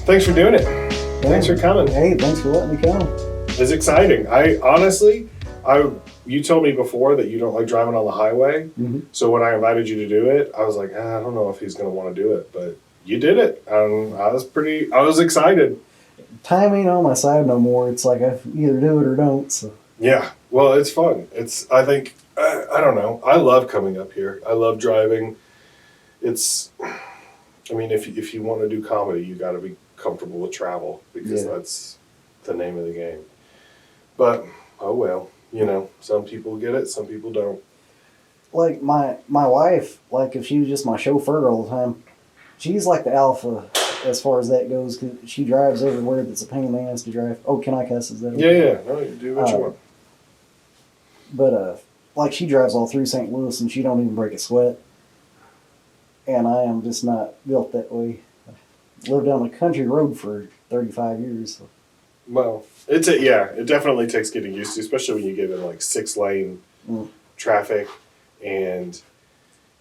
Thanks for doing it. Thanks for coming. Hey, thanks for letting me come. It's exciting. You told me before that you don't like driving on the highway. Mm-hmm. So when I invited you to do it, I was like, I don't know if he's going to want to do it, but you did it. I was excited. Time ain't on my side no more. It's like I either do it or don't. So. Yeah. Well, it's fun. I don't know. I love coming up here. I love driving. If you want to do comedy, you got to be comfortable with travel because that's the name of the game. But, oh well, some people get it, some people don't. Like my wife, like if she was just my chauffeur all the time, she's like the alpha as far as that goes because she drives everywhere that's a pain in the ass to drive. Oh, can I cuss? Is that okay? Yeah. No, you do what you want. But, like she drives all through St. Louis and she don't even break a sweat. And I am just not built that way. I lived on a country road for 35 years. So. Well, it definitely takes getting used to, especially when you get in like 6-lane traffic. And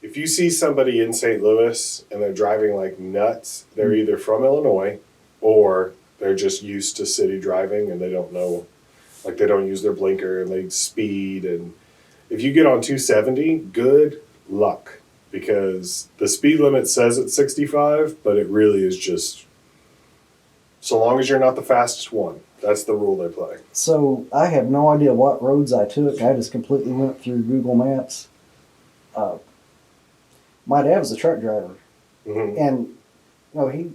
if you see somebody in St. Louis and they're driving like nuts, they're either from Illinois or they're just used to city driving and they don't know, like they don't use their blinker and they speed. And if you get on 270, good luck. Because the speed limit says it's 65, but it really is just so long as you're not the fastest one. That's the rule they play. So I have no idea what roads I took. I just completely went through Google Maps. My dad was a truck driver, and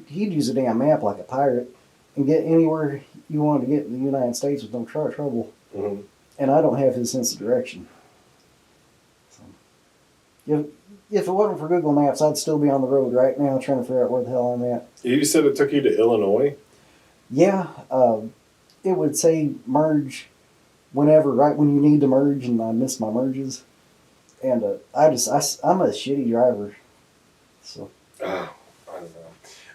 he'd use a damn map like a pirate and get anywhere you wanted to get in the United States with no trouble. Mm-hmm. And I don't have his sense of direction. So, if it wasn't for Google Maps, I'd still be on the road right now trying to figure out where the hell I'm at. You said it took you to Illinois? Yeah. It would say merge whenever, right when you need to merge, and I miss my merges. And I'm a shitty driver. So. I don't know.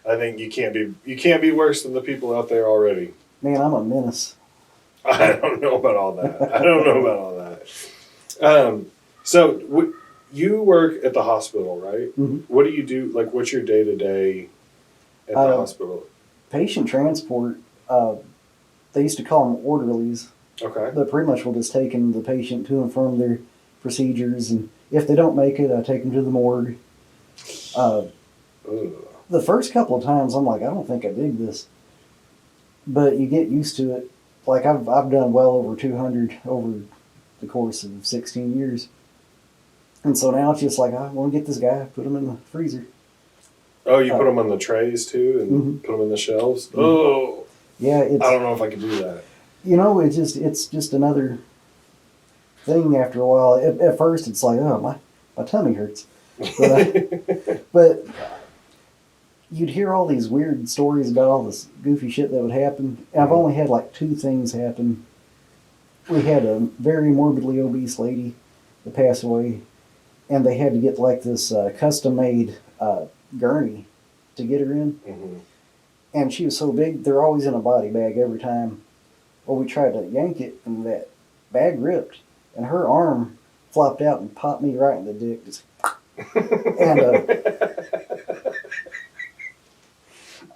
I think you can't be worse than the people out there already. Man, I'm a menace. I don't know about all that. So you work at the hospital, right? Mm-hmm. What do you do? Like, what's your day-to-day at the hospital? Patient transport. They used to call them orderlies. Okay. But pretty much we'll just take the patient to and from their procedures, and if they don't make it, I take them to the morgue. The first couple of times, I'm like, I don't think I dig this. But you get used to it. Like, I've done well over 200 over the course of 16 years. And so now it's just like, I want to get this guy, put him in the freezer. Oh, you put them on the trays too and put them in the shelves? Mm-hmm. Oh. Yeah. I don't know if I could do that. It's just another thing after a while. At first, it's like, oh, my tummy hurts. But you'd hear all these weird stories about all this goofy shit that would happen. And I've only had like 2 things happen. We had a very morbidly obese lady that passed away. And they had to get like this custom-made gurney to get her in. Mm-hmm. And she was so big, they're always in a body bag every time. Well, we tried to yank it, and that bag ripped. And her arm flopped out and popped me right in the dick. And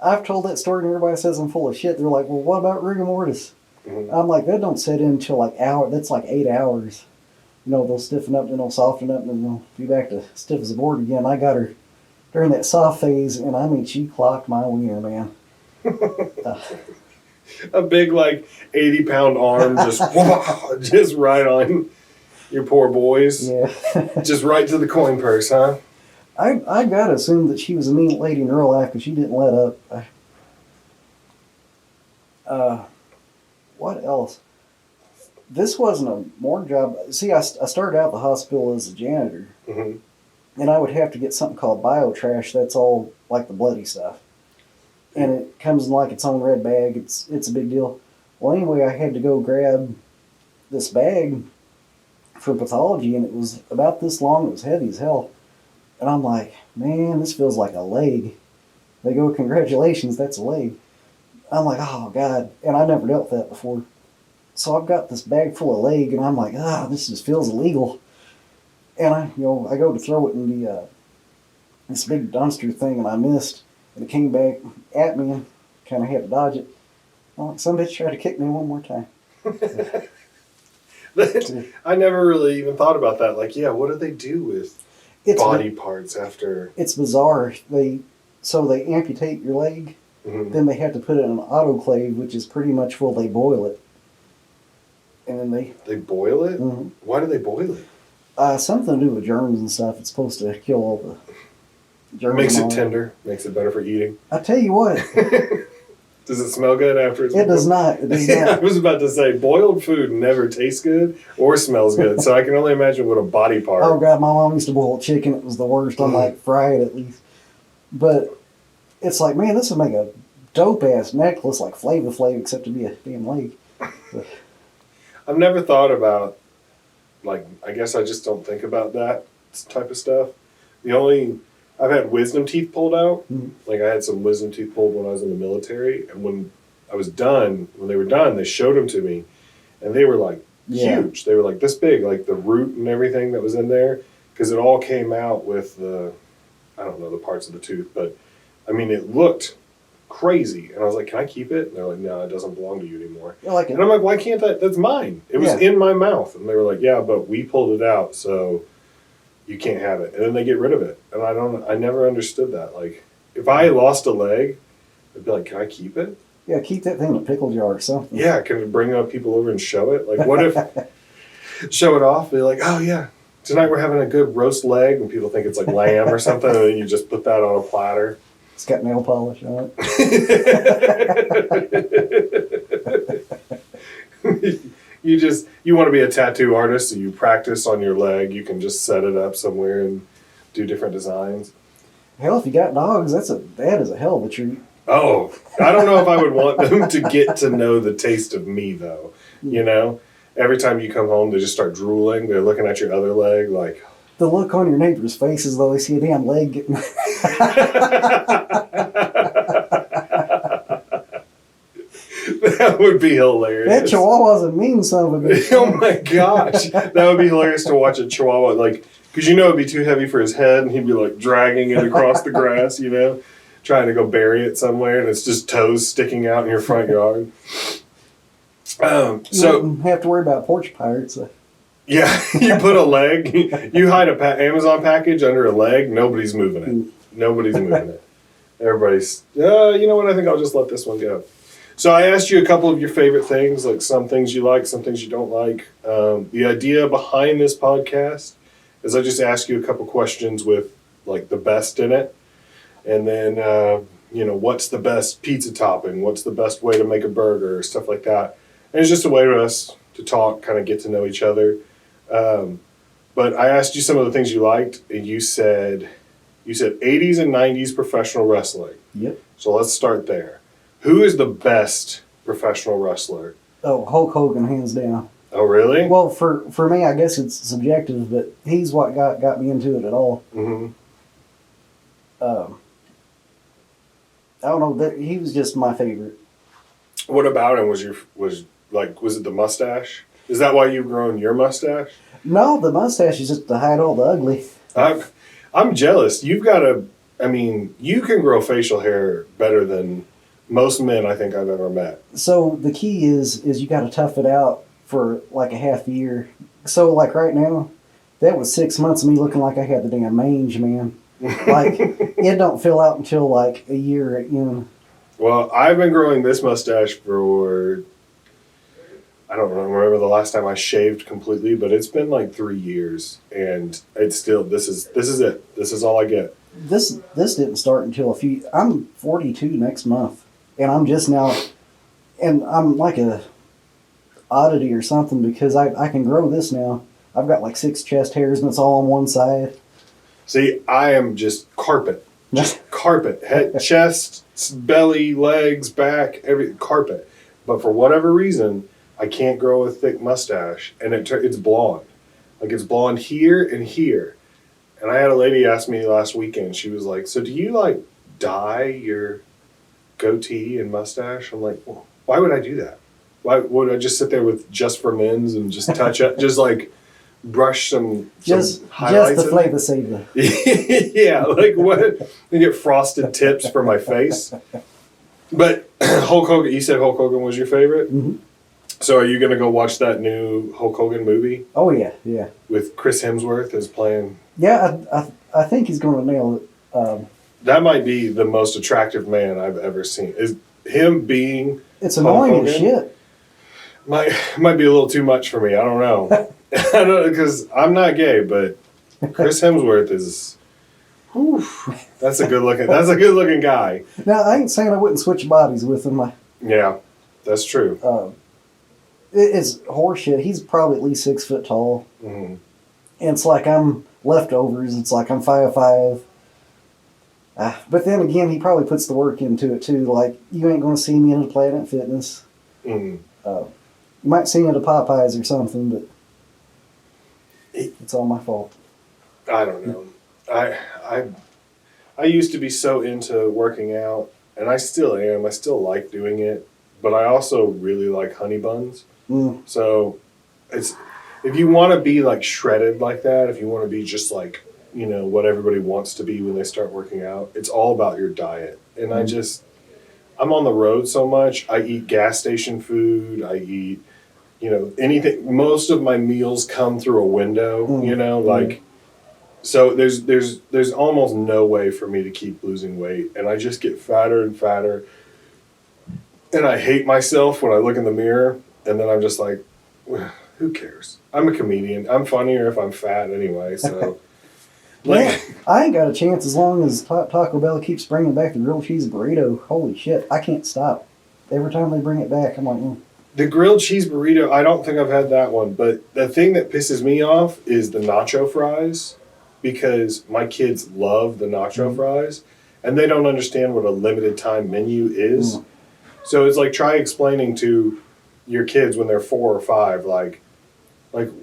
I've told that story, and everybody says I'm full of shit. They're like, well, what about rigor mortis? Mm-hmm. I'm like, that don't set in until like that's like 8 hours. They'll stiffen up, then they'll soften up, and then they'll be back to stiff as a board again. I got her during that soft phase, and she clocked my wiener, man. A big, like, 80-pound arm just right on your poor boys. Yeah. Just right to the coin purse, huh? I gotta assume that she was a mean lady in real life because she didn't let up. What else? This wasn't a morgue job. See, I started out at the hospital as a janitor. Mm-hmm. And I would have to get something called biotrash. That's all like the bloody stuff. And it comes in like its own red bag. It's a big deal. Well, anyway, I had to go grab this bag for pathology, and it was about this long. It was heavy as hell. And I'm like, man, this feels like a leg. They go, congratulations, that's a leg. I'm like, oh, God. And I never dealt with that before. So I've got this bag full of leg, and I'm like, this just feels illegal. And I go to throw it in the this big dumpster thing, and I missed. And it came back at me and kind of had to dodge it. Well, some bitch tried to kick me one more time. I never really even thought about that. Like, yeah, what do they do with body parts after? It's bizarre. They amputate your leg, then they have to put it in an autoclave, which is pretty much full. They boil it, and then they boil it. Mm-hmm. Why do they boil it? Something to do with germs and stuff. It's supposed to kill all the germs. Makes it tender. Makes it better for eating. I tell you what. Does it smell good after it's It does not. It does not. I was about to say, boiled food never tastes good or smells good, so I can only imagine what a body part. Oh, God, my mom used to boil chicken. It was the worst. I like fry it at least. But it's like, man, this would make a dope-ass necklace like Flavor Flav, except to be a damn leg. But I've never thought about, like, I guess I just don't think about that type of stuff. I've had wisdom teeth pulled out. Mm-hmm. Like, I had some wisdom teeth pulled when I was in the military. And when they were done, they showed them to me. And they were, like, huge. They were, like, this big, like, the root and everything that was in there. Because it all came out with the parts of the tooth. But, I mean, it looked crazy. And I was like, can I keep it? And they're like, no, it doesn't belong to you anymore. And I'm like, why can't that's mine. It was in my mouth. And they were like, yeah, but we pulled it out, so you can't have it. And then they get rid of it. And I never understood that. Like, if I lost a leg, I'd be like, can I keep it? Yeah, keep that thing in a pickle jar or something. Yeah, can we bring people over and show it? Like, what if, show it off, be like, oh yeah, tonight we're having a good roast leg, and people think it's like lamb or something, and then you just put that on a platter. It's got nail polish on it. You want to be a tattoo artist, so you practice on your leg. You can just set it up somewhere and do different designs. Hell, if you got dogs, that is a hell of a treat. Oh, I don't know if I would want them to get to know the taste of me, though. You know? Every time you come home, they just start drooling. They're looking at your other leg like... The look on your neighbor's face is though they see a damn leg getting... That would be hilarious. That Chihuahua's a mean son of a bitch. Oh my gosh. That would be hilarious to watch a Chihuahua, like, because you know it'd be too heavy for his head, and he'd be like dragging it across the grass, you know, trying to go bury it somewhere, and it's just toes sticking out in your front yard. You wouldn't have to worry about porch pirates. Yeah, you put a leg, you hide a Amazon package under a leg, nobody's moving it. Nobody's moving it. Everybody's, you know what, I think I'll just let this one go. So I asked you a couple of your favorite things, like some things you like, some things you don't like. The idea behind this podcast is I just ask you a couple questions with like the best in it. And then, you know, what's the best pizza topping? What's the best way to make a burger? Stuff like that. And it's just a way for us to talk, kind of get to know each other. But I asked you some of the things you liked, and you said 80s and 90s professional wrestling. Yep. So let's start there. Who is the best professional wrestler? Oh, Hulk Hogan, hands down. Oh, really? Well, for me, I guess it's subjective, but he's what got me into it at all. Mm-hmm. I don't know. He was just my favorite. What about him was it the mustache? Is that why you've grown your mustache? No, the mustache is just to hide all the ugly. I'm jealous. You can grow facial hair better than most men I think I've ever met. So the key is you got to tough it out for like a half year. So like right now, that was 6 months of me looking like I had the damn mange, man. Like it don't fill out until like a year in. Well, I've been growing this mustache for, I don't remember the last time I shaved completely, but it's been like 3 years, and it's still, this is it. This is all I get. This didn't start until I'm 42 next month, and I'm just now, and I'm like a oddity or something because I can grow this now. I've got like 6 chest hairs, and it's all on one side. See, I am just carpet. Just carpet. Head, chest, belly, legs, back, carpet. But for whatever reason, I can't grow a thick mustache, and it's blonde. Like, it's blonde here and here. And I had a lady ask me last weekend, she was like, so do you, like, dye your goatee and mustache? I'm like, well, why would I do that? Why would I just sit there with Just for Men's and just touch up, just, like, brush some highlights? Just the flavor saver. Yeah, like what? You get frosted tips for my face. But Hulk Hogan, you said Hulk Hogan was your favorite? Mm-hmm. So are you going to go watch that new Hulk Hogan movie? Oh yeah, yeah. With Chris Hemsworth as playing? Yeah, I think he's going to nail it. That might be the most attractive man I've ever seen. Is him being It's annoying as shit. Might be a little too much for me. I don't know. I don't know, because I'm not gay, but Chris Hemsworth is. Whew, that's a good looking guy. Now I ain't saying I wouldn't switch bodies with him. Yeah, that's true. It's horseshit. He's probably at least 6 foot tall. Mm-hmm. And it's like I'm leftovers. It's like I'm 5'5". But then again, he probably puts the work into it too. Like, you ain't going to see me in a Planet Fitness. Mm-hmm. You might see me at a Popeyes or something, but it's all my fault. I don't know. I used to be so into working out, and I still am. I still like doing it, but I also really like honey buns. Mm. So it's if you want to be like shredded like that, if you want to be just like, you know, what everybody wants to be when they start working out, it's all about your diet. And I'm on the road so much. I eat gas station food. I eat, you know, anything. Most of my meals come through a window, you know, like, so there's almost no way for me to keep losing weight. And I just get fatter and fatter. And I hate myself when I look in the mirror. And then I'm just like, who cares? I'm a comedian. I'm funnier if I'm fat anyway. So, Yeah, I ain't got a chance as long as Taco Bell keeps bringing back the grilled cheese burrito. Holy shit, I can't stop. Every time they bring it back, I'm like, The grilled cheese burrito, I don't think I've had that one. But the thing that pisses me off is the nacho fries, because my kids love the nacho fries, and they don't understand what a limited time menu is. So it's like, try explaining to your kids when they're 4 or 5, like,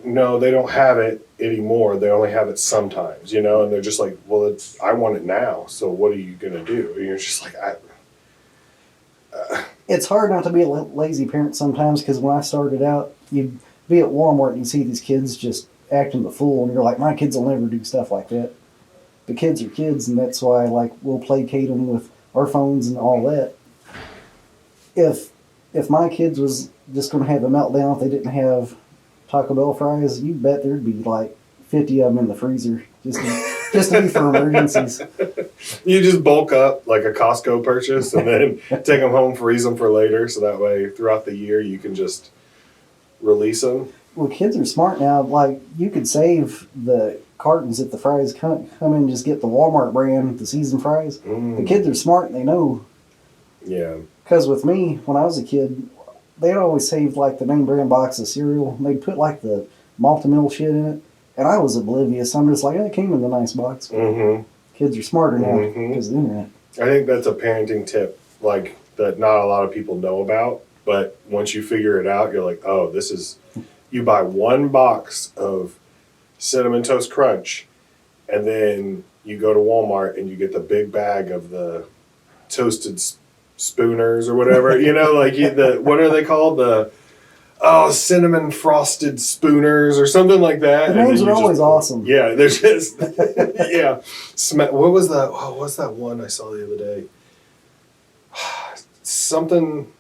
no, they don't have it anymore. They only have it sometimes, you know? And they're just like, well, I want it now. So what are you going to do? And you're just like, It's hard not to be a lazy parent sometimes, because when I started out, you'd be at Walmart and you'd see these kids just acting the fool, and you're like, my kids will never do stuff like that. The kids are kids, and that's why, like, we'll placate them with our phones and all that. If my kids was just going to have a meltdown if they didn't have Taco Bell fries, you bet there'd be like 50 of them in the freezer just to be for emergencies. You just bulk up like a Costco purchase and then take them home, freeze them for later, so that way throughout the year you can just release them. Well, kids are smart now. Like, you could save the cartons if the fries come in and just get the Walmart brand, the seasoned fries. The kids are smart and they know. Yeah. Because with me, when I was a kid, they'd always save like the name brand box of cereal. They'd put like the Malt-O-Meal shit in it. And I was oblivious. I'm just like, it came in the nice box. Kids are smarter now because of the internet. I think that's a parenting tip, like, that not a lot of people know about. But once you figure it out, you're like, oh, this is... You buy one box of Cinnamon Toast Crunch, and then you go to Walmart and you get the big bag of the toasted spooners or whatever. You know, like, what are they called? Cinnamon frosted spooners or something like that. The names are always awesome. Yeah, they're just, yeah. What was that? Oh, what's that one I saw the other day? Something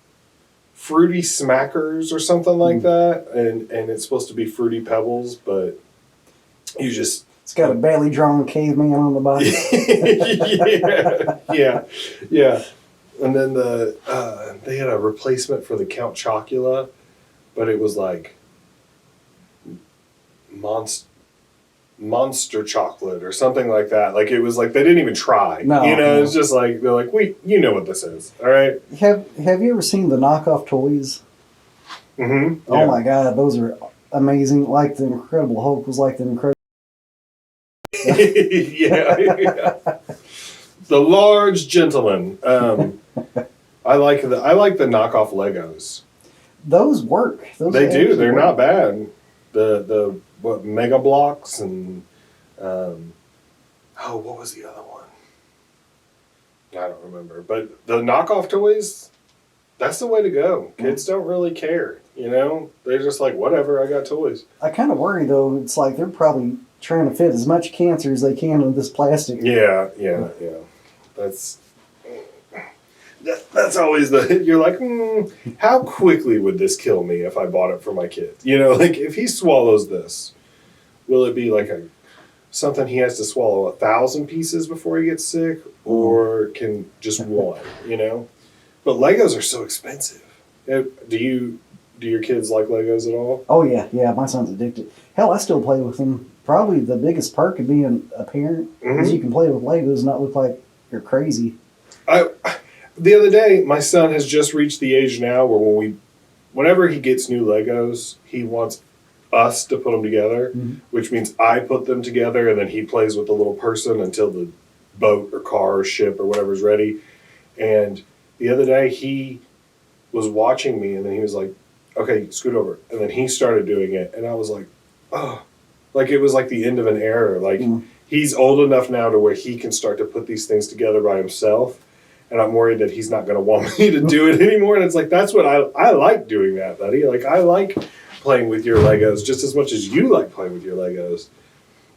Fruity Smackers or something like that. And it's supposed to be Fruity Pebbles, but you just... It's got a badly drawn caveman on the box. yeah. And then they had a replacement for the Count Chocula, but it was like monster chocolate or something like that. Like, it was like they didn't even try. No, It's just like, they're like, you know what this is, all right? Have you ever seen the knockoff toys? Mm-hmm. Oh my God, those are amazing. Like the Incredible Hulk was like the Incredible. yeah. The large gentleman. I like the knockoff Legos. Those work. They do. They're not bad. The Mega Blocks and what was the other one? I don't remember. But the knockoff toys, that's the way to go. Kids don't really care. You know, they're just like, whatever. I got toys. I kind of worry though. It's like they're probably trying to fit as much cancer as they can in this plastic. Yeah. That's always you're like, how quickly would this kill me if I bought it for my kid? You know, like if he swallows this, will it be like something he has to swallow 1,000 pieces before he gets sick, or can just one, you know? But Legos are so expensive. Do your kids like Legos at all? Oh yeah, my son's addicted. Hell, I still play with them. Probably the biggest perk of being a parent is you can play with Legos and not look like you're crazy. The other day, my son has just reached the age now where whenever he gets new Legos, he wants us to put them together, which means I put them together and then he plays with the little person until the boat or car or ship or whatever's ready. And the other day, he was watching me and then he was like, okay, scoot over. And then he started doing it. And I was like, oh, like it was like the end of an era. Like he's old enough now to where he can start to put these things together by himself. And I'm worried that he's not going to want me to do it anymore. And it's like, that's what I like doing that, buddy. Like, I like playing with your Legos just as much as you like playing with your Legos.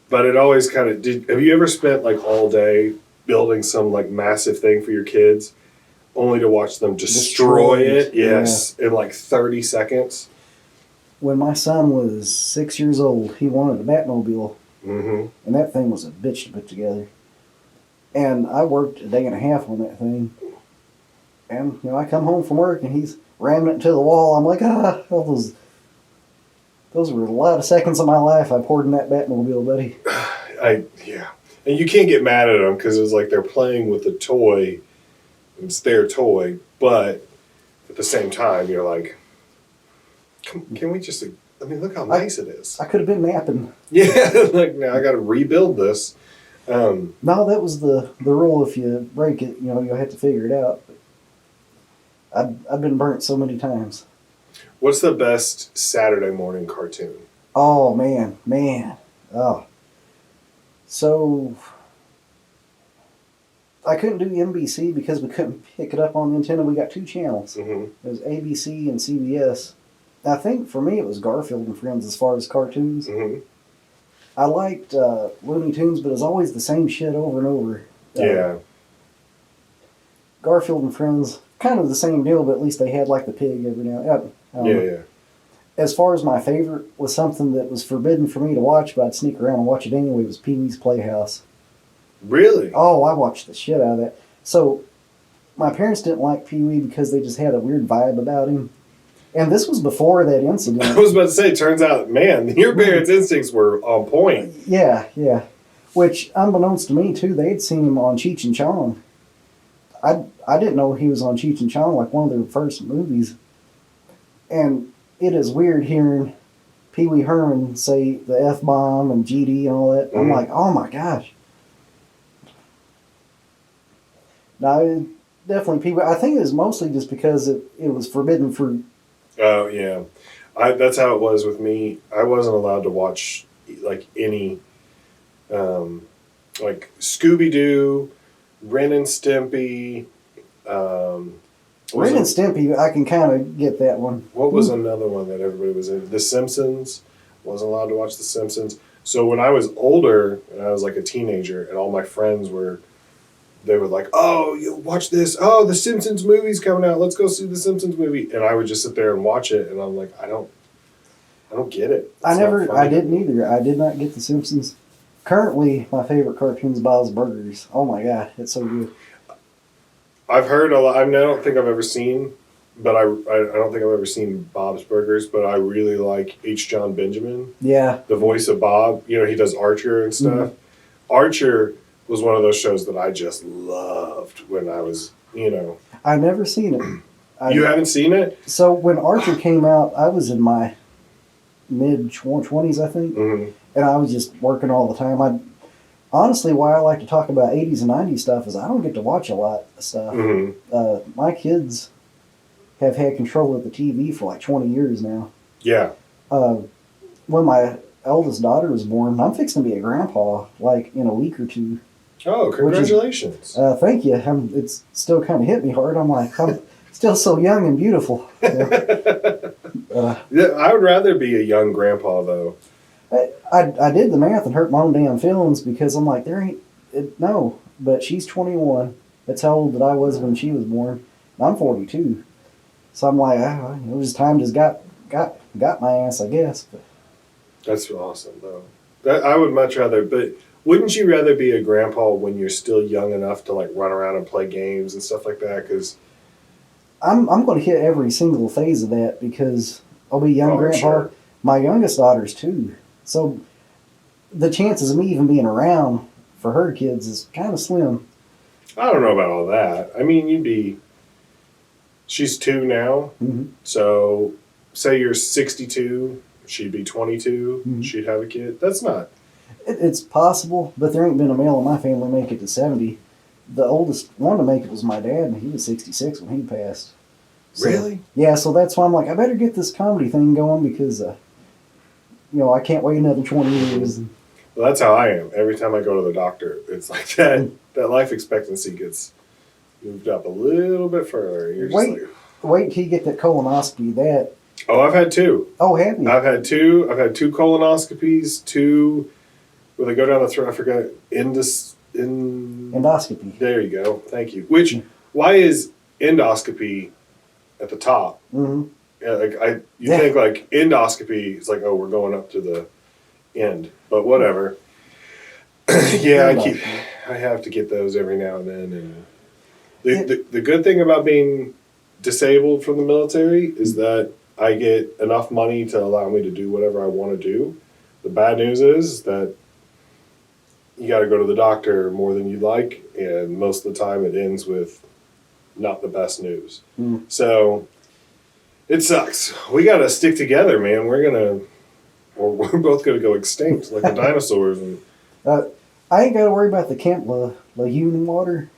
But it always kind of have you ever spent like all day building some like massive thing for your kids only to watch them destroy it? Yes. In like 30 seconds. When my son was 6 years old, he wanted a Batmobile. And that thing was a bitch to put together. And I worked a day and a half on that thing. And, I come home from work and he's ramming it into the wall. I'm like, those were a lot of seconds of my life I poured in that Batmobile, buddy. Yeah. And you can't get mad at them because it's like they're playing with a toy. It's their toy. But at the same time, you're like, can we just, look how nice it is. I could have been napping. Yeah, like now I got to rebuild this. No, that was the rule. If you break it, you'll have to figure it out. But I've been burnt so many times. What's the best Saturday morning cartoon? Oh, man. Oh. So, I couldn't do NBC because we couldn't pick it up on the antenna. We got 2 channels. It was ABC and CBS. I think for me it was Garfield and Friends as far as cartoons. I liked Looney Tunes, but it was always the same shit over and over. Yeah. Garfield and Friends, kind of the same deal, but at least they had like the pig every now and then. Yeah. As far as my favorite was something that was forbidden for me to watch, but I'd sneak around and watch it anyway, was Pee-wee's Playhouse. Really? Oh, I watched the shit out of that. So, my parents didn't like Pee-wee because they just had a weird vibe about him. And this was before that incident. I was about to say, turns out, man, your parents' instincts were on point. Yeah. Which, unbeknownst to me, too, they'd seen him on Cheech and Chong. I didn't know he was on Cheech and Chong, like one of their first movies. And it is weird hearing Pee Wee Herman say the F-bomb and GD and all that. I'm like, oh my gosh. No, definitely Pee Wee. I think it was mostly just because it was forbidden fruit. Oh, yeah. That's how it was with me. I wasn't allowed to watch, like, any, like, Scooby-Doo, Ren and Stimpy. Ren and Stimpy, I can kind of get that one. What was another one that everybody was in? The Simpsons. Wasn't allowed to watch The Simpsons. So when I was older, and I was, like, a teenager, and all my friends they were like, oh, you watch this. Oh, the Simpsons movie's coming out. Let's go see the Simpsons movie. And I would just sit there and watch it, and I'm like, I don't get it. I didn't either. I did not get the Simpsons. Currently, my favorite cartoon is Bob's Burgers. Oh my god, it's so good. I've heard a lot. I don't think I've ever seen, but I don't think I've ever seen Bob's Burgers, but I really like H. John Benjamin. Yeah. The voice of Bob. He does Archer and stuff. Archer was one of those shows that I just loved when I was, I've never seen it. You haven't seen it? So when Archer came out, I was in my mid-20s, I think. And I was just working all the time. Honestly, why I like to talk about 80s and 90s stuff is I don't get to watch a lot of stuff. My kids have had control of the TV for like 20 years now. Yeah. When my eldest daughter was born, I'm fixing to be a grandpa, like, in a week or 2. Oh, congratulations. Thank you. It's still kind of hit me hard. I'm like, I'm still so young and beautiful. Yeah, I would rather be a young grandpa, though. I did the math and hurt my own damn feelings because I'm like, no. But she's 21. That's how old that I was when she was born. I'm 42. So I'm like, it was time just got my ass, I guess. But That's awesome, though. I would much rather, but wouldn't you rather be a grandpa when you're still young enough to like run around and play games and stuff like that? Because I'm going to hit every single phase of that because I'll be young grandpa. Sure. My youngest daughter's 2. So the chances of me even being around for her kids is kind of slim. I don't know about all that. I mean, she's 2 now, Mm-hmm. so say you're 62, she'd be 22, Mhm. she'd have a kid. That's not. It's possible, but there ain't been a male in my family make it to 70. The oldest one to make it was my dad, and he was 66 when he passed. So, Really? Yeah, so that's why I'm like, I better get this comedy thing going because, I can't wait another 20 years. Well, that's how I am. Every time I go to the doctor, it's like that life expectancy gets moved up a little bit further. You're just Wait. like, Wait till you get that colonoscopy. oh, I've had 2. Oh, have you? I've had 2 colonoscopies, 2 where they go down the throat. I forgot Endoscopy. There you go. Thank you. Which why is endoscopy at the top? Mm-hmm. Yeah, you think like endoscopy is like, oh, we're going up to the end, but whatever. Yeah, I have to get those every now and then. And the good thing about being disabled from the military is that I get enough money to allow me to do whatever I want to do. The bad news is that you got to go to the doctor more than you like, and most of the time it ends with not the best news. Mm. So it sucks. We got to stick together, man. We're both gonna go extinct like the dinosaurs. And I ain't got to worry about the Camp Lejeune water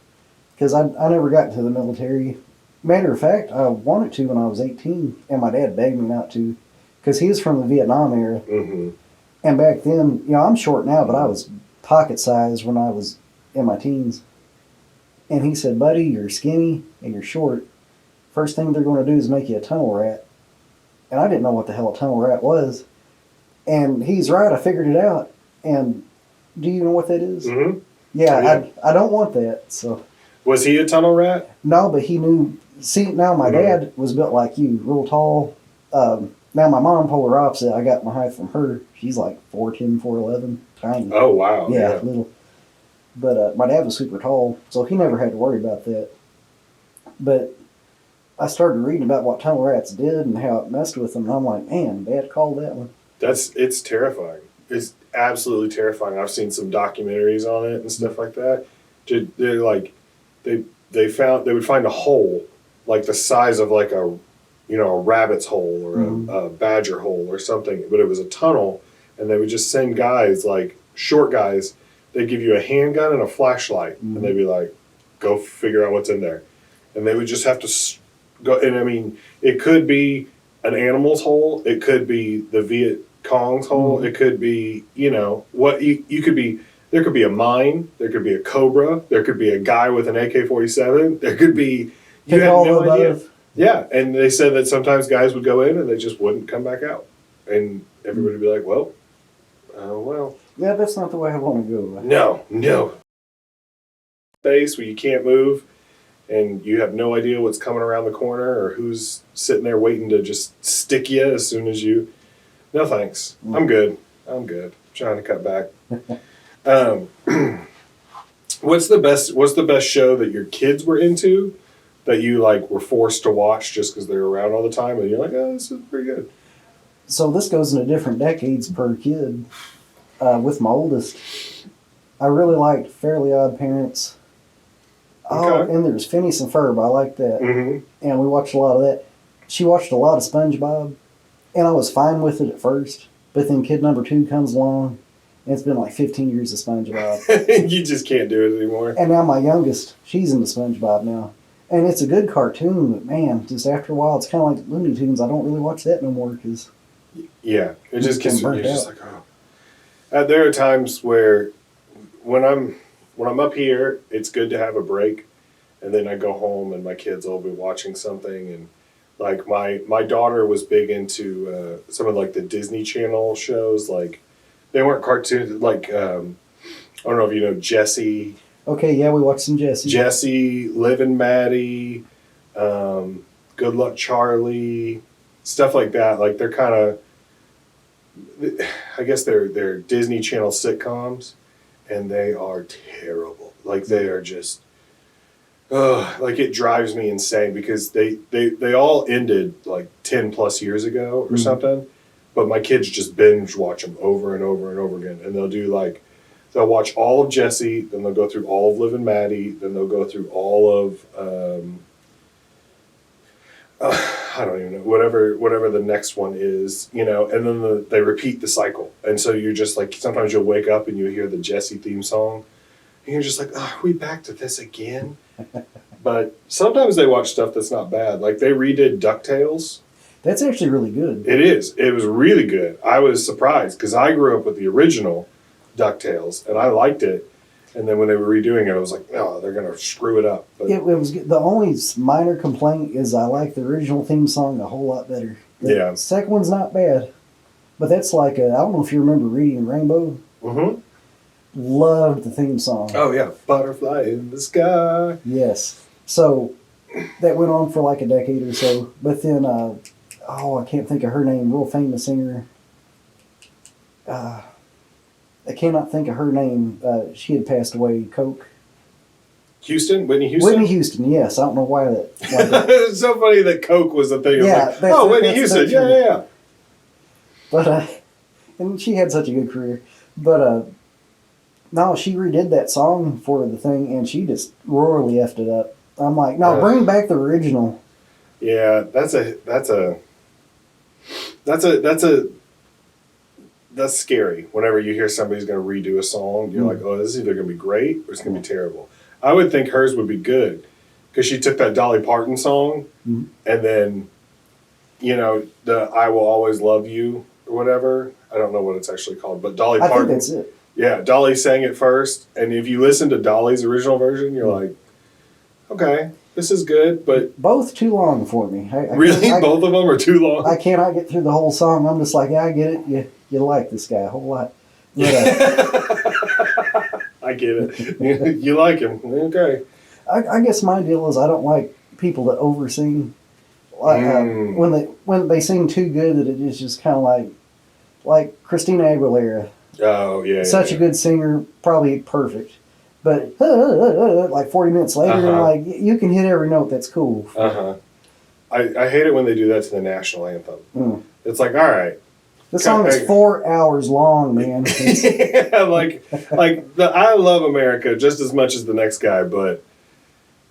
because I never got into the military. Matter of fact, I wanted to when I was 18, and my dad begged me not to because he was from the Vietnam era. mm-hmm. And back then, I'm short now, but I was pocket sized when I was in my teens. And he said, buddy, you're skinny and you're short. First thing they're going to do is make you a tunnel rat. And I didn't know what the hell a tunnel rat was. And he's right, I figured it out. And do you know what that is? Mm-hmm. Yeah, I don't want that. So Was he a tunnel rat? no, but he knew. See, now my dad was built like you, real tall. Now my mom, polar opposite. I got my height from her. She's like 4'10", 4'11", tiny. Oh wow! Yeah, little. But my dad was super tall, so he never had to worry about that. But I started reading about what tunnel rats did and how it messed with them, and I'm like, man, Dad called that one. It's terrifying. It's absolutely terrifying. I've seen some documentaries on it and stuff like that. They're like, they would find a hole like the size of like a rabbit's hole or a badger hole or something, but it was a tunnel, and they would just send guys, like short guys. They'd give you a handgun and a flashlight, and they'd be like, go figure out what's in there. And they would just have to go, and I mean, it could be an animal's hole, it could be the Viet Cong's hole, it could be, what you could be. There could be a mine, there could be a cobra, there could be a guy with an AK-47, there could be, you had no idea. Yeah, and they said that sometimes guys would go in and they just wouldn't come back out. And everybody would be like, well. Yeah, that's not the way I want to go. No. Space where you can't move and you have no idea what's coming around the corner or who's sitting there waiting to just stick you as soon as you. No thanks. I'm good. I'm trying to cut back. What's the best show that your kids were into that you like were forced to watch just because they're around all the time and you're like, oh, this is pretty good? So this goes into different decades per kid. With my oldest, I really liked Fairly Odd Parents. Oh, and there's Phineas and Ferb. I like that. Mm-hmm. And we watched a lot of that. She watched a lot of SpongeBob, and I was fine with it at first. But then kid number 2 comes along, and it's been like 15 years of SpongeBob. You just can't do it anymore. And now my youngest, she's into SpongeBob now. And it's a good cartoon, but man, just after a while, it's kind of like Looney Tunes. I don't really watch that no more because... Yeah, it just gets you're just out. like, oh. There are times where when I'm up here, it's good to have a break, and then I go home and my kids will be watching something, and like my daughter was big into some of like the Disney Channel shows, like they weren't cartoons, like I don't know if you know Jessie. Okay, yeah, we watched some Jessie. Jessie, Liv and Maddie, Good Luck Charlie, stuff like that. Like they're kind of, I guess they're Disney Channel sitcoms, and they are terrible. Like they are just, like it drives me insane because they all ended like 10 plus years ago or something. But my kids just binge watch them over and over and over again, and they'll watch all of Jessie, then they'll go through all of Liv and Maddie, then they'll go through all of I don't even know, whatever the next one is, and then they repeat the cycle. And so you're just like, sometimes you'll wake up and you hear the Jessie theme song, and you're just like, oh, are we back to this again? But sometimes they watch stuff that's not bad. Like they redid DuckTales. That's actually really good. It is. It was really good. I was surprised because I grew up with the original DuckTales, and I liked it. And then when they were redoing it, I was like, no, they're going to screw it up. But It was the only minor complaint is I like the original theme song a whole lot better. The second one's not bad, but that's like I don't know if you remember Reading Rainbow. Mm-hmm. Loved the theme song. Oh yeah, Butterfly in the Sky. Yes. So that went on for like a decade or so, but then I can't think of her name. Real famous singer. I cannot think of her name. She had passed away. Coke. Whitney Houston? Whitney Houston, yes. I don't know why that. It's so funny that Coke was the thing. Yeah, like, Whitney Houston. Yeah. But, and she had such a good career. But, no, she redid that song for the thing, and she just royally effed it up. I'm like, no, bring back the original. Yeah, that's scary. Whenever you hear somebody's going to redo a song, you're like, oh, this is either going to be great or it's going to be terrible. I would think hers would be good because she took that Dolly Parton song and then, the I Will Always Love You or whatever. I don't know what it's actually called, but Dolly Parton. I think that's it. Yeah, Dolly sang it first. And if you listen to Dolly's original version, you're like, okay, this is good, but both too long for me. Really? Both of them are too long? I cannot get through the whole song. I'm just like, yeah, I get it. You like this guy a whole lot. But, I get it. You like him. Okay. I guess my deal is I don't like people that oversing. When they sing too good that it is just kind of like Christina Aguilera. Oh, yeah. Such a good singer, probably perfect. But like 40 minutes later, like you can hit every note. That's cool. I hate it when they do that to the national anthem. It's like, all right. The song is 4 hours long, man. Yeah, like I love America just as much as the next guy, but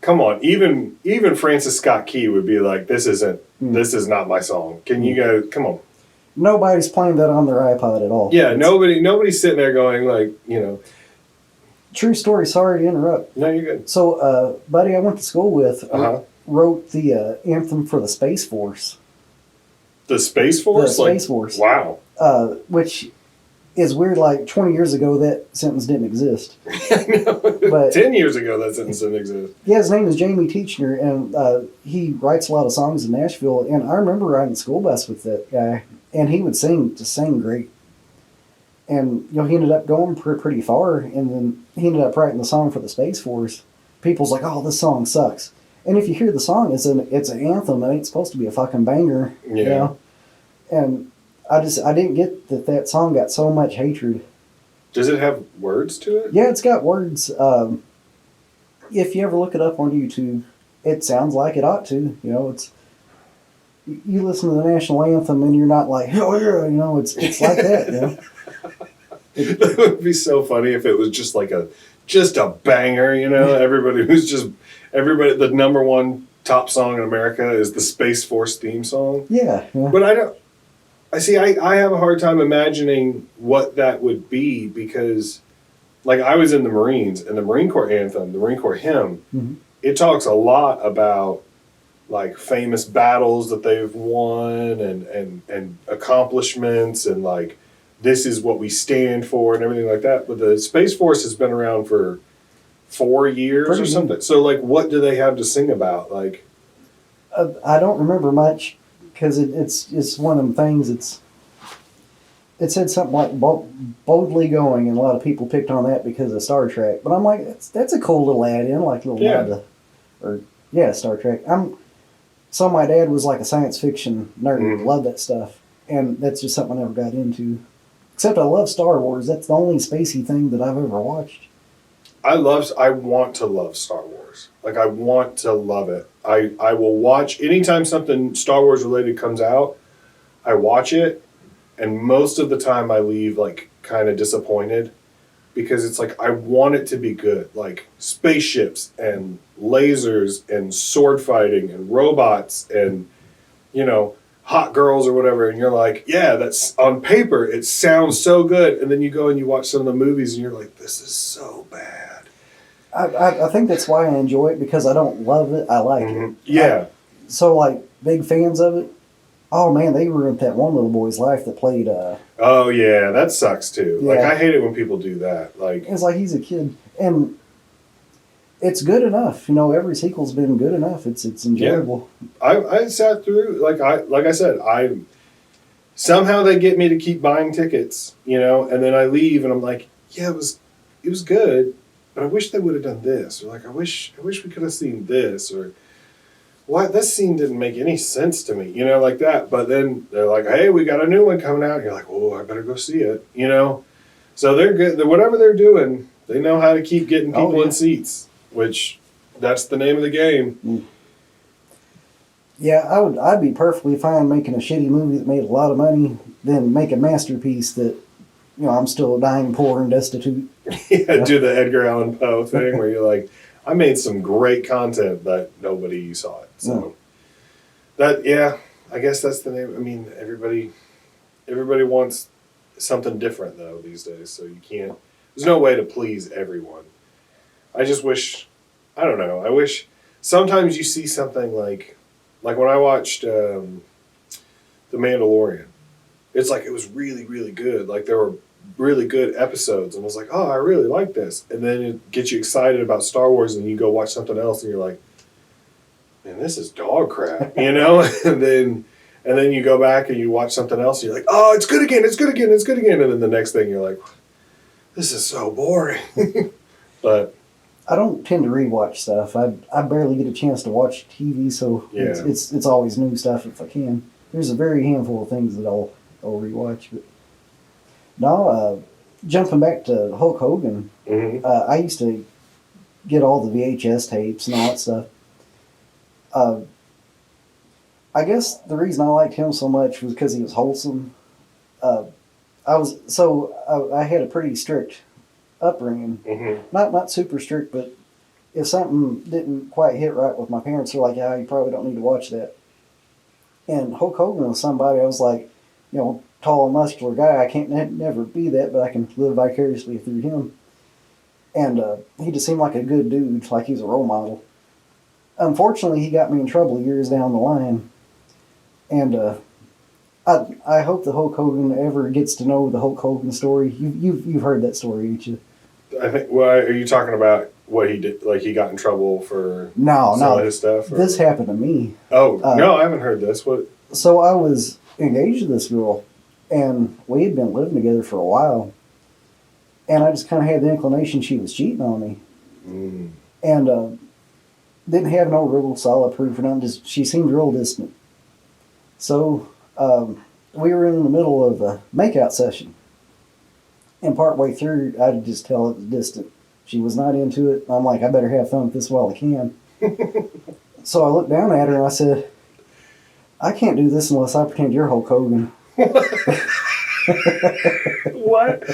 come on, even Francis Scott Key would be like, this is not my song. Can you guys come on? Nobody's playing that on their iPod at all. Yeah, nobody's sitting there going like, True story. Sorry to interrupt. No, you're good. So, buddy I went to school with wrote the anthem for the Space Force. The Space Force? The Space Force. Wow. Which is weird. Like 20 years ago, that sentence didn't exist. I know. But 10 years ago, that sentence didn't exist. Yeah, his name is Jamie Teachner, and he writes a lot of songs in Nashville. And I remember riding the school bus with that guy, and he would sing great. And he ended up going pretty far, and then he ended up writing the song for the Space Force. People's like, "Oh, this song sucks." And if you hear the song, it's an anthem. It ain't supposed to be a fucking banger. Yeah. And I didn't get that song got so much hatred. Does it have words to it? Yeah, it's got words. If you ever look it up on YouTube, it sounds like it ought to. It's you listen to the national anthem and you're not like, oh yeah, it's like that. That would be so funny if it was just like a banger. Everybody the number one top song in America is the Space Force theme song. Yeah. But I have a hard time imagining what that would be because, like, I was in the Marines, and the Marine Corps anthem, the Marine Corps hymn, it talks a lot about, like, famous battles that they've won and accomplishments and, like, this is what we stand for and everything like that. But the Space Force has been around for 4 years or something. So, like, what do they have to sing about? Like, I don't remember much. Because it's one of them things. It said something like boldly going, and a lot of people picked on that because of Star Trek. But I'm like, that's a cool little add-in, like a little nod to, Star Trek. So my dad was like a science fiction nerd, Mhm. loved that stuff, and that's just something I never got into. Except I love Star Wars. That's the only spacey thing that I've ever watched. I want to love Star Wars. Like, I want to love it. I will watch anytime something Star Wars related comes out. I watch it, and most of the time I leave like kind of disappointed because it's like I want it to be good, like spaceships and lasers and sword fighting and robots and hot girls or whatever, and you're like, yeah, that's on paper it sounds so good, and then you go and you watch some of the movies and you're like, this is so bad. I think that's why I enjoy it, because I don't love it. I like it. Yeah. So, like, big fans of it. Oh, man, they ruined that one little boy's life that played... Oh, yeah, that sucks, too. Yeah. Like, I hate it when people do that. Like, it's like he's a kid. And it's good enough. Every sequel's been good enough. It's enjoyable. I sat through, like I said, somehow they get me to keep buying tickets, and then I leave and I'm like, yeah, it was good, but I wish they would have done this, or like I wish we could have seen this, or what, this scene didn't make any sense to me, like that. But then they're like, hey, we got a new one coming out, and you're like, oh, I better go see it, So they're good. Whatever they're doing, they know how to keep getting people in seats, which that's the name of the game. Yeah, I'd be perfectly fine making a shitty movie that made a lot of money than make a masterpiece that, I'm still dying poor and destitute. Yeah, do the Edgar Allan Poe thing where you're like, I made some great content, but nobody saw it. So I guess that's the name. I mean, everybody wants something different though these days, so you can't. There's no way to please everyone. I just wish, I don't know. I wish sometimes you see something like when I watched The Mandalorian. It's like it was really, really good. Like there were really good episodes, and I was like, oh, I really like this. And then it gets you excited about Star Wars, and you go watch something else, and you're like, man, this is dog crap, and then you go back and you watch something else, and you're like, oh, it's good again, it's good again, it's good again. And then the next thing you're like, this is so boring. But I don't tend to rewatch stuff. I barely get a chance to watch TV, so it's always new stuff if I can. There's a very handful of things that I'll rewatch. But no, jumping back to Hulk Hogan, I used to get all the VHS tapes and all that stuff. I guess the reason I liked him so much was because he was wholesome. I had a pretty strict upbringing. Not super strict, but if something didn't quite hit right with my parents, they're like, yeah, you probably don't need to watch that. And Hulk Hogan was somebody I was like, tall and muscular guy. I can't never be that, but I can live vicariously through him. And he just seemed like a good dude, like he was a role model. Unfortunately, he got me in trouble years down the line. And I hope the Hulk Hogan ever gets to know the Hulk Hogan story. You've heard that story, ain't you? I think. Well, are you talking about what he did? Like he got in trouble for some of his stuff? Or? This happened to me. Oh no, I haven't heard this. What? So I was engaged to this girl, and we had been living together for a while. And I just kind of had the inclination she was cheating on me, and didn't have no real solid proof or nothing. Just she seemed real distant. So we were in the middle of a makeout session. And partway through, I could just tell it was distant. She was not into it. I'm like, I better have fun with this while I can. So I looked down at her and I said, I can't do this unless I pretend you're Hulk Hogan. What?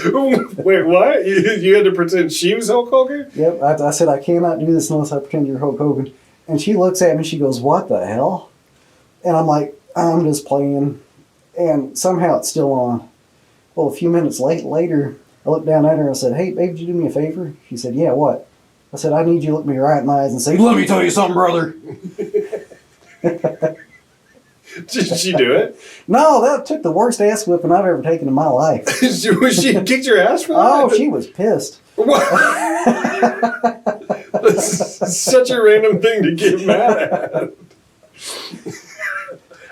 Wait, what? You had to pretend she was Hulk Hogan? Yep. I said, I cannot do this unless I pretend you're Hulk Hogan. And she looks at me and she goes, what the hell? And I'm like, I'm just playing. And somehow it's still on. Well, a few minutes later, I looked down at her and I said, hey, babe, would you do me a favor? She said, yeah, what? I said, I need you to look me right in the eyes and say, let me tell you something, brother. Did she do it? No, that took the worst ass whipping I've ever taken in my life. She kicked your ass for that? Oh, she was pissed. What? That's such a random thing to get mad at.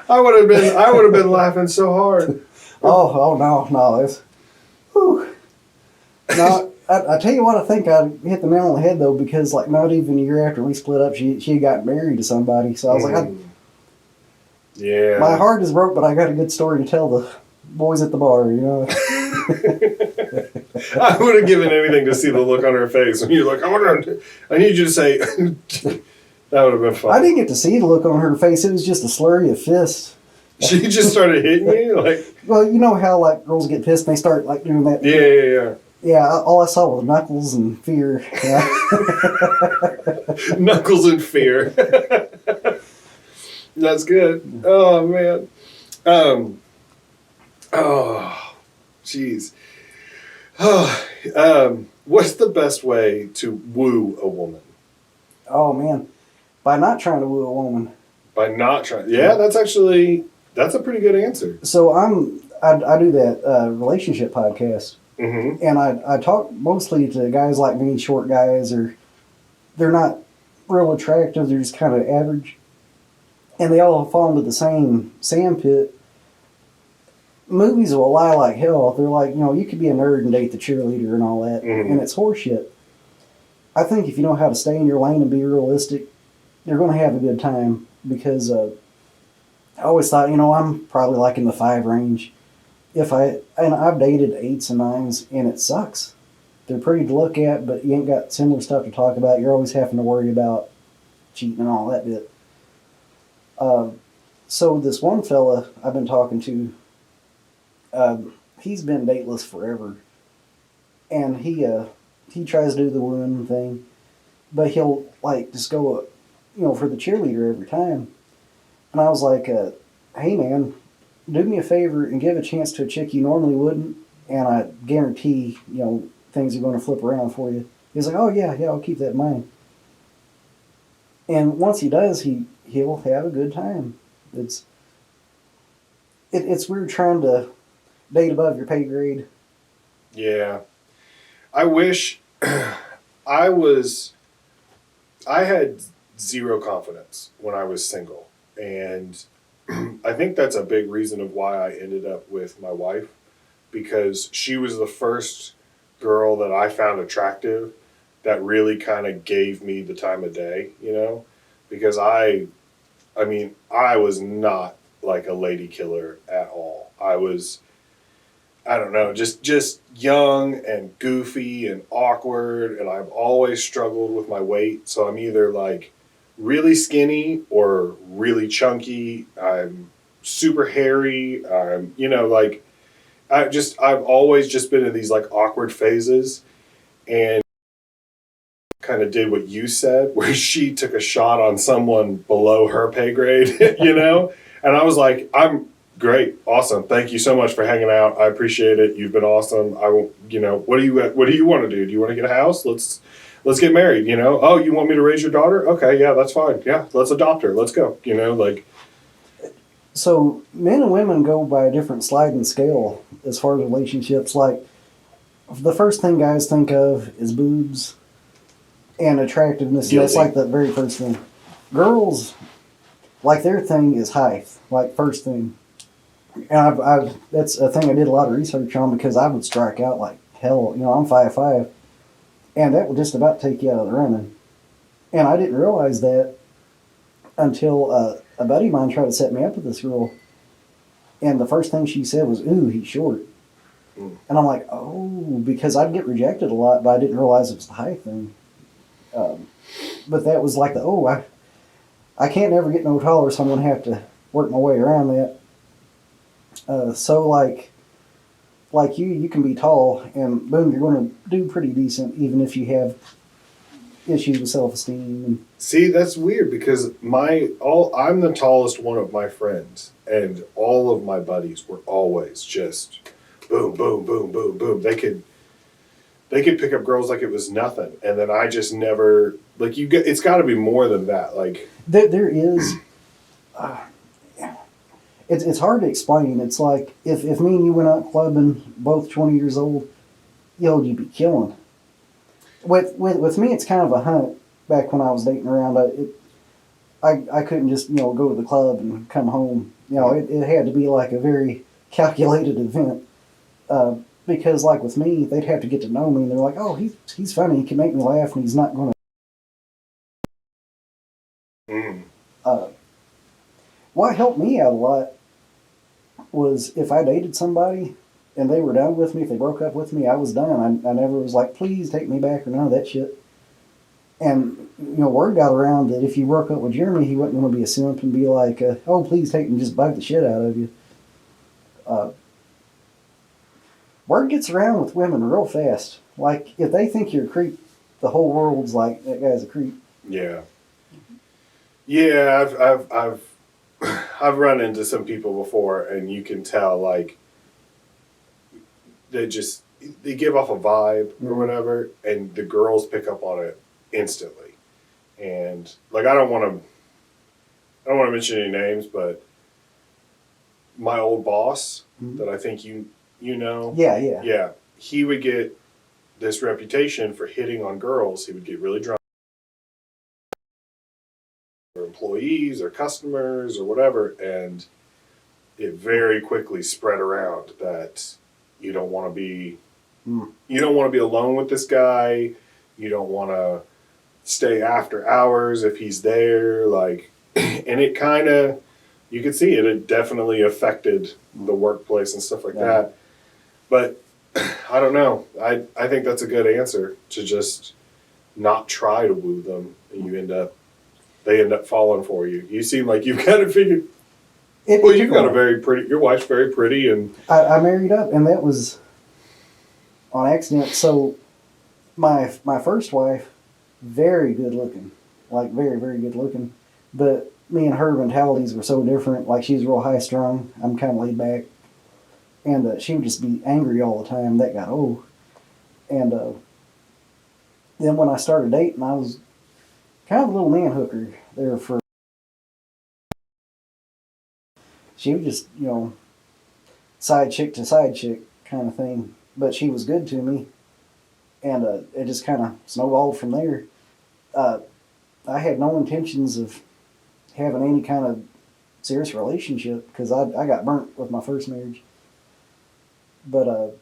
I would have been laughing so hard. Oh no, it's, whew. No, I tell you what, I think I hit the nail on the head though, because like not even a year after we split up, she had gotten married to somebody. So I was like, Yeah. My heart is broke, but I got a good story to tell the boys at the bar, you know. I would have given anything to see the look on her face when you're like, I need you to say. That would have been fun. I didn't get to see the look on her face. It was just a slurry of fists. She just started hitting you? Like, well, you know how like girls get pissed and they start like doing that? Yeah. Yeah, all I saw was knuckles and fear. Yeah. Knuckles and fear. That's good. Oh, man. Oh, jeez. What's the best way to woo a woman? Oh, man. By not trying to woo a woman. By not trying. Yeah, that's a pretty good answer. So I do that relationship podcast. Mm-hmm. And I talk mostly to guys like me, short guys, or they're not real attractive, they're just kind of average. And they all fall into the same sandpit. Movies will lie like hell. They're like, you know, you could be a nerd and date the cheerleader and all that. Mm-hmm. And it's horseshit. I think if you know how to stay in your lane and be realistic, you're going to have a good time. Because I always thought, you know, I'm probably like in the 5 range. And I've dated 8s and 9s, and it sucks. They're pretty to look at, but you ain't got similar stuff to talk about. You're always having to worry about cheating and all that bit. So this one fella I've been talking to, he's been dateless forever, and he tries to do the wooing thing, but he'll like just go, you know, for the cheerleader every time. And I was like, hey man, do me a favor and give a chance to a chick you normally wouldn't, and I guarantee, you know, things are going to flip around for you. He's like, oh yeah, I'll keep that in mind. And once he does, he'll have a good time. It's weird trying to date above your pay grade. Yeah. I wish I had zero confidence when I was single. And I think that's a big reason of why I ended up with my wife, because she was the first girl that I found attractive that really kind of gave me the time of day, you know, because I was not like a lady killer at all. I don't know, just young and goofy and awkward, and I've always struggled with my weight. So I'm either like really skinny or really chunky. I'm super hairy. I'm, you know, like I've always just been in these like awkward phases, and kind of did what you said, where she took a shot on someone below her pay grade, you know? And I was like, I'm great. Awesome. Thank you so much for hanging out. I appreciate it. You've been awesome. I won't, you know, what do you want to do? Do you want to get a house? Let's get married, you know? Oh, you want me to raise your daughter? Okay. Yeah, that's fine. Yeah. Let's adopt her. Let's go, you know, like. So men and women go by a different sliding scale as far as relationships. Like the first thing guys think of is boobs and attractiveness. That's like the very first thing. Girls, like their thing is height, like first thing. And I've that's a thing I did a lot of research on, because I would strike out like hell. You know, I'm 5'5", and that would just about take you out of the running. And I didn't realize that until a buddy of mine tried to set me up with this girl, and the first thing she said was, "Ooh, he's short." And I'm like, oh, because I'd get rejected a lot, but I didn't realize it was the height thing. But that was like I can't never get no taller, so I'm going to have to work my way around that. So like you can be tall, and boom, you're going to do pretty decent, even if you have issues with self-esteem. See, that's weird, because I'm the tallest one of my friends, and all of my buddies were always just boom, boom, boom, boom, boom. They could pick up girls like it was nothing, and then I just never like it's got to be more than that. Like there is. It's hard to explain. It's like if me and you went out clubbing, both 20 years old, you'd be killing. With me, it's kind of a hunt. Back when I was dating around, I couldn't just go to the club and come home. It had to be like a very calculated event. Because like with me, they'd have to get to know me, and they're like, "Oh, he's funny. He can make me laugh, and he's not going to." what helped me out a lot was if I dated somebody and they were done with me, if they broke up with me, I was done. I never was like, please take me back or none of that shit. And, word got around that if you broke up with Jeremy, he wasn't going to be a simp and be like, oh, please take me and just bug the shit out of you. Word gets around with women real fast. Like, if they think you're a creep, the whole world's like, that guy's a creep. Yeah. Yeah, I've run into some people before, and you can tell, like, they give off a vibe or whatever, and the girls pick up on it instantly. And, like, I don't want to mention any names, but my old boss that I think you know. Yeah. Yeah. He would get this reputation for hitting on girls. He would get really drunk. Or employees or customers or whatever, and it very quickly spread around that you don't want to be alone with this guy. You don't want to stay after hours if he's there. Like, and it kind of, you could see it. It definitely affected the workplace and stuff like that. But I don't know. I think that's a good answer, to just not try to woo them, and they end up falling for you. You seem like you've got it figured. Well, you've got your wife's very pretty, and I married up, and that was on accident. So my first wife, very good looking, like very, very good looking. But me and her mentalities were so different. Like, she's real high strung. I'm kind of laid back. And she would just be angry all the time. That got old. And then when I started dating, I was kind of a little man hooker there for. She was just, side chick to side chick kind of thing. But she was good to me. And it just kind of snowballed from there. I had no intentions of having any kind of serious relationship because I got burnt with my first marriage. But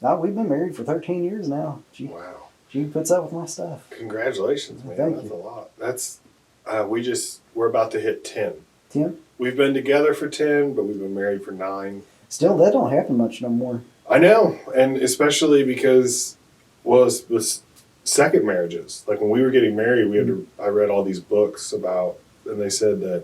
we've been married for 13 years now. Wow. She puts up with my stuff. Congratulations, man. Thank That's you. a lot. That's we're about to hit 10. 10? We've been together for 10, but we've been married for 9. Still, that don't happen much no more. I know, and especially because, well, it was second marriages. Like, when we were getting married, I read all these books about, and they said that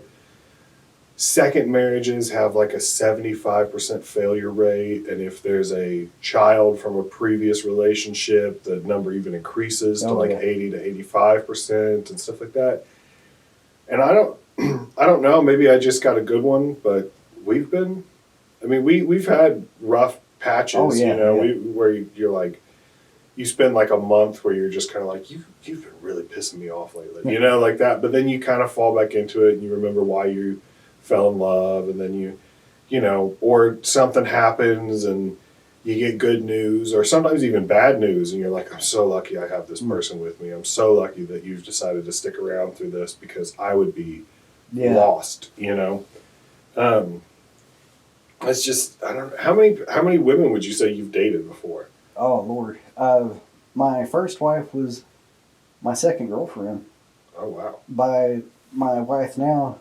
second marriages have like a 75% failure rate, and if there's a child from a previous relationship, the number even increases to 80 to 85% and stuff like that. And I don't know, maybe I just got a good one, but we've had rough patches, where you're like, you spend like a month where you're just kind of like, you've been really pissing me off lately, like that. But then you kind of fall back into it, and you remember why you fell in love, and then or something happens and you get good news, or sometimes even bad news, and you're like, I'm so lucky I have this person with me. I'm so lucky that you've decided to stick around through this, because I would be lost, It's just, I don't know. How many women would you say you've dated before? Oh, Lord. My first wife was my second girlfriend. Oh, wow. By my wife now,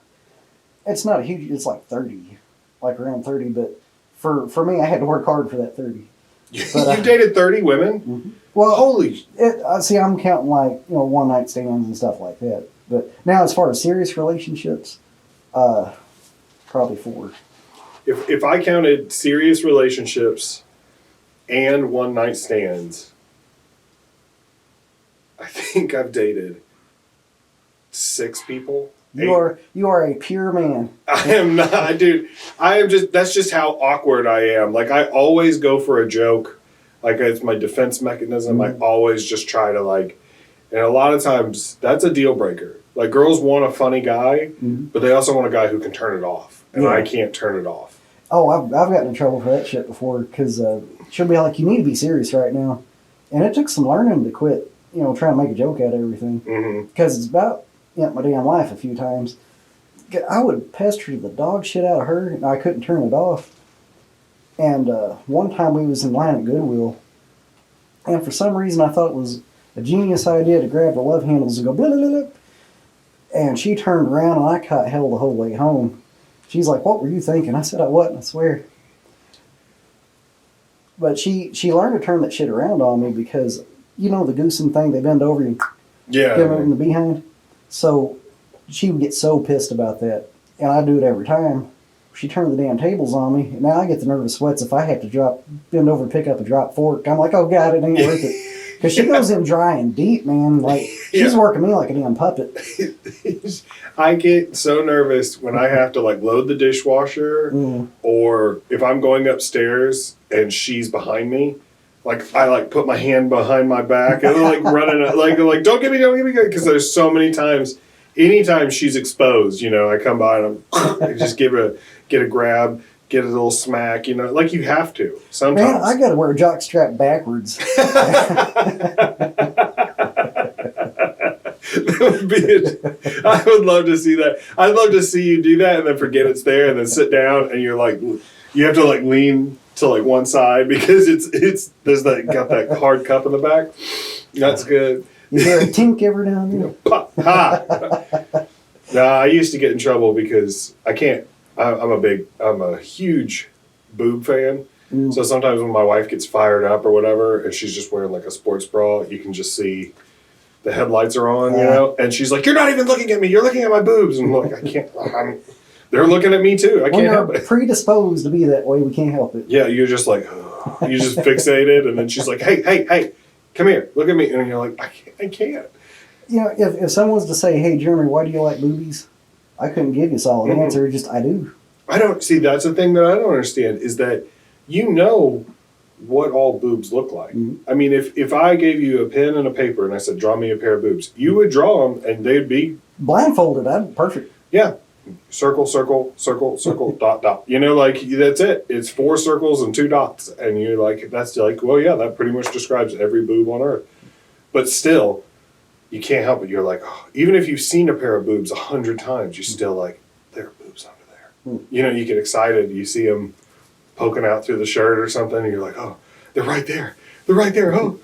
it's not a huge, it's like 30, like around 30, but for me, I had to work hard for that 30. But, you dated 30 women? Mm-hmm. Well, holy. See, I'm counting like, one night stands and stuff like that. But now, as far as serious relationships, probably 4. If I counted serious relationships and one night stands, I think I've dated 6 people. You are a pure man. I am not, dude. That's just how awkward I am. Like, I always go for a joke. Like, it's my defense mechanism. I always just try to, like, and a lot of times that's a deal breaker. Like, girls want a funny guy, but they also want a guy who can turn it off. And I can't turn it off. Oh, I've gotten in trouble for that shit before, because she'll be like, you need to be serious right now. And it took some learning to quit, trying to make a joke out of everything. Because it's about my damn life a few times. I would pester the dog shit out of her, and I couldn't turn it off. And one time we was in line at Goodwill, and for some reason I thought it was a genius idea to grab the love handles and go blah, blah, blah, blah. And she turned around, and I caught hell the whole way home. She's like, "What were you thinking?" I said, "I wasn't, I swear." But she learned to turn that shit around on me because, you know, the goosing thing, they bend over you, Yeah. give them in the behind. So she would get so pissed about that. And I do it every time. She turned the damn tables on me. And now I get the nervous sweats if I have to bend over and pick up a drop fork. I'm like, oh God, it ain't worth it. Because she goes in dry and deep, man. Like, she's working me like a damn puppet. I get so nervous when I have to like load the dishwasher, or if I'm going upstairs and she's behind me. Like I like put my hand behind my back and like running like don't get me because there's so many times. Anytime she's exposed, you know, I come by and I just get a grab, get a little smack, you know, like you have to sometimes. Man, I got to wear a jock strap backwards. I would love to see that. I'd love to see you do that and then forget it's there and then sit down and you're like, you have to like lean to like one side because it's there's that got that hard cup in the back. That's good. You hear a tink every now and then? Pop, ha. I used to get in trouble because I can't. I'm a huge boob fan. So sometimes when my wife gets fired up or whatever, and she's just wearing like a sports bra, you can just see the headlights are on, you know. And she's like, "You're not even looking at me. You're looking at my boobs." And I'm like, "I can't. They're looking at me too. I can't help it." Predisposed to be that way, we can't help it. Yeah, you're just like, you just fixated, and then she's like, "Hey, come here, look at me," and you're like, I can't. You know, if someone was to say, "Hey, Jeremy, why do you like boobies?" I couldn't give you a solid answer. Just I do. I don't see. That's the thing that I don't understand is that you know what all boobs look like. I mean, if I gave you a pen and a paper and I said, "Draw me a pair of boobs," you would draw them, and they'd be blindfolded. I'd perfect. Yeah. Circle, circle, circle, circle, dot, dot. You know, like, that's it. It's 4 circles and 2 dots. And you're like, that's like, well, yeah, that pretty much describes every boob on earth. But still, you can't help it. You're like, oh, even if you've seen a pair of boobs 100 times, you're still like, there are boobs under there. You know, you get excited. You see them poking out through the shirt or something, and you're like, oh, they're right there. They're right there. Oh.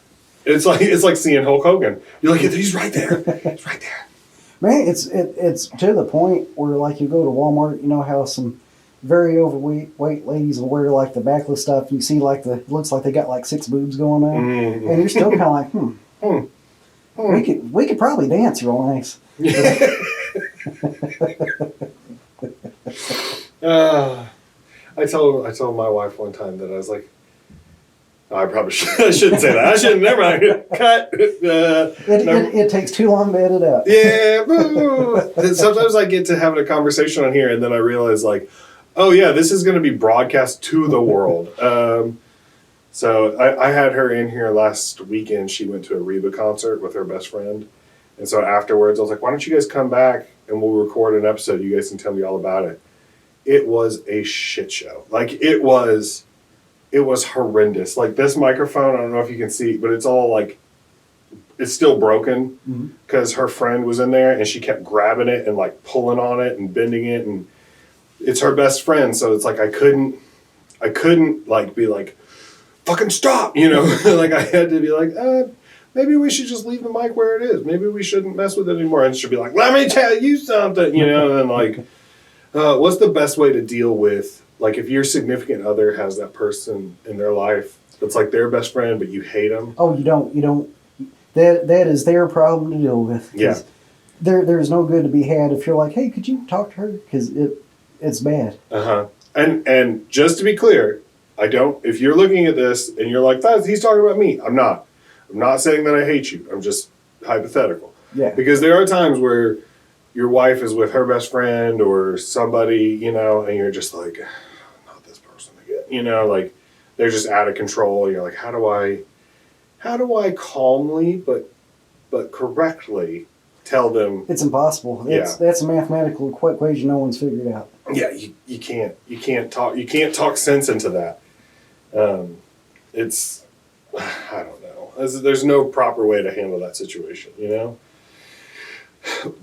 It's like seeing Hulk Hogan. You're like, he's right there. He's right there. Man, it's to the point where, like, you go to Walmart, you know how some very overweight ladies will wear, like, the backless stuff, and you see, like, it looks like they got, like, 6 boobs going on, and you're still kind of like, we could probably dance real nice. I told my wife one time that I was like, I probably I shouldn't say that. I shouldn't. Never mind. Cut. It takes too long to edit out. Yeah. Sometimes I get to having a conversation on here, and then I realize, like, oh yeah, this is going to be broadcast to the world. So I had her in here last weekend. She went to a Reba concert with her best friend, and so afterwards I was like, why don't you guys come back and we'll record an episode. You guys can tell me all about it. It was a shit show. Like, it was horrendous. Like, this microphone, I don't know if you can see, but it's all like, it's still broken because her friend was in there and she kept grabbing it and like pulling on it and bending it, and it's her best friend. So it's like, I couldn't like be like, fucking stop, you know? Like, I had to be like, maybe we should just leave the mic where it is. Maybe we shouldn't mess with it anymore. And she'll be like, let me tell you something, you know? And like, what's the best way to deal with, like, if your significant other has that person in their life that's like their best friend, but you hate them? Oh, you don't. That is their problem to deal with. Yeah. There's no good to be had if you're like, hey, could you talk to her? Because it's bad. And just to be clear, if you're looking at this and you're like, he's talking about me, I'm not saying that I hate you. I'm just hypothetical. Yeah. Because there are times where your wife is with her best friend or somebody, you know, and you're just like, not this person again. You know, like, they're just out of control. You're like, how do I calmly but correctly tell them? It's impossible. That's a mathematical equation no one's figured out. Yeah, you can't talk sense into that. It's, I don't know. There's no proper way to handle that situation, you know?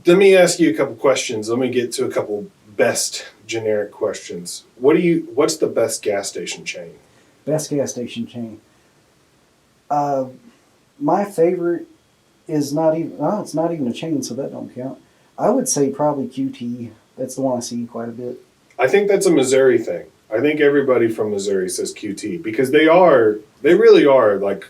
Let me ask you a couple questions. Let me get to a couple best generic questions. What's the best gas station chain? Best gas station chain. My favorite is it's not even a chain, so that don't count. I would say probably QT. That's the one I see quite a bit. I think that's a Missouri thing. I think everybody from Missouri says QT because they really are like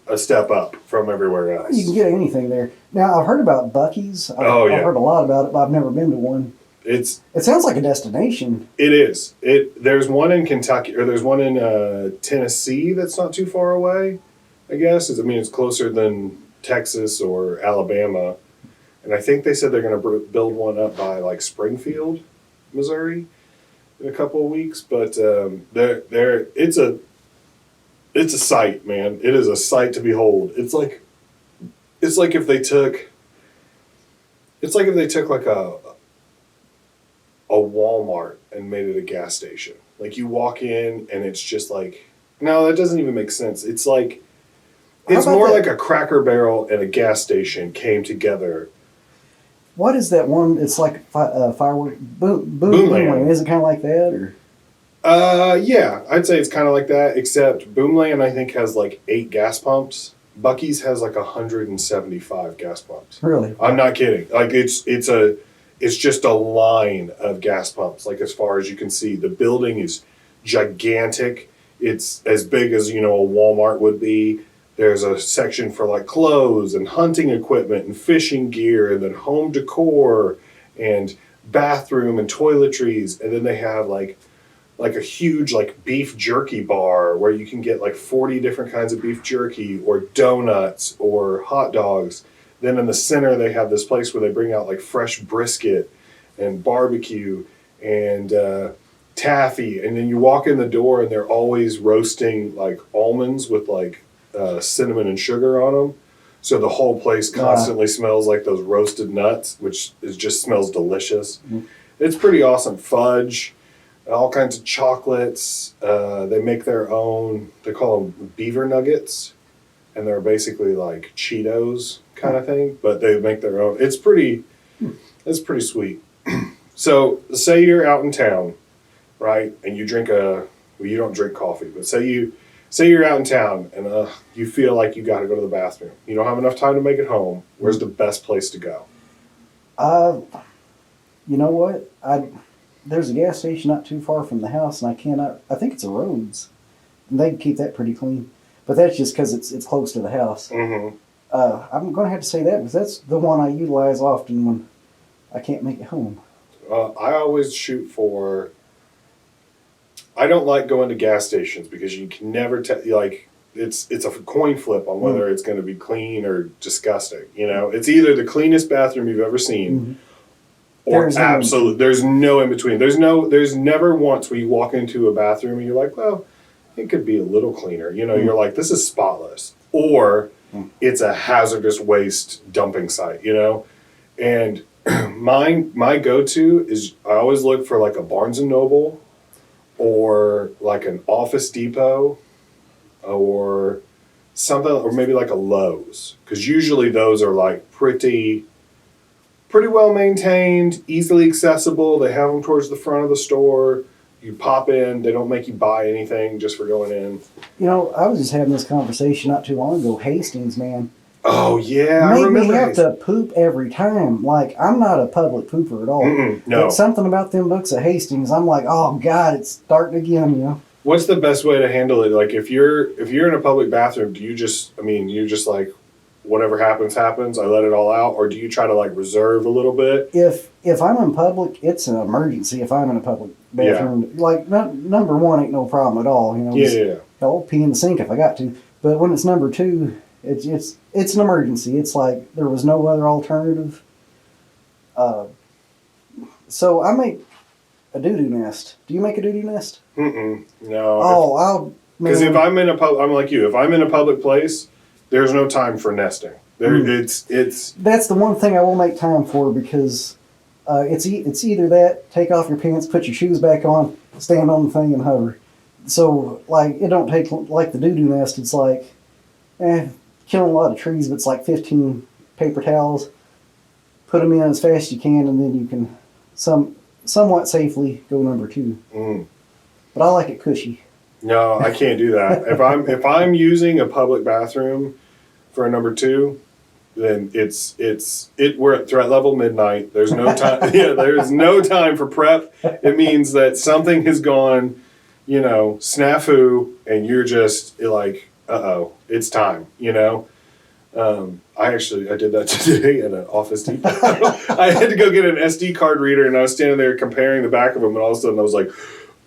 a step up from everywhere else. You can get anything there. Now, I've heard about Buc-ee's. I've heard a lot about it, but I've never been to one. It sounds like a destination. It is. There's one in Kentucky, or there's one in Tennessee that's not too far away, I guess. It's closer than Texas or Alabama. And I think they said they're going to build one up by like Springfield, Missouri, in a couple of weeks. But it's a sight, man. It is a sight to behold. It's like if they took like a Walmart and made it a gas station. Like you walk in and it's just like, no, that doesn't even make sense. It's like it's more like a Cracker Barrel and a gas station came together. What is that one? It's like firework Boomland. Is it kind of like that, or? Yeah, I'd say it's kind of like that, except Boomland, I think, has like 8 gas pumps. Buc-ee's has like 175 gas pumps. Really? I'm not kidding. Like it's just a line of gas pumps. Like as far as you can see, the building is gigantic. It's as big as, a Walmart would be. There's a section for like clothes and hunting equipment and fishing gear and then home decor and bathroom and toiletries. And then they have like a huge like beef jerky bar where you can get like 40 different kinds of beef jerky or donuts or hot dogs. Then in the center they have this place where they bring out like fresh brisket and barbecue and taffy. And then you walk in the door and they're always roasting like almonds with like cinnamon and sugar on them. So the whole place constantly smells like those roasted nuts, which just smells delicious. Mm-hmm. It's pretty awesome. Fudge. All kinds of chocolates. They make their own, they call them beaver nuggets. And they're basically like Cheetos kind of thing, but they make their own. It's pretty sweet. So say you're out in town, right? And you you don't drink coffee, but say you're out in town and you feel like you got to go to the bathroom. You don't have enough time to make it home. Where's the best place to go? You know what? There's a gas station not too far from the house, and I think it's a Rhodes. And they keep that pretty clean. But that's just because it's close to the house. Mm-hmm. I'm going to have to say that because that's the one I utilize often when I can't make it home. I always shoot for... I don't like going to gas stations because you can never tell... It's a coin flip on whether it's going to be clean or disgusting. It's either the cleanest bathroom you've ever seen... Mm-hmm. Or there's no in between. There's never once where you walk into a bathroom and you're like, well, it could be a little cleaner. You're like, this is spotless. Or it's a hazardous waste dumping site, And my go-to is I always look for like a Barnes & Noble or like an Office Depot or something, or maybe like a Lowe's. Because usually those are like pretty well maintained, easily accessible. They have them towards the front of the store. You pop in. They don't make you buy anything just for going in. I was just having this conversation not too long ago. Hastings, man. Oh, yeah. I remember me have to poop every time. Like, I'm not a public pooper at all. No. But something about them books at Hastings, I'm like, oh, God, it's starting again, What's the best way to handle it? Like, if you're in a public bathroom, do you just like, whatever happens, I let it all out? Or do you try to like reserve a little bit? If I'm in public, it's an emergency if I'm in a public bathroom. Yeah. Like, number one ain't no problem at all. I'll pee in the sink if I got to. But when it's number two, it's an emergency. It's like there was no other alternative. So I make a doo-doo nest. Do you make a doo-doo nest? No. Oh, because if I'm I'm like you. If I'm in a public place, there's no time for nesting. It's That's the one thing I will make time for because it's either that, take off your pants, put your shoes back on, stand on the thing and hover. So like it don't take like the doo-doo nest. It's like killing a lot of trees, but it's like 15 paper towels. Put them in as fast as you can, and then you can somewhat safely go number two. But I like it cushy. No, I can't do that. If I'm using a public bathroom for a number two, then we're at threat level midnight. There's no time. Yeah, there's no time for prep. It means that something has gone, snafu, and you're just like, it's time. I did that today at an Office Depot. I had to go get an SD card reader, and I was standing there comparing the back of them, and all of a sudden I was like,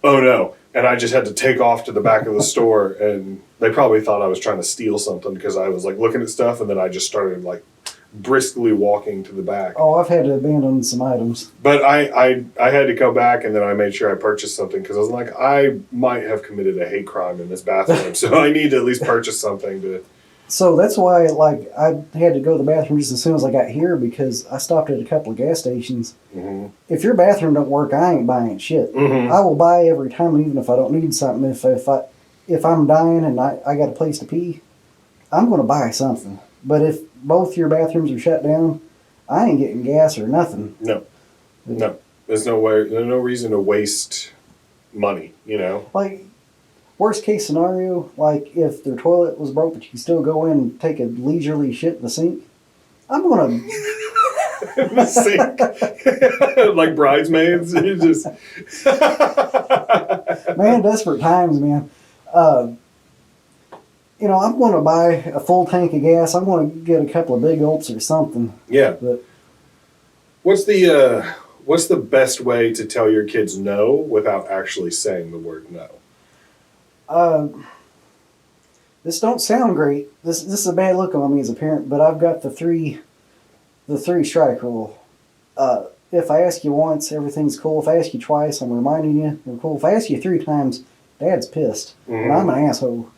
oh no. And I just had to take off to the back of the store, and they probably thought I was trying to steal something because I was like looking at stuff, and then I just started like briskly walking to the back. Oh, I've had to abandon some items. But I had to go back, and then I made sure I purchased something because I was like, I might have committed a hate crime in this bathroom, so I need to at least purchase something to... So that's why, I had to go to the bathroom just as soon as I got here because I stopped at a couple of gas stations. Mm-hmm. If your bathroom don't work, I ain't buying shit. Mm-hmm. I will buy every time, even if I don't need something. If I'm dying and I got a place to pee, I'm going to buy something. But if both your bathrooms are shut down, I ain't getting gas or nothing. No. There's no way. There's no reason to waste money. Like, worst case scenario, like if their toilet was broke, but you can still go in and take a leisurely shit in the sink, I'm gonna In the sink, like bridesmaids. You just man, desperate times, man. I'm gonna buy a full tank of gas. I'm gonna get a couple of big ults or something. Yeah. But what's the best way to tell your kids no without actually saying the word no? This don't sound great. This is a bad look on me as a parent, but I've got the three strike rule. If I ask you once, everything's cool. If I ask you twice, I'm reminding you, you're cool. If I ask you 3 times, Dad's pissed, and I'm an asshole.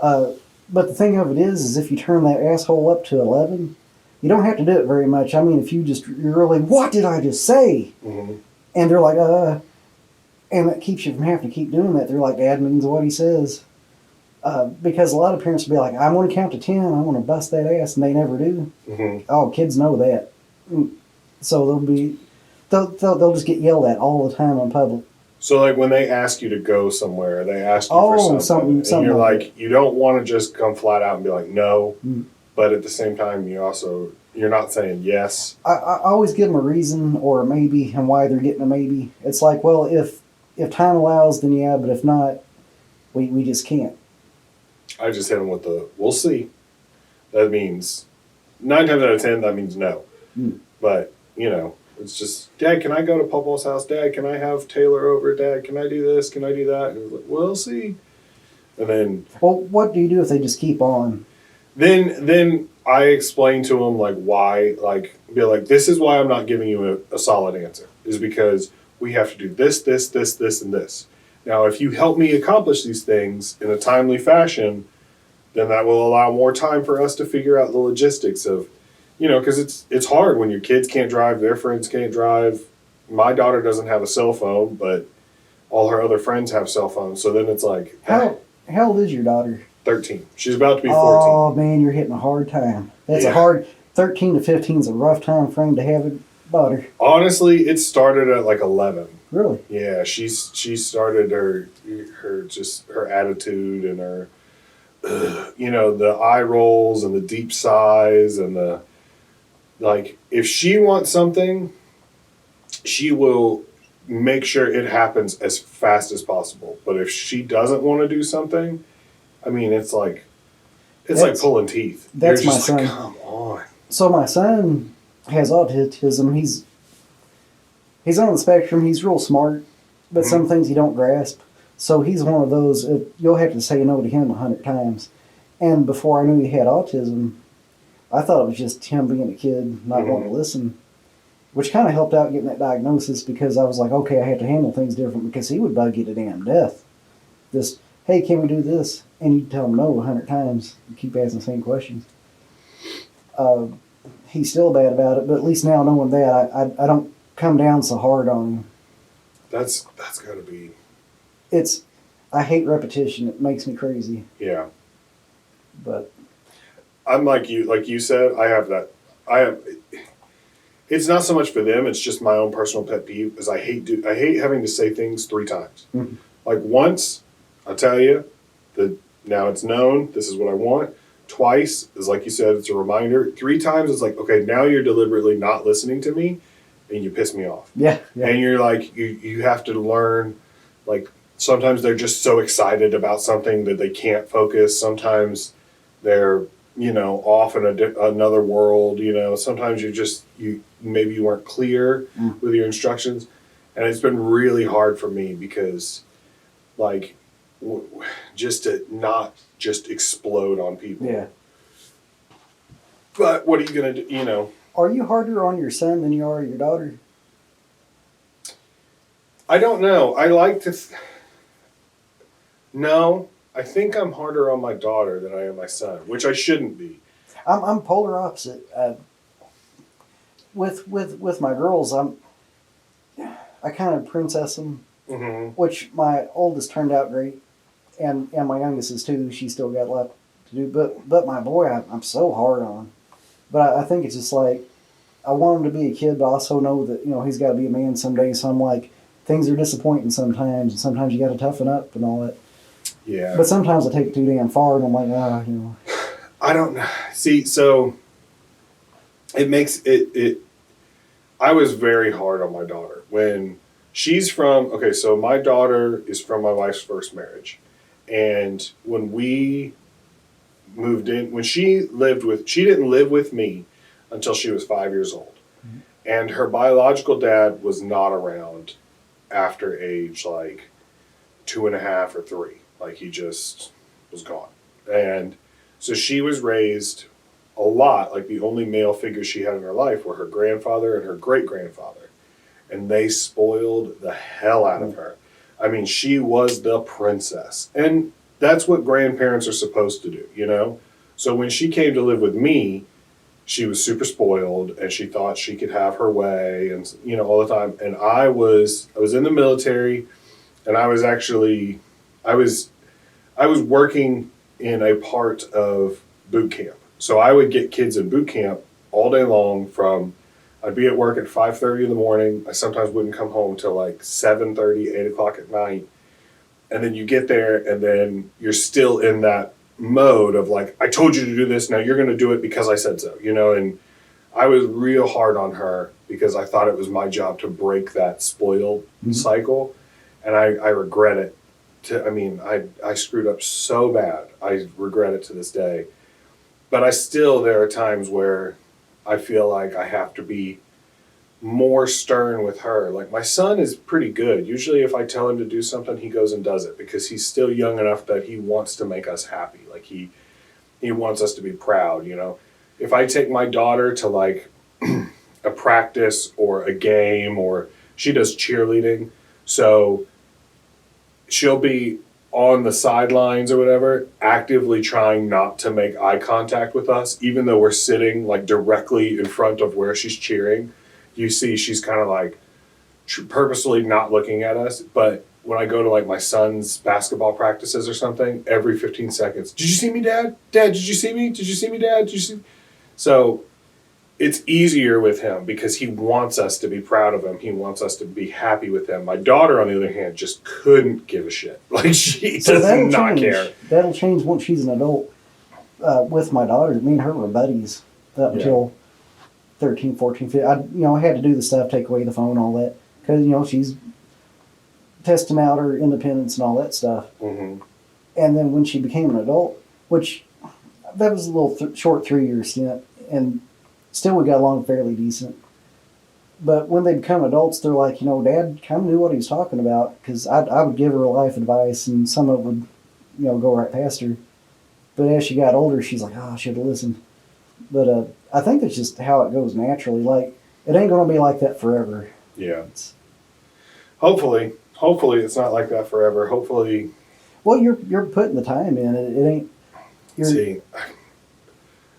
But the thing of it is if you turn that asshole up to 11, you don't have to do it very much. I mean, if you're really, what did I just say? Mm-hmm. And they're like, and that keeps you from having to keep doing that. They're like, Dad means what he says. Because a lot of parents will be like, I'm going to count to 10. I'm going to bust that ass. And they never do. Mm-hmm. Oh, kids know that. So they'll just get yelled at all the time in public. So like when they ask you to go somewhere, they ask you for something. And you're like, you don't want to just come flat out and be like, no. But at the same time, you're not saying yes. I always give them a reason or a maybe and why they're getting a maybe. It's like, well, if time allows, then yeah, but if not, we just can't. I just hit them with we'll see. That means 9 times out of 10, that means no. But, it's just, Dad, can I go to Popo's house? Dad, can I have Taylor over? Dad, can I do this? Can I do that? And it was like, we'll see. And then... Well, what do you do if they just keep on? Then I explain to them, why, be like, this is why I'm not giving you a solid answer. Is because we have to do this, this, this, this, and this. Now, if you help me accomplish these things in a timely fashion, then that will allow more time for us to figure out the logistics of, because it's hard when your kids can't drive, their friends can't drive. My daughter doesn't have a cell phone, but all her other friends have cell phones. So then it's like... How old is your daughter? 13. She's about to be 14. Oh, man, you're hitting a hard time. That's a hard... 13 to 15 is a rough time frame to have a daughter. Honestly, it started at 11. Really? Yeah, she started her attitude and her, the eye rolls and the deep sighs and the... if she wants something, she will make sure it happens as fast as possible. But if she doesn't want to do something, I mean, it's like pulling teeth. That's my son. Come on. So my son has autism. He's on the spectrum. He's real smart, but some things he don't grasp. So he's one of those, you'll have to say no to him 100 times. And before I knew he had autism, I thought it was just him being a kid, not wanting to listen, which kind of helped out getting that diagnosis because I was like, okay, I have to handle things different because he would bug you to damn death. Just, hey, can we do this? And you tell him no 100 times and keep asking the same questions. He's still bad about it, but at least now knowing that, I don't come down so hard on him. That's got to be... I hate repetition. It makes me crazy. Yeah. But... I'm like you said, it's not so much for them, it's just my own personal pet peeve, is I hate having to say things 3 times. Mm-hmm. Once, I tell you, now it's known, this is what I want. Twice is like you said, it's a reminder. 3 times it's like, okay, now you're deliberately not listening to me and you piss me off. Yeah. And you're like, you have to learn, like, sometimes they're just so excited about something that they can't focus. Sometimes they're, off in another world, sometimes maybe you weren't clear with your instructions. And it's been really hard for me because, like, just to not just explode on people. Yeah. But what are you going to do, Are you harder on your son than you are your daughter? I don't know. I like to... No, I think I'm harder on my daughter than I am my son, which I shouldn't be. I'm polar opposite. With my girls, I kind of princess them, which my oldest turned out great, and my youngest is too. She's still got a lot to do. But my boy, I'm so hard on. But I think it's just like I want him to be a kid, but I also know that he's got to be a man someday. So I'm like, things are disappointing sometimes, and sometimes you got to toughen up and all that. Yeah. But sometimes I take it too damn far, and I'm like, I don't know. See, so it makes it. I was very hard on my daughter when she's from. Okay, so my daughter is from my wife's first marriage, and when we moved in, when she didn't live with me until she was 5 years old, and her biological dad was not around after age like 2.5 or 3. Like, he just was gone. And so she was raised a lot, like the only male figures she had in her life were her grandfather and her great-grandfather. And they spoiled the hell out of her. I mean, she was the princess. And that's what grandparents are supposed to do, So when she came to live with me, she was super spoiled and she thought she could have her way and, all the time. And I was in the military, and I was working in a part of boot camp. So I would get kids in boot camp all day long I'd be at work at 5:30 in the morning. I sometimes wouldn't come home till like 7:30, 8 o'clock at night. And then you get there and then you're still in that mode of like, I told you to do this, now you're going to do it because I said so, and I was real hard on her because I thought it was my job to break that spoiled cycle. And I regret it. I screwed up so bad. I regret it to this day. But there are times where I feel like I have to be more stern with her. Like, my son is pretty good. Usually if I tell him to do something, he goes and does it because he's still young enough that he wants to make us happy. Like, he wants us to be proud, If I take my daughter to like a practice or a game, or she does cheerleading, so she'll be on the sidelines or whatever, actively trying not to make eye contact with us, even though we're sitting like directly in front of where she's cheering. You see, she's kind of like purposely not looking at us. But when I go to like my son's basketball practices or something, every 15 seconds, did you see me, Dad? Dad, did you see me? Did you see me, Dad? Did you see me? So it's easier with him because he wants us to be proud of him. He wants us to be happy with him. My daughter, on the other hand, just couldn't give a shit. Like, she does not care. That'll change once she's an adult. With my daughter, me and her were buddies up until 13, 14, 15. I had to do the stuff, take away the phone, all that. Because, she's testing out her independence and all that stuff. Mm-hmm. And then when she became an adult, which that was a little short 3-year stint, and still we got along fairly decent. But when they become adults, they're like, Dad kind of knew what he was talking about, because I would give her life advice, and some of it would, go right past her. But as she got older, she's like, I should have listened. But I think that's just how it goes naturally. Like, it ain't going to be like that forever. Yeah. Hopefully it's not like that forever. Hopefully. Well, you're putting the time in. It ain't. See,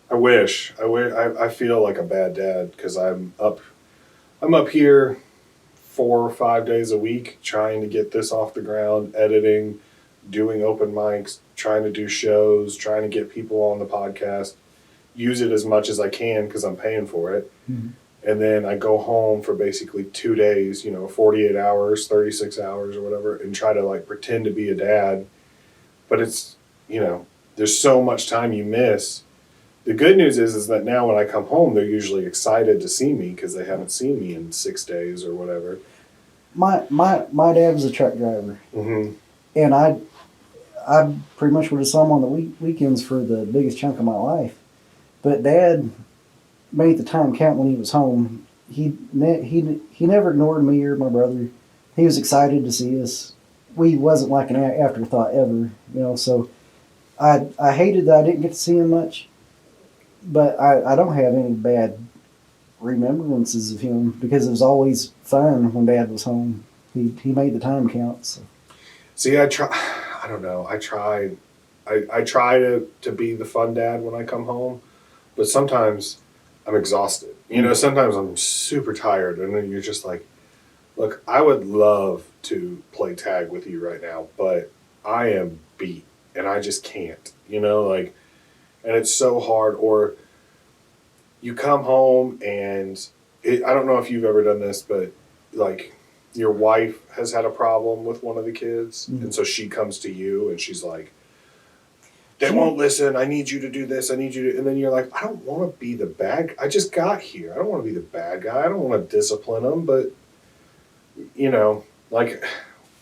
I wish. I feel like a bad dad because I'm up here 4 or 5 days a week trying to get this off the ground, editing, doing open mics, trying to do shows, trying to get people on the podcast, use it as much as I can because I'm paying for it. Mm-hmm. And then I go home for basically 2 days, 48 hours, 36 hours or whatever, and try to like pretend to be a dad. But it's, there's so much time you miss. The good news is that now when I come home, they're usually excited to see me because they haven't seen me in 6 days or whatever. My dad was a truck driver, and I pretty much would have saw him on the weekends for the biggest chunk of my life. But Dad made the time count when he was home. He never ignored me or my brother. He was excited to see us. We wasn't like an afterthought ever, So I hated that I didn't get to see him much, but I don't have any bad remembrances of him because it was always fun when Dad was home. He made the time count. So. See, I don't know. I try to be the fun dad when I come home, but sometimes I'm exhausted. Sometimes I'm super tired, and then you're just like, look, I would love to play tag with you right now, but I am beat, and I just can't. And it's so hard. Or you come home, and I don't know if you've ever done this, but your wife has had a problem with one of the kids, and so she comes to you, and she's like, they won't listen. I need you to do this. I need you to. And then you're like, I don't want to be the bad guy. I just got here. I don't want to be the bad guy. I don't want to discipline them. But,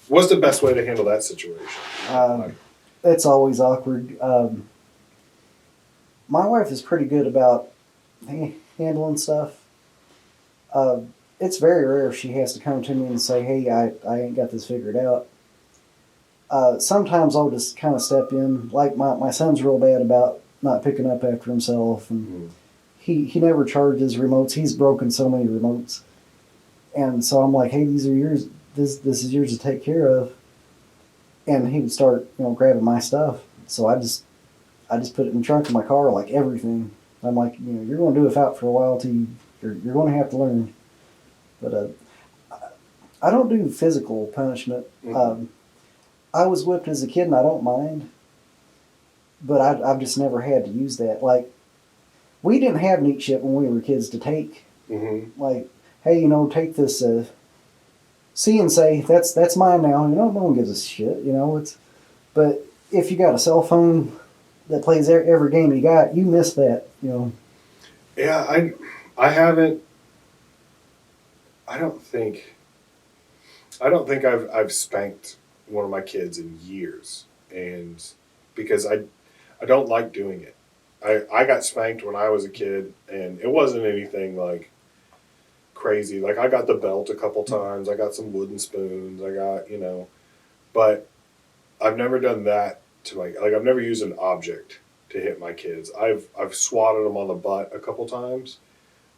what's the best way to handle that situation? It's always awkward. My wife is pretty good about handling stuff. It's very rare if she has to come to me and say, hey, I ain't got this figured out. Sometimes I'll just kind of step in. Like my son's real bad about not picking up after himself, and he never charges remotes. He's broken so many remotes, and so I'm like, hey, these are yours. This is yours to take care of. And he would start grabbing my stuff. So I just put it in the trunk of my car, like everything. I'm like, you're going to do it out for a while till you're going to have to learn. But I don't do physical punishment. I was whipped as a kid, and I don't mind. But I've just never had to use that. Like, we didn't have neat shit when we were kids to take. Like, hey, take this see and say, that's mine now. No one gives a shit, But if you got a cell phone that plays every game you got, you miss that, Yeah, I haven't. I don't think I've spanked one of my kids in years, and because I don't like doing it. I got spanked when I was a kid, and it wasn't anything like crazy. Like, I got the belt a couple times. I got some wooden spoons. I got, but I've never done that to I've never used an object to hit my kids. I've swatted them on the butt a couple times,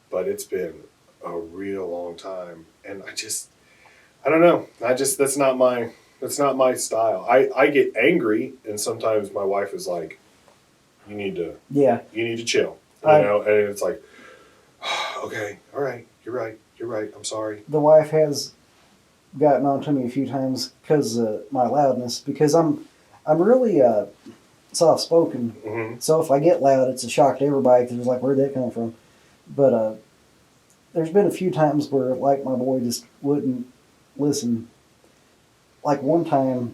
but it's been a real long time. And I don't know. That's not my style. I get angry, and sometimes my wife is like, you need to chill, and it's like, okay, all right, you're right, I'm sorry. The wife has gotten on to me a few times because of my loudness, because I'm really soft-spoken. So if I get loud, it's a shock to everybody, because it's like, where'd that come from? But there's been a few times where, my boy just wouldn't listen. Like, one time,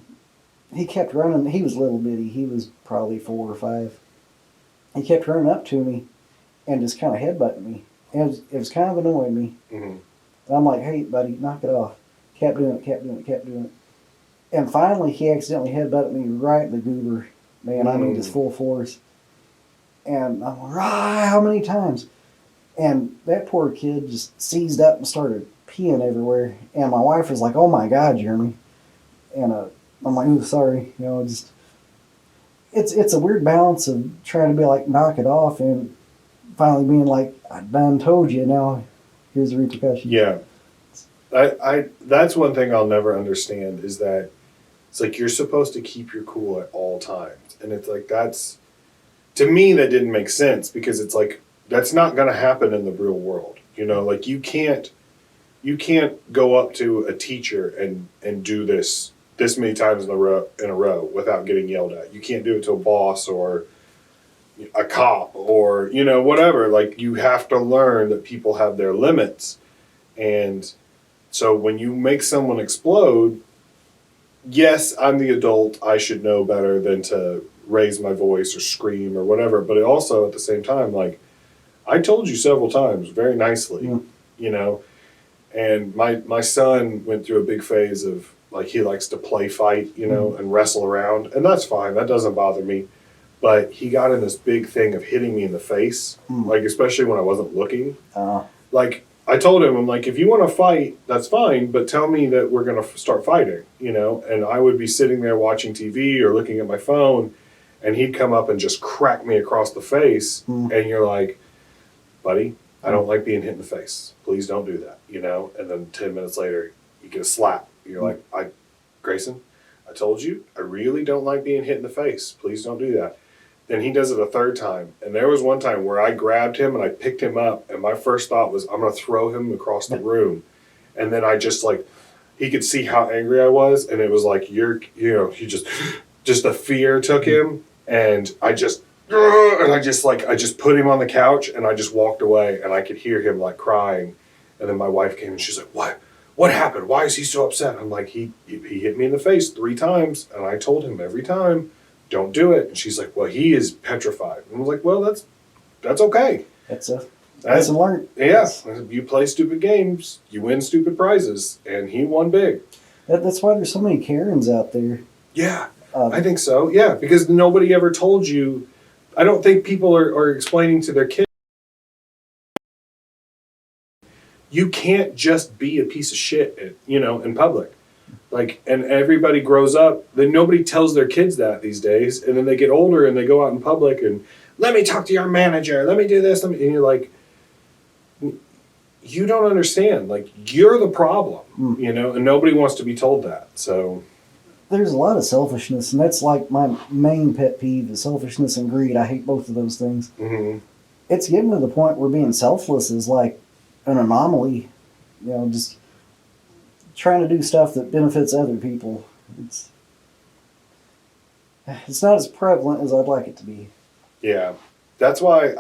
he kept running. He was little bitty. He was probably 4 or 5. He kept running up to me and just kind of headbutting me. And it was kind of annoying me. And I'm like, hey, buddy, knock it off. Kept doing it. And finally, he accidentally headbutted me right in the goober. Man, I mean, just full force. And I'm like, how many times? And that poor kid just seized up and started peeing everywhere. And my wife was like, oh my God, Jeremy. And I'm like, oh, sorry. It's a weird balance of trying to be like, knock it off, and finally being like, I done told you, now here's the repercussions. Yeah. I that's one thing I'll never understand, is that it's like you're supposed to keep your cool at all times. And it's like, to me, that didn't make sense, because it's like, that's not going to happen in the real world. Like, you can't go up to a teacher and do this many times in a row without getting yelled at. You can't do it to a boss or a cop or, whatever. Like, you have to learn that people have their limits. And so when you make someone explode, yes, I'm the adult. I should know better than to raise my voice or scream or whatever. But it also, at the same time, like, I told you several times very nicely, you know, and my son went through a big phase of, like, he likes to play fight, you know, and wrestle around. And that's fine. That doesn't bother me. But he got in this big thing of hitting me in the face, like, especially when I wasn't looking. Like, I told him, I'm like, if you want to fight, that's fine, but tell me that we're going to start fighting, you know? And I would be sitting there watching TV or looking at my phone, and he'd come up and just crack me across the face. And you're like, buddy, I don't like being hit in the face. Please don't do that, you know? And then 10 minutes later, you get a slap. You're like, Grayson, I told you, I really don't like being hit in the face. Please don't do that. Then he does it a third time. And there was one time where I grabbed him and I picked him up. And my first thought was, I'm going to throw him across the room. And then I just, like, he could see how angry I was. And it was like, he just the fear took him. And I just put him on the couch and I just walked away. And I could hear him, like, crying. And then my wife came and she's like, what happened? Why is he so upset? I'm like, he hit me in the face 3 times. And I told him every time, don't do it. And she's like, well, he is petrified. And I was like, well, that's okay. That's a lesson learned. Yeah. You play stupid games, you win stupid prizes. And he won big. That's why there's so many Karens out there. Yeah, I think so. Yeah, because nobody ever told you. I don't think people are explaining to their kids, you can't just be a piece of shit, you know, in public. Like, and everybody grows up, then nobody tells their kids that these days, and then they get older and they go out in public and, let me talk to your manager, let me do this, and you're like, you don't understand. Like, you're the problem, you know, and nobody wants to be told that, so. There's a lot of selfishness, and that's like my main pet peeve is selfishness and greed. I hate both of those things. It's getting to the point where being selfless is like an anomaly, you know, just trying to do stuff that benefits other people. It's not as prevalent as I'd like it to be. Yeah, that's why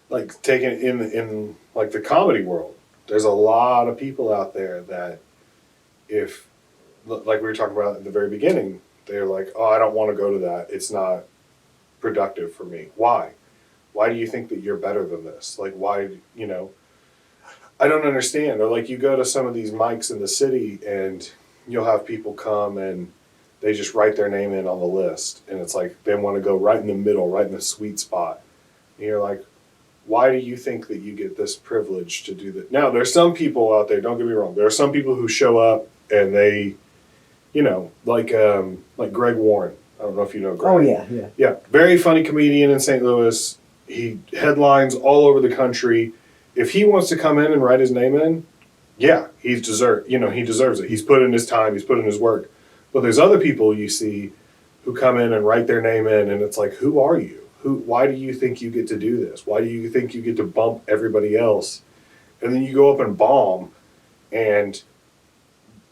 like, taking it in like the comedy world, there's a lot of people out there that, if, like we were talking about at the very beginning, they're like, oh, I don't want to go to that. It's not productive for me. Why? Why do you think that you're better than this? Like, why, you know, I don't understand. Or, like, you go to some of these mics in the city and you'll have people come and they just write their name in on the list. And it's like they want to go right in the middle, right in the sweet spot. And you're like, why do you think that you get this privilege to do that? Now, there's some people out there, don't get me wrong, there are some people who show up and they, you know, like Greg Warren. I don't know if you know Greg. Oh, yeah. Yeah, very funny comedian in St. Louis. He headlines all over the country. If he wants to come in and write his name in, yeah, he deserves it. He's put in his time, he's put in his work. But there's other people you see who come in and write their name in, and it's like, who are you? Why do you think you get to do this? Why do you think you get to bump everybody else? And then you go up and bomb, and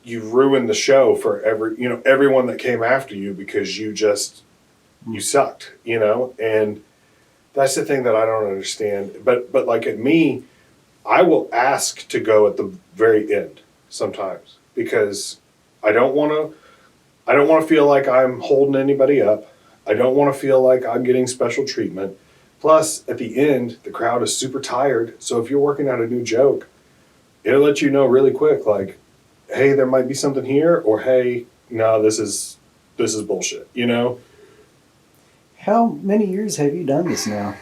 you ruin the show for everyone that came after you because you sucked, you know? And that's the thing that I don't understand. But like at me, I will ask to go at the very end sometimes because I don't want to feel like I'm holding anybody up. I don't want to feel like I'm getting special treatment. Plus, at the end, the crowd is super tired. So if you're working out a new joke, it'll let you know really quick, like, hey, there might be something here, or hey, no, this is bullshit, you know? How many years have you done this now?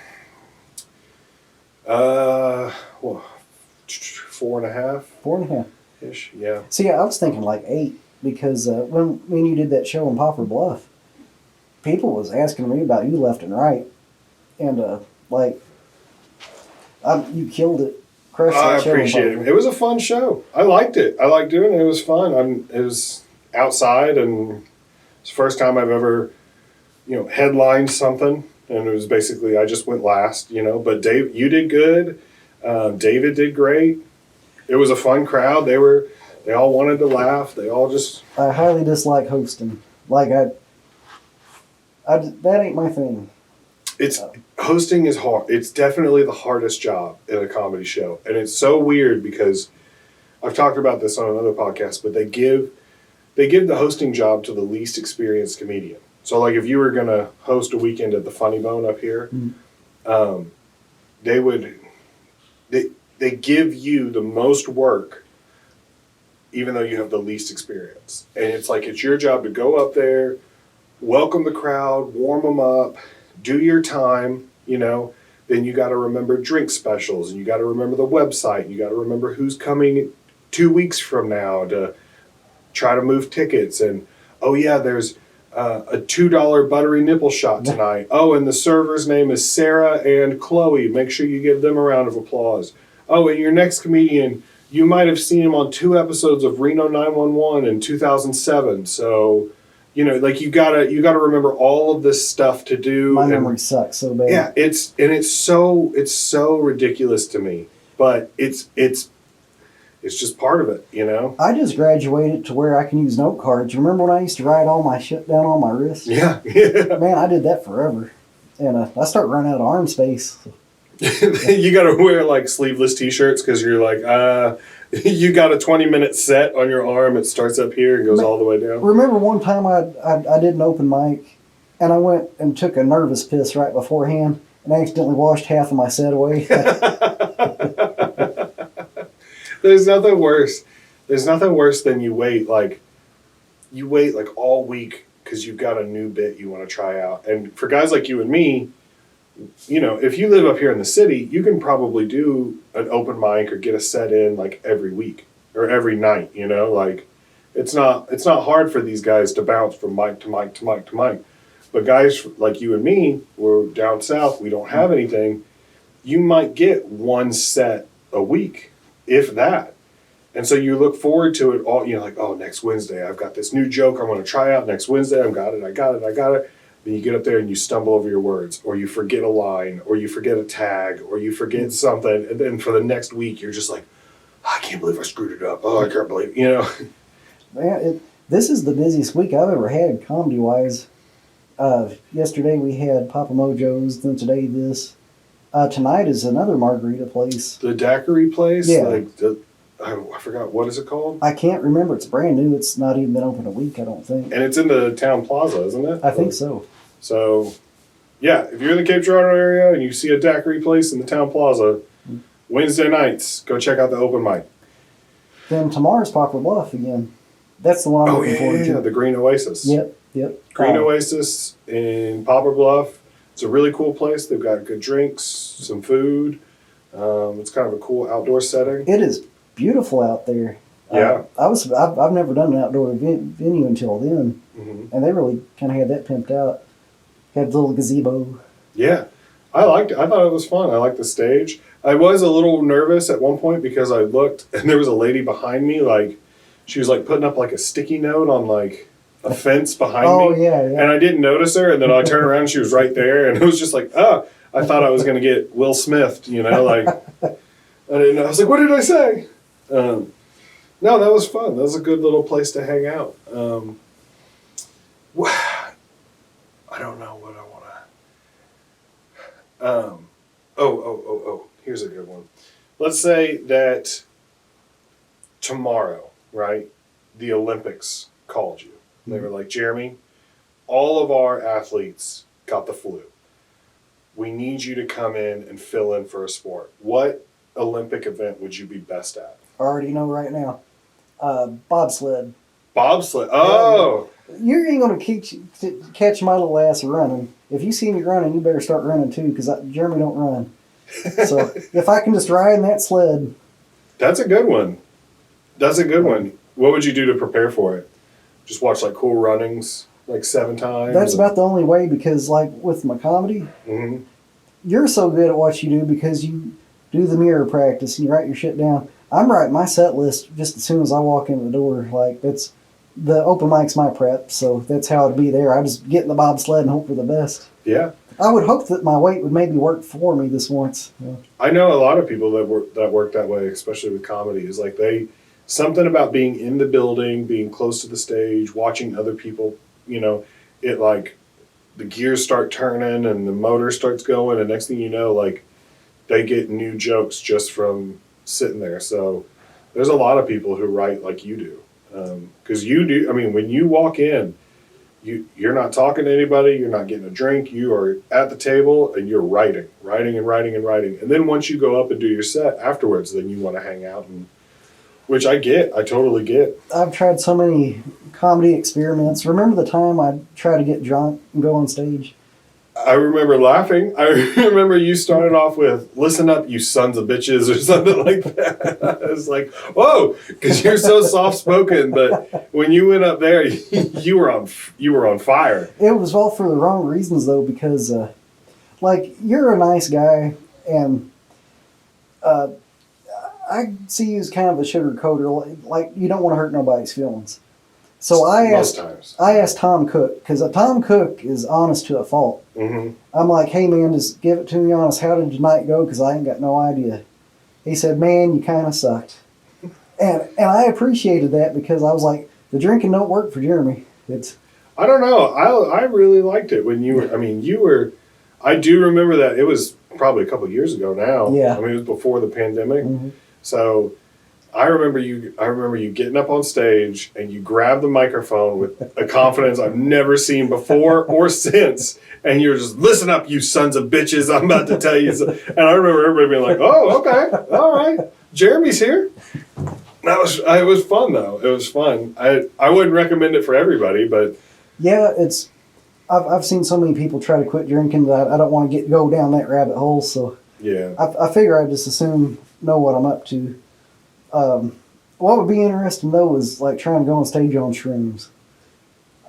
Well, 4.5. 4.5 ish, yeah. See, I was thinking like 8 because when you did that show in Poplar Bluff, people was asking me about you left and right, and you killed it. I appreciate it. It was a fun show. I liked it. I liked doing it. It was fun. It was outside, and it's the first time I've ever, headlined something. And it was basically, I just went last, But Dave, you did good. David did great. It was a fun crowd. They all wanted to laugh. They all just. I highly dislike hosting. That ain't my thing. Hosting is hard. It's definitely the hardest job in a comedy show. And it's so weird because I've talked about this on another podcast, but they give the hosting job to the least experienced comedian. So like if you were going to host a weekend at the Funny Bone up here, they would, they give you the most work even though you have the least experience. And it's like, it's your job to go up there, welcome the crowd, warm them up, do your time, you know. Then you got to remember drink specials, and you got to remember the website, and you got to remember who's coming 2 weeks from now to try to move tickets. And, oh yeah, there's a $2 buttery nipple shot tonight. Oh, and the server's name is Sarah and Chloe. Make sure you give them a round of applause. Oh, and your next comedian, you might have seen him on 2 episodes of Reno 911 in 2007. So, you know, like you gotta remember all of this stuff to do. My memory sucks so bad. Yeah, it's so ridiculous to me, but it's just part of it, you know. I just graduated to where I can use note cards. You remember when I used to write all my shit down on my wrist? Yeah. Man, I did that forever, and I started running out of arm space. You got to wear like sleeveless T-shirts because you're like, you got a 20-minute set on your arm. It starts up here and goes all the way down. Remember one time I did an open mic, and I went and took a nervous piss right beforehand, and I accidentally washed half of my set away. There's nothing worse. There's nothing worse than you wait like all week because you've got a new bit you want to try out. And for guys like you and me, you know, if you live up here in the city, you can probably do an open mic or get a set in like every week or every night, you know, like it's not hard for these guys to bounce from mic to mic to mic to mic. But guys like you and me, we're down south, we don't have anything. You might get one set a week, if that. And so you look forward to it all, you know, like, oh, next Wednesday, I've got this new joke I'm going to try out next Wednesday. I got it. Then you get up there and you stumble over your words, or you forget a line, or you forget a tag, or you forget something. And then for the next week, you're just like, oh, I can't believe I screwed it up. Oh, I can't believe, you know. Man, this is the busiest week I've ever had comedy-wise. Yesterday we had Papa Mojo's, then today this. Tonight is another margarita place. The daiquiri place? Yeah. Like I forgot, what is it called? I can't remember. It's brand new. It's not even been open a week, I don't think. And it's in the town plaza, isn't it? I think so. So, yeah, if you're in the Cape Girardeau area and you see a daiquiri place in the town plaza, Wednesday nights, go check out the open mic. Then tomorrow's Poplar Bluff again. That's the one I'm looking forward to. The Green Oasis. Yep. Green Oasis in Poplar Bluff. It's a really cool place. They've got good drinks, some food. It's kind of a cool outdoor setting. It is beautiful out there. Yeah. I've never done an outdoor venue until then, and they really kind of had that pimped out. Had a little gazebo. Yeah, I liked it. I thought it was fun. I liked the stage. I was a little nervous at one point because I looked and there was a lady behind me, like she was like putting up like a sticky note on like a fence behind me. Oh yeah. And I didn't notice her, and then I turned around and she was right there, and it was just like, oh, I thought I was gonna get Will Smith, you know, like I didn't know. I was like, what did I say? No, that was fun. That was a good little place to hang out. I don't know what I want to. Here's a good one. Let's say that tomorrow, right, the Olympics called you. They were like, Jeremy, all of our athletes got the flu. We need you to come in and fill in for a sport. What Olympic event would you be best at? I already know right now. Bobsled. Bobsled. Oh. You ain't gonna catch my little ass running. If you see me running, you better start running too, because Jeremy don't run. So if I can just ride in that sled. That's a good one. What would you do to prepare for it? Just watch like cool runnings, like 7 times? That's about the only way, because like with my comedy, you're so good at what you do because you do the mirror practice and you write your shit down. I'm writing my set list just as soon as I walk in the door. Like that's the open mic's my prep, so that's how it'd be there. I just get in the bobsled and hope for the best. Yeah. I would hope that my weight would maybe work for me this once. Yeah. I know a lot of people that work that way, especially with comedy, is like something about being in the building, being close to the stage, watching other people, you know, it like the gears start turning and the motor starts going, and next thing you know, like they get new jokes just from sitting there. So there's a lot of people who write like you do. Because you do, I mean, when you walk in, You're not talking to anybody. You're not getting a drink. You are at the table and you're writing. And then once you go up and do your set afterwards, then you want to hang out, and which I totally get. I've tried so many comedy experiments. Remember the time I tried to get drunk and go on stage? I remember laughing. I remember you started off with "Listen up, you sons of bitches" or something like that. I was like, "Whoa," because you're so soft spoken. But when you went up there, you were on fire. It was all for the wrong reasons though, because like you're a nice guy, and I see you as kind of a sugarcoater. Like you don't want to hurt nobody's feelings. So I asked Tom Cook, because Tom Cook is honest to a fault. Mm-hmm. I'm like, hey man, just give it to me honest. How did tonight go? Because I ain't got no idea. He said, man, you kind of sucked. And I appreciated that, because I was like, the drinking don't work for Jeremy. I don't know. I really liked it when you were. I mean, you were. I do remember that. It was probably a couple of years ago now. Yeah. I mean, it was before the pandemic. Mm-hmm. So I remember you getting up on stage and you grabbed the microphone with a confidence I've never seen before or since, and you're just, "Listen up, you sons of bitches, I'm about to tell you." And I remember everybody being like, "Oh, okay, all right, Jeremy's here." It was fun though. It was fun. I wouldn't recommend it for everybody, but yeah, I've seen so many people try to quit drinking that I don't want to go down that rabbit hole. So yeah, I figure I just assume know what I'm up to. What would be interesting though is like trying to go on stage on shrooms.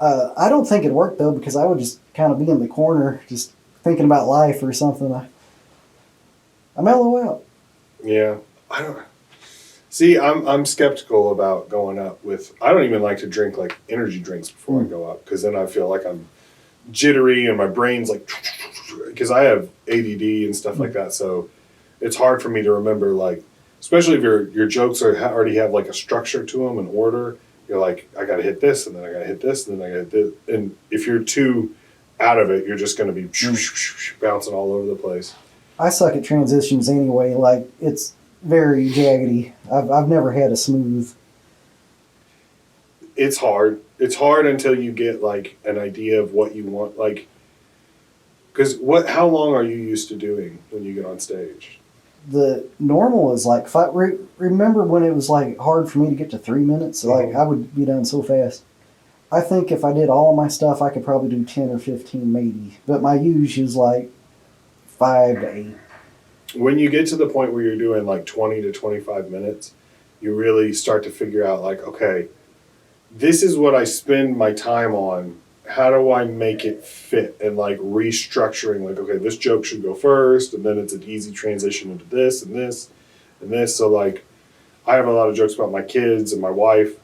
I don't think it'd work though, because I would just kind of be in the corner just thinking about life or something. I mellow out. Yeah, I don't see. I'm skeptical about going up with. I don't even like to drink like energy drinks before I go up, because then I feel like I'm jittery and my brain's like, because I have ADD and stuff like that. So it's hard for me to remember, like, especially if your jokes already have like a structure to them, an order. You're like, I got to hit this, and then I got to hit this, and then I got to hit this. And if you're too out of it, you're just going to be bouncing all over the place. I suck at transitions anyway. Like, it's very jaggedy. I've never had a smooth. It's hard. It's hard until you get like an idea of what you want. Like, because how long are you used to doing when you get on stage? The normal is like five. Remember when it was like hard for me to get to 3 minutes? Like I would be done so fast. I think if I did all of my stuff, I could probably do 10 or 15 maybe. But my use is like 5 to 8. When you get to the point where you're doing like 20 to 25 minutes, you really start to figure out like, okay, this is what I spend my time on. How do I make it fit? And like restructuring, like, okay, this joke should go first, and then it's an easy transition into this and this and this. So like, I have a lot of jokes about my kids and my wife.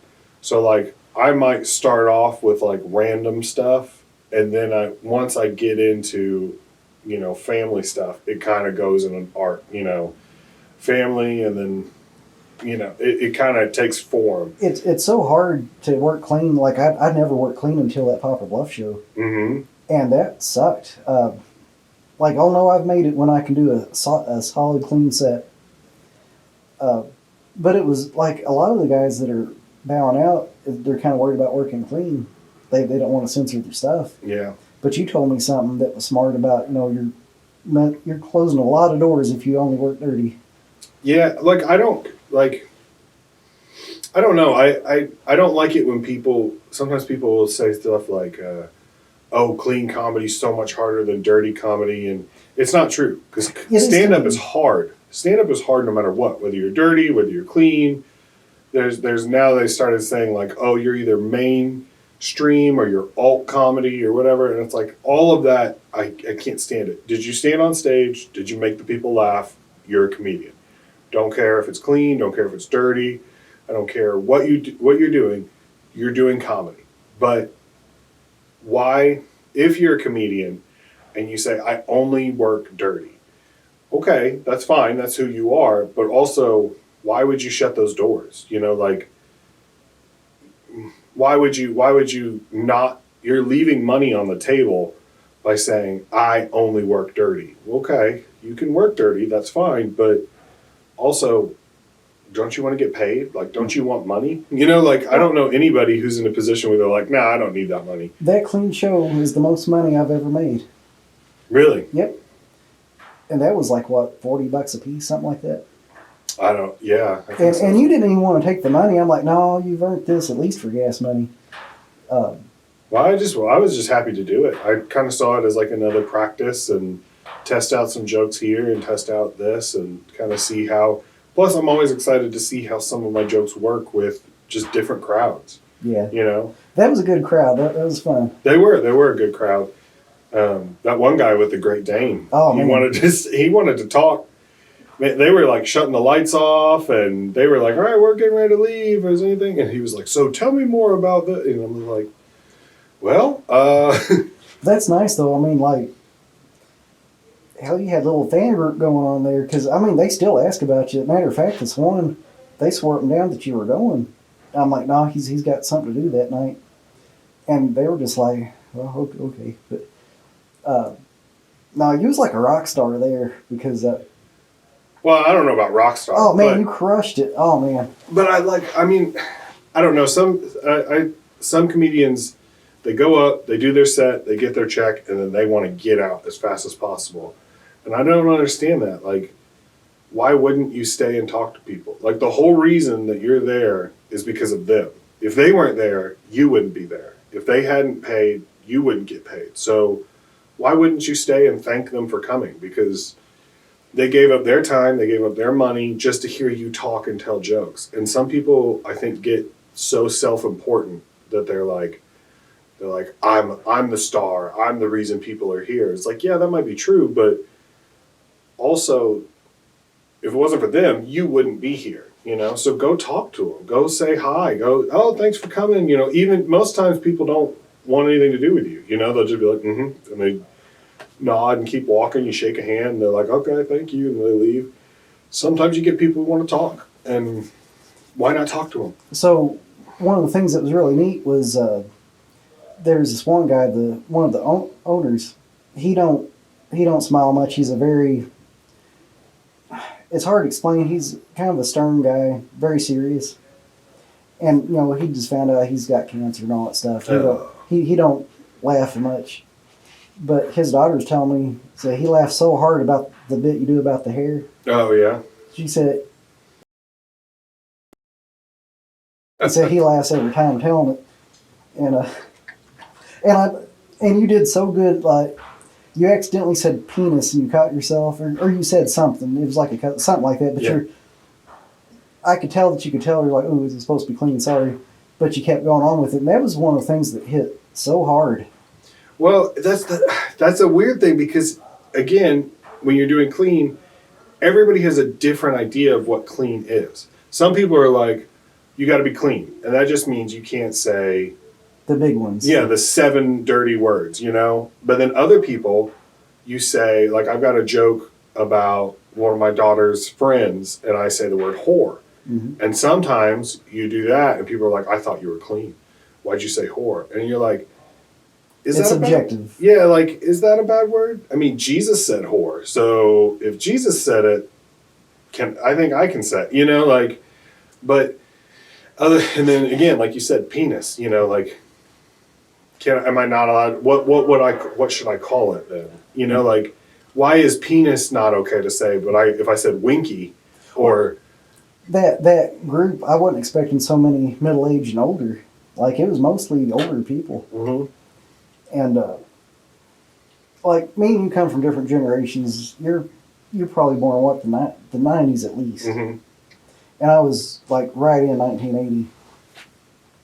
So like, I might start off with like random stuff, and then once I get into, family stuff, it kind of goes in an arc, family, and then, it kind of takes form. It's so hard to work clean. Like I never worked clean until that Papa Bluff show, Mm-hmm. and that sucked. Like, oh no, I've made it when I can do a solid clean set. But it was like a lot of the guys that are bowing out, they're kind of worried about working clean. They don't want to censor their stuff. Yeah. But you told me something that was smart about, you're closing a lot of doors if you only work dirty. Yeah, like I don't know. I don't like it when sometimes people will say stuff like, oh, clean comedy's so much harder than dirty comedy, and it's not true, because stand-up is hard. Stand-up is hard no matter what, whether you're dirty, whether you're clean. There's now they started saying like, oh, you're either mainstream or you're alt comedy or whatever, and it's like all of that, I can't stand it. Did you stand on stage? Did you make the people laugh? You're a comedian. Don't care if it's clean, don't care if it's dirty. I don't care what you're doing. You're doing comedy. But why, if you're a comedian and you say, I only work dirty, okay, that's fine. That's who you are. But also, why would you shut those doors? Like, why would you not, you're leaving money on the table by saying, I only work dirty. Okay, you can work dirty, that's fine. But also, don't you want to get paid? Like, don't you want money? You know, like, I don't know anybody who's in a position where they're like, nah, I don't need that money. That clean show is the most money I've ever made. Really? Yep. And that was like, what, $40 a piece, something like that? I don't, yeah. I think so. And you didn't even want to take the money. I'm like, no, you've earned this at least for gas money. Well, I was just happy to do it. I kind of saw it as like another practice and test out some jokes here and test out this and kind of see how. Plus, I'm always excited to see how some of my jokes work with just different crowds. Yeah. You know? That was a good crowd. That was fun. They were a good crowd. That one guy with the Great Dane. Oh, he man. wanted to talk. They were like shutting the lights off, and they were like, "All right, we're getting ready to leave. Is anything?" And he was like, "So tell me more about the." And I'm like, "Well, That's nice, though. I mean, like, hell, you had a little fan group going on there. Because, I mean, they still ask about you. Matter of fact, this one, they swore up and down that you were going. I'm like, no, he's got something to do that night. And they were just like, well, okay. But, no, you was like a rock star there because... well, I don't know about Rockstar. Oh, man, you crushed it. Oh, man. But I mean, I don't know. Some comedians, they go up, they do their set, they get their check, and then they want to get out as fast as possible. And I don't understand that. Like, why wouldn't you stay and talk to people? Like, the whole reason that you're there is because of them. If they weren't there, you wouldn't be there. If they hadn't paid, you wouldn't get paid. So why wouldn't you stay and thank them for coming? Because they gave up their time, they gave up their money just to hear you talk and tell jokes. And some people, I think, get so self-important that they're like, I'm the star. I'm the reason people are here. It's like, yeah, that might be true, but also, if it wasn't for them, you wouldn't be here. You know, so go talk to them. Go say hi. Go, oh, thanks for coming. You know, even most times people don't want anything to do with you. You know, they'll just be like, and they nod and keep walking. You shake a hand. And they're like, okay, thank you, and they leave. Sometimes you get people who want to talk, and why not talk to them? So one of the things that was really neat was there's this one guy, one of the owners. He don't smile much. He's a very... It's hard to explain. He's kind of a stern guy, very serious. And, you know, he just found out he's got cancer and all that stuff. He don't laugh much. But his daughter's telling me, so he laughs so hard about the bit you do about the hair. Oh, yeah? She said he laughs every time telling it. And you did so good, like, you accidentally said penis and you caught yourself, or you said something. It was like something like that. But I could tell that you could tell. You're like, oh, is it supposed to be clean? Sorry. But you kept going on with it. And that was one of the things that hit so hard. Well, that's a weird thing because, again, when you're doing clean, everybody has a different idea of what clean is. Some people are like, you got to be clean. And that just means you can't say... The big ones. Yeah, the 7 dirty words, you know? But then other people, you say, like, I've got a joke about one of my daughter's friends, and I say the word whore. Mm-hmm. And sometimes you do that, and people are like, I thought you were clean. Why'd you say whore? And you're like, is that subjective. Yeah, like, is that a bad word? I mean, Jesus said whore. So if Jesus said it, I think I can say it, you know? Like, but and then again, like you said, penis, you know, like, am I not allowed? What should I call it then? You know, like, why is penis not okay to say? But if I said winky, or that group, I wasn't expecting so many middle-aged and older. Like, it was mostly older people. Mm-hmm. And like me and you come from different generations. You're probably born the 90s at least. Mm-hmm. And I was like right in 1980.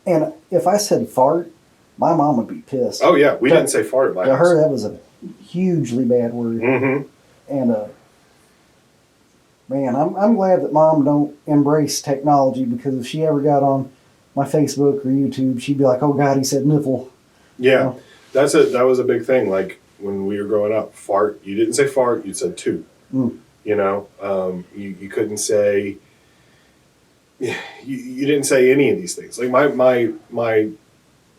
And if I said fart, my mom would be pissed. Oh, yeah. We didn't say fart at my house. To her, that was a hugely bad word. Mm-hmm. And, man, I'm glad that Mom don't embrace technology, because if she ever got on my Facebook or YouTube, she'd be like, oh, God, he said nipple. Yeah. You know? That was a big thing. Like, when we were growing up, fart, you didn't say fart, you said toot. Mm. You know? You couldn't say... You didn't say any of these things. Like,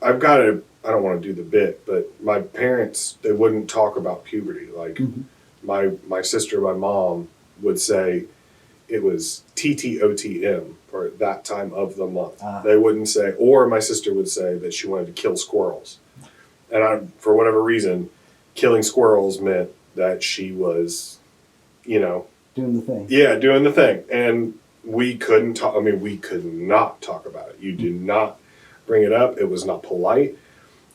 I've got I don't want to do the bit, but my parents, they wouldn't talk about puberty. Like, mm-hmm. my sister, my mom would say, it was TTOTM for that time of the month. Ah. They wouldn't say, or my sister would say that she wanted to kill squirrels. And for whatever reason, killing squirrels meant that she was, Doing the thing. yeah, doing the thing. And we couldn't talk. I mean, we could not talk about it. You did not bring it up. It was not polite.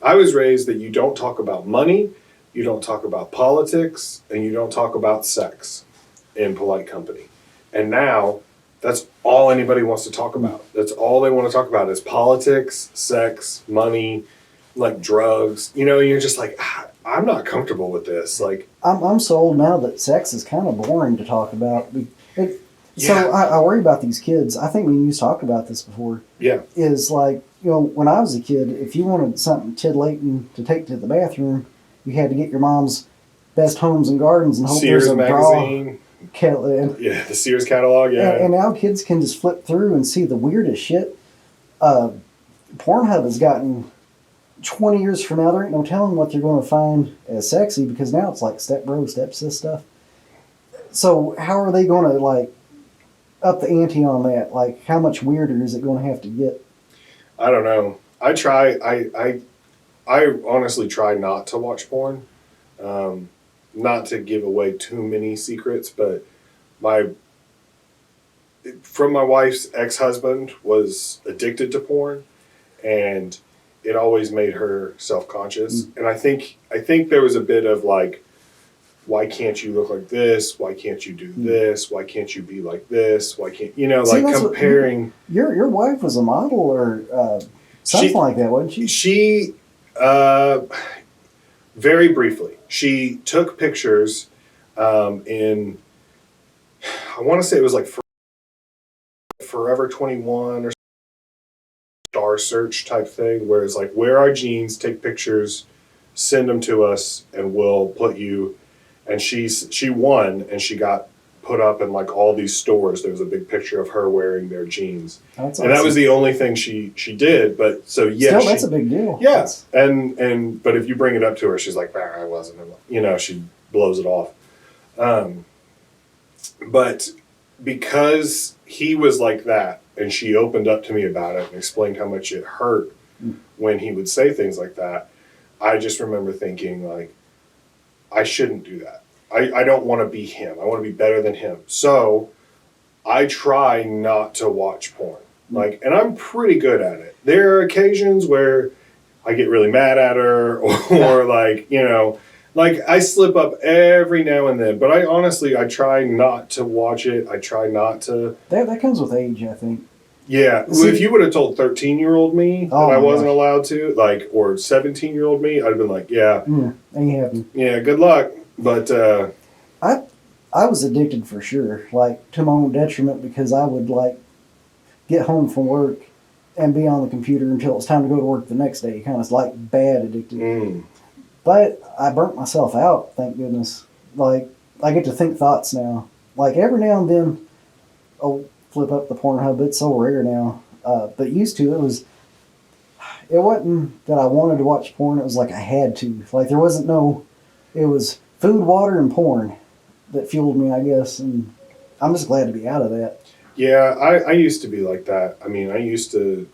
I was raised that you don't talk about money, you don't talk about politics, and you don't talk about sex in polite company. And now, that's all anybody wants to talk about. That's all they want to talk about is politics, sex, money, like drugs. You're just like, I'm not comfortable with this. Like, I'm so old now that sex is kind of boring to talk about. Yeah. So I worry about these kids. I think we used to talk about this before. yeah, Is like, when I was a kid, if you wanted something titillating to take to the bathroom, you had to get your mom's Best Homes and Gardens and hope Sears there's a magazine. bra. The Sears catalog, yeah. And now kids can just flip through and see the weirdest shit. Pornhub has gotten 20 years from now, there ain't no telling what they're going to find as sexy, because now it's like step bro, step sis stuff. So how are they going to like up the ante on that? Like, how much weirder is it going to have to get? I don't know. I honestly try not to watch porn. Not to give away too many secrets, but my wife's ex-husband was addicted to porn, and it always made her self-conscious. And I think there was a bit of like, why can't you look like this? Why can't you do this? Why can't you be like this? Why can't See, like comparing? Your wife was a model or something like that, wasn't she? She very briefly, she took pictures in, I want to say it was like Forever 21 or Star Search type thing, where it's like, wear our jeans, take pictures, send them to us, and we'll put you. And she won, and she got put up in like all these stores. There was a big picture of her wearing their jeans. That's and that was the only thing she did. But so yeah, still, that's a big deal. Yeah, and but if you bring it up to her, she's like, I wasn't. She blows it off. But because he was like that, and she opened up to me about it and explained how much it hurt when he would say things like that, I just remember thinking like, I shouldn't do that. I don't want to be him. I want to be better than him. So I try not to watch porn. Like, and I'm pretty good at it. There are occasions where I get really mad at her or like, like I slip up every now and then, but I try not to watch it. I try not to. That comes with age, I think. Yeah. See, if you would have told 13-year-old me that I wasn't allowed to, like, or 17-year-old me, I'd have been like, yeah. Ain't happening. Yeah, good luck. But I was addicted for sure, like to my own detriment, because I would like get home from work and be on the computer until it was time to go to work the next day. Kind of like bad addicted. But I burnt myself out, thank goodness. Like, I get to think thoughts now. Like, every now and then, I'll flip up the Pornhub. It's so rare now. But used to, it wasn't that I wanted to watch porn. It was like I had to. Like, there wasn't it was food, water, and porn that fueled me, I guess. And I'm just glad to be out of that. Yeah, I used to be like that. I mean, I used to,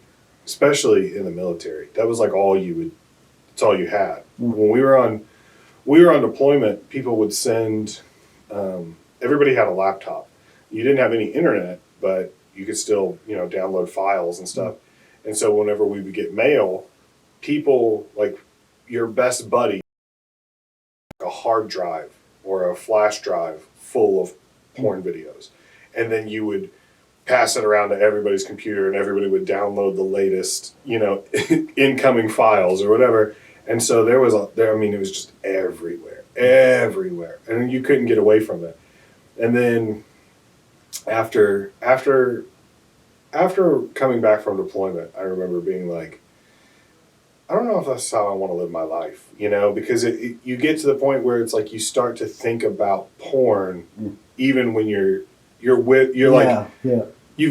especially in the military, that was like that's all you had. When we were on deployment, people would send, everybody had a laptop. You didn't have any internet, but you could still, download files and stuff. And so whenever we would get mail, people, like your best buddy, a hard drive or a flash drive full of porn videos. And then you would pass it around to everybody's computer and everybody would download the latest, incoming files or whatever. And so it was just everywhere. And you couldn't get away from it. And then after coming back from deployment, I remember being like, I don't know if that's how I want to live my life, because you get to the point where it's like you start to think about porn even when you've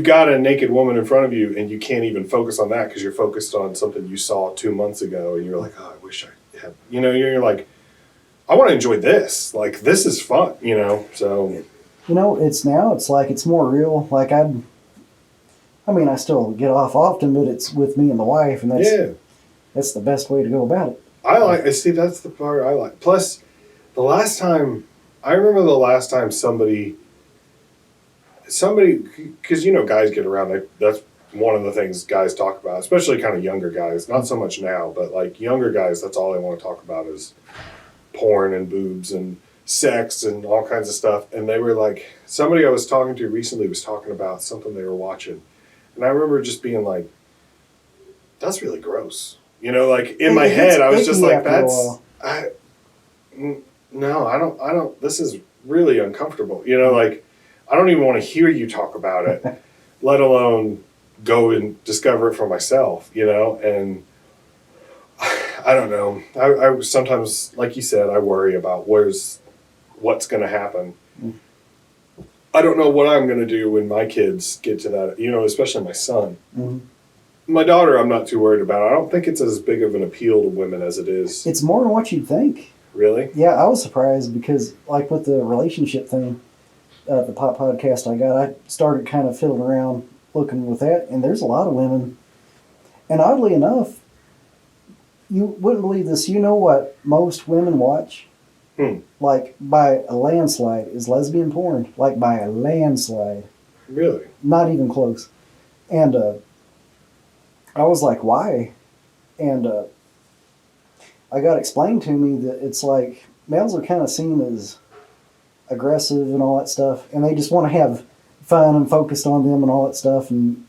got a naked woman in front of you and you can't even focus on that because you're focused on something you saw 2 months ago and you're like, oh, I wish I had, you're like, I want to enjoy this. Like, this is fun, so. It's like it's more real. Like I still get off often, but it's with me and the wife, and that's the best way to go about it. See, that's the part I like. Plus, I remember the last time somebody, because guys get around. That's one of the things guys talk about, especially kind of younger guys. Not so much now, but like younger guys, that's all they want to talk about is porn and boobs and sex and all kinds of stuff. And they were like, somebody I was talking to recently was talking about something they were watching, and I remember just being like, "That's really gross." Like in my head, I was just like, no, I don't, this is really uncomfortable. Like, I don't even want to hear you talk about it, let alone go and discover it for myself, and I don't know. I sometimes, like you said, I worry about what's going to happen. I don't know what I'm going to do when my kids get to that, especially my son. Mm-hmm. My daughter, I'm not too worried about. I don't think it's as big of an appeal to women as it is. It's more than what you'd think. Really? Yeah, I was surprised because, like with the relationship thing, the pop podcast I started kind of fiddling around looking with that, and there's a lot of women. And oddly enough, you wouldn't believe this. You know what most women watch? Like by a landslide is lesbian porn. Like by a landslide. Really? Not even close. And I was like, why? And I got explained to me that it's like males are kind of seen as aggressive and all that stuff, and they just want to have fun and focused on them and all that stuff. And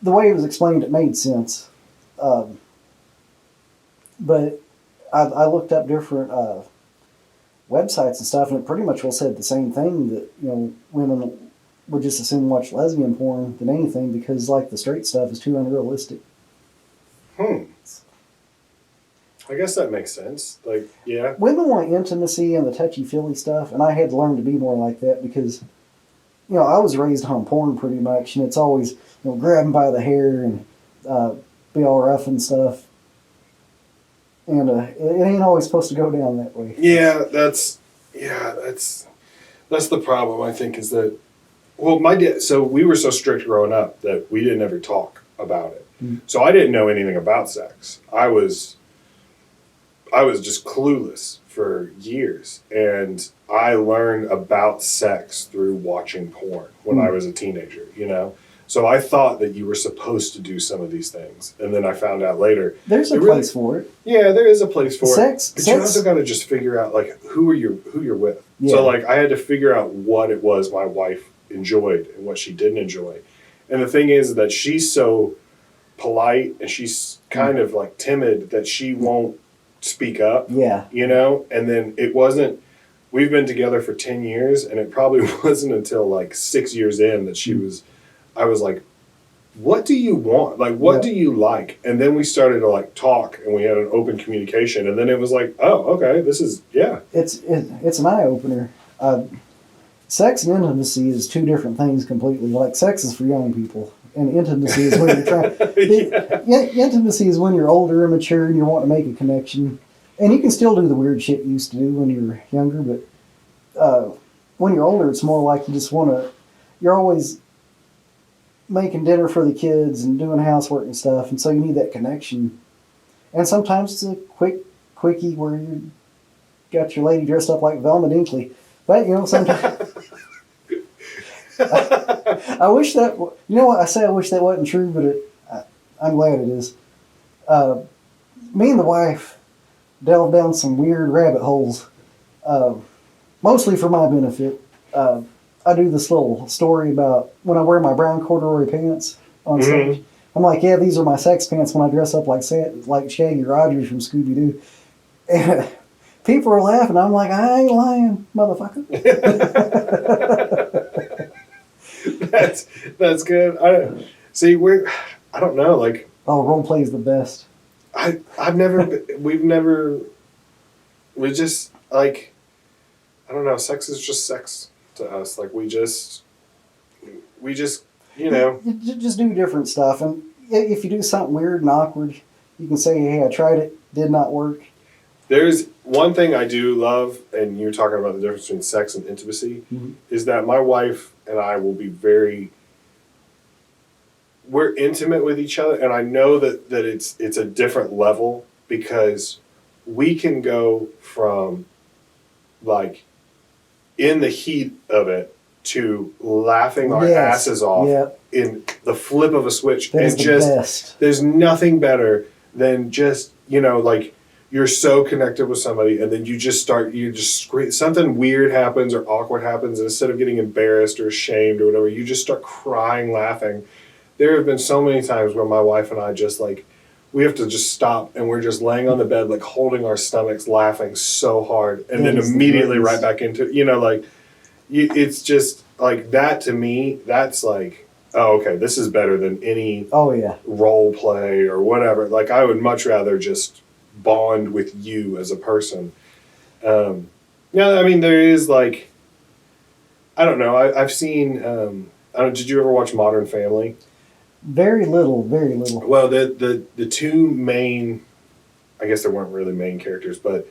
the way it was explained, it made sense. But I looked up different websites and stuff, and it pretty much all said the same thing, that women would just as soon watch lesbian porn than anything because like the straight stuff is too unrealistic. I guess that makes sense. Like, yeah. Women want intimacy and the touchy-feely stuff, and I had to learn to be more like that because, I was raised on porn pretty much, and it's always, grab them by the hair and be all rough and stuff. And it ain't always supposed to go down that way. Yeah, that's the problem, I think, is that, well, my dad, so we were so strict growing up that we didn't ever talk about it. Mm-hmm. So I didn't know anything about sex. I was just clueless for years, and I learned about sex through watching porn when I was a teenager, So I thought that you were supposed to do some of these things, and then I found out later there's a place for it. Yeah, there is a place for it. But you also got to just figure out like who you're with. Yeah. So like I had to figure out what it was my wife enjoyed and what she didn't enjoy. And the thing is that she's so polite and she's kind of like timid that she won't speak up. Yeah. And then we've been together for 10 years, and it probably wasn't until like 6 years in that I was like, what do you want? Like, what do you like? And then we started to like talk, and we had an open communication, and then it was like, oh, okay, this is, yeah. It's an eye-opener. Sex and intimacy is two different things completely. Like, sex is for young people, and intimacy is when you're trying... Intimacy is when you're older and mature and you want to make a connection. And you can still do the weird shit you used to do when you were younger, but when you're older, it's more like you just want to... You're always making dinner for the kids and doing housework and stuff, and so you need that connection. And sometimes it's a quickie where you got your lady dressed up like Velma Dinkley. But, sometimes... I wish that... what? I say I wish that wasn't true, but I'm glad it is. Me and the wife delved down some weird rabbit holes, mostly for my benefit. I do this little story about when I wear my brown corduroy pants on stage. I'm like, yeah, these are my sex pants when I dress up like Shaggy Rogers from Scooby-Doo. And people are laughing. I'm like, I ain't lying, motherfucker. That's good. I don't know, like... Oh, role play is the best. We just, like, I don't know, sex is just sex to us. Like, we just, You just do different stuff. And if you do something weird and awkward, you can say, hey, I tried it, did not work. There's one thing I do love, and you're talking about the difference between sex and intimacy, is that my wife and I will be we're intimate with each other, and I know that it's a different level because we can go from like in the heat of it to laughing our asses off in the flip of a switch. That is the best. There's nothing better than just, like you're so connected with somebody and then you just scream, something weird happens or awkward happens, and instead of getting embarrassed or ashamed or whatever, you just start crying, laughing. There have been so many times where my wife and I just like, we have to just stop and we're just laying on the bed, like holding our stomachs, laughing so hard, and then immediately right back into, it's just like that to me, that's like, oh, okay, this is better than any role play or whatever. Like I would much rather just bond with you as a person. I mean, there is like, I don't know, I've seen, did you ever watch Modern Family? Very little. Well, the two main, I guess there weren't really main characters, but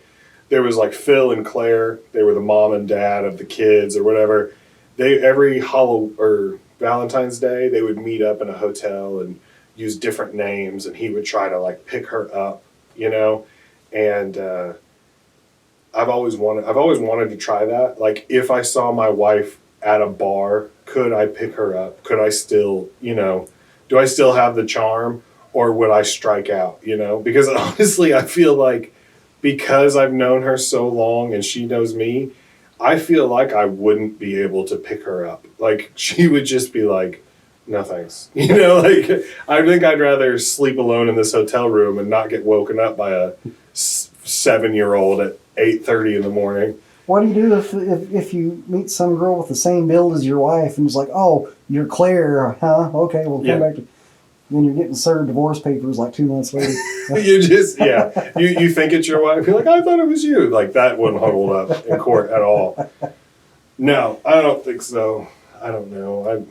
there was like Phil and Claire. They were the mom and dad of the kids or whatever. They every Valentine's Day they would meet up in a hotel and use different names, and he would try to like pick her up, And I've always wanted to try that. Like if I saw my wife at a bar, could I pick her up? Could I still, do I still have the charm, or would I strike out, Because honestly, I feel like because I've known her so long and she knows me, I feel like I wouldn't be able to pick her up. Like she would just be like, no thanks. Like I think I'd rather sleep alone in this hotel room and not get woken up by a 7-year-old at 8:30 in the morning. What do you do if you meet some girl with the same build as your wife and it's like, oh, you're Claire, huh? Okay, we'll come back to... Then you're getting served divorce papers like 2 months later. You think it's your wife. You're like, I thought it was you. Like that wouldn't hold up in court at all. No, I don't think so. I don't know.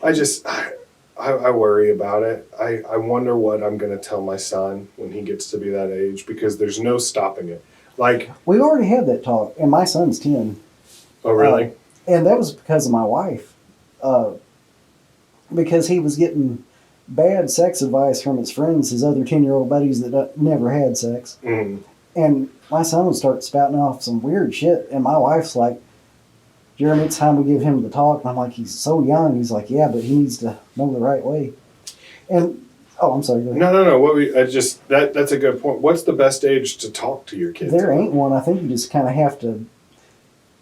I worry about it. I wonder what I'm going to tell my son when he gets to be that age, because there's no stopping it. Like we already had that talk, and my son's 10. Oh, really? And that was because of my wife. Because he was getting bad sex advice from his friends, his other 10-year-old buddies that never had sex. Mm. And my son would start spouting off some weird shit, and my wife's like, Jeremy, it's time we give him the talk. And I'm like, he's so young. He's like, yeah, but he needs to know the right way. And, I'm sorry, go ahead. No. That's a good point. What's the best age to talk to your kids? There ain't one. I think you just kind of have to,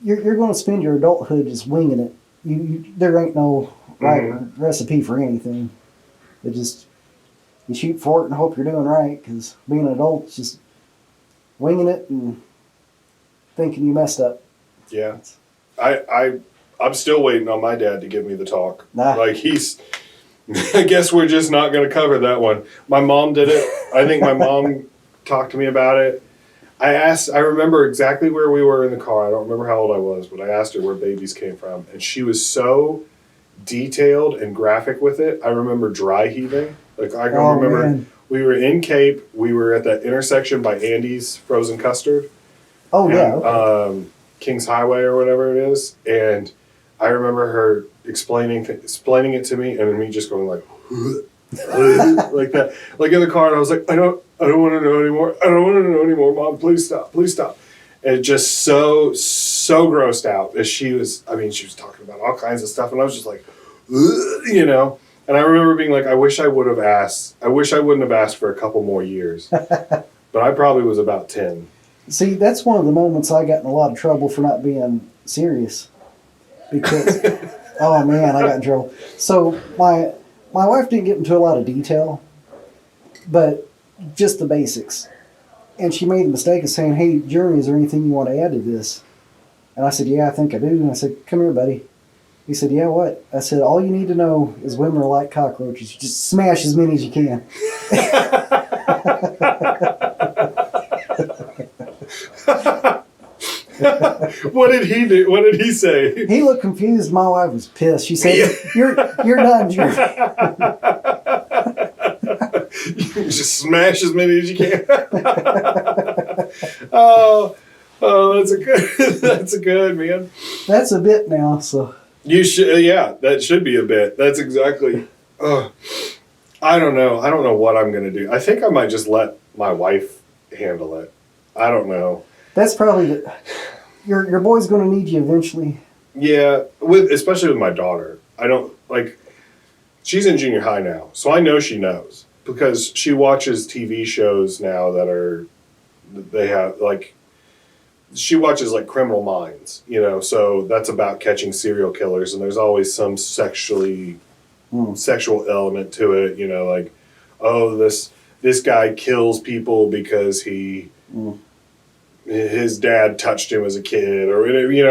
you're going to spend your adulthood just winging it. There ain't no right recipe for anything. It just, you shoot for it and hope you're doing right, because being an adult is just winging it and thinking you messed up. Yeah. I'm still waiting on my dad to give me the talk. Like I guess we're just not going to cover that one. My mom did it. I think my mom talked to me about it. I remember exactly where we were in the car. I don't remember how old I was, but I asked her where babies came from. And she was so detailed and graphic with it. I remember dry heaving. Like I can remember, man. We were in Cape. We were at that intersection by Andy's Frozen Custard. Oh, yeah. Okay. King's Highway or whatever it is. And I remember her explaining it to me, and then me just going like, like that, like in the car. And I was like, I don't want to know anymore. I don't want to know anymore, Mom. Please stop. Please stop. And just so grossed out as she was. I mean, she was talking about all kinds of stuff, and I was just like, And I remember being like, I wish I would have asked. I wish I wouldn't have asked for a couple more years. But I probably was about 10. See, that's one of the moments I got in a lot of trouble for not being serious. Because, oh man, I got in trouble. So my wife didn't get into a lot of detail, but just the basics. And she made the mistake of saying, hey, Jeremy, is there anything you want to add to this? And I said, yeah, I think I do. And I said, come here, buddy. He said, yeah, what? I said, all you need to know is women are like cockroaches. You just smash as many as you can. What did he do? What did he say? He looked confused. My wife was pissed. She said, you're done, Jeremy. You just smash as many as you can. Oh, that's a good. That's a good, man. That's a bit now, so. You should, yeah, that should be a bit. That's exactly. I don't know. I don't know what I'm gonna do. I think I might just let my wife handle it. I don't know. That's probably your boy's going to need you eventually. Yeah, especially with my daughter. I don't like. She's in junior high now, so I know she knows because she watches TV shows now they have like. She watches like Criminal Minds, so that's about catching serial killers, and there's always some sexual element to it, like, oh, this guy kills people because his dad touched him as a kid, or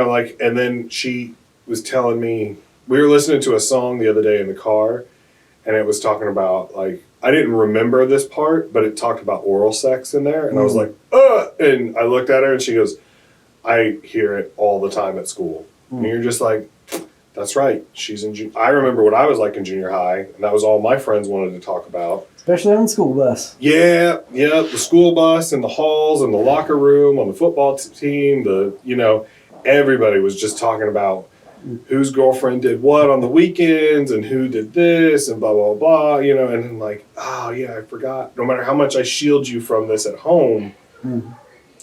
like, and then she was telling me, we were listening to a song the other day in the car, and it was talking about, like, I didn't remember this part, but it talked about oral sex in there, and I was like, and I looked at her, and she goes, I hear it all the time at school. And you're just like, that's right. She's in I remember what I was like in junior high, and that was all my friends wanted to talk about. Especially on the school bus. Yeah, the school bus and the halls and the locker room on the football team, everybody was just talking about whose girlfriend did what on the weekends and who did this and blah, blah, blah, and then like, oh yeah, I forgot. No matter how much I shield you from this at home,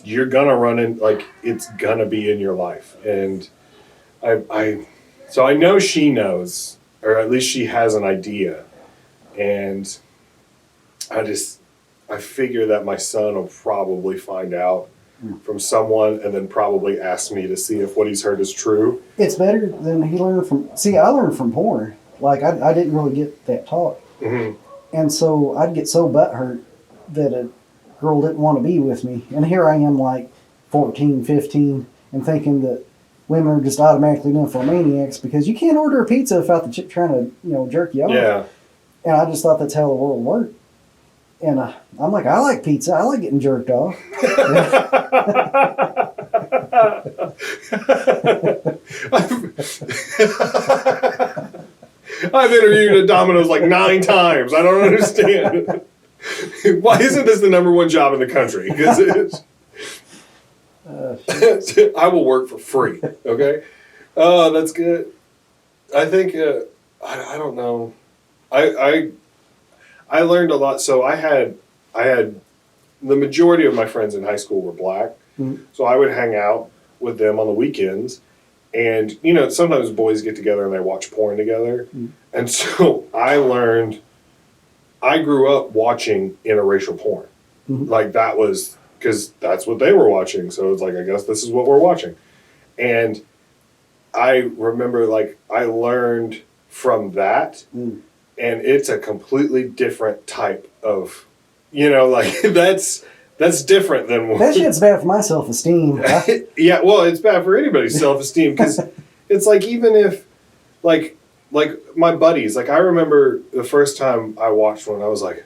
you're gonna run in, like, it's gonna be in your life. And so I know she knows, or at least she has an idea. And I figure that my son will probably find out from someone and then probably ask me to see if what he's heard is true. It's better than he learned from, I learned from porn. Like, I didn't really get that taught. Mm-hmm. And so I'd get so butthurt that a girl didn't want to be with me. And here I am, like 14, 15, and thinking that women are just automatically nymphomaniacs because you can't order a pizza without the chick trying to, jerk you off. Yeah. And I just thought that's how the world worked. And I'm like, I like pizza. I like getting jerked off. I've interviewed at Domino's like 9 times. I don't understand. Why isn't this the #1 job in the country? Because I will work for free. Okay. Oh, that's good. I think I don't know. I learned a lot. So I had the majority of my friends in high school were black, so I would hang out with them on the weekends, and sometimes boys get together and they watch porn together, and so I grew up watching interracial porn, like that was because that's what they were watching. So it's like, I guess this is what we're watching, and I remember like I learned from that. And it's a completely different type of, like that's different than that shit's bad for my self-esteem. Yeah, well, it's bad for anybody's self-esteem because it's like even if like my buddies, like I remember the first time I watched one, I was like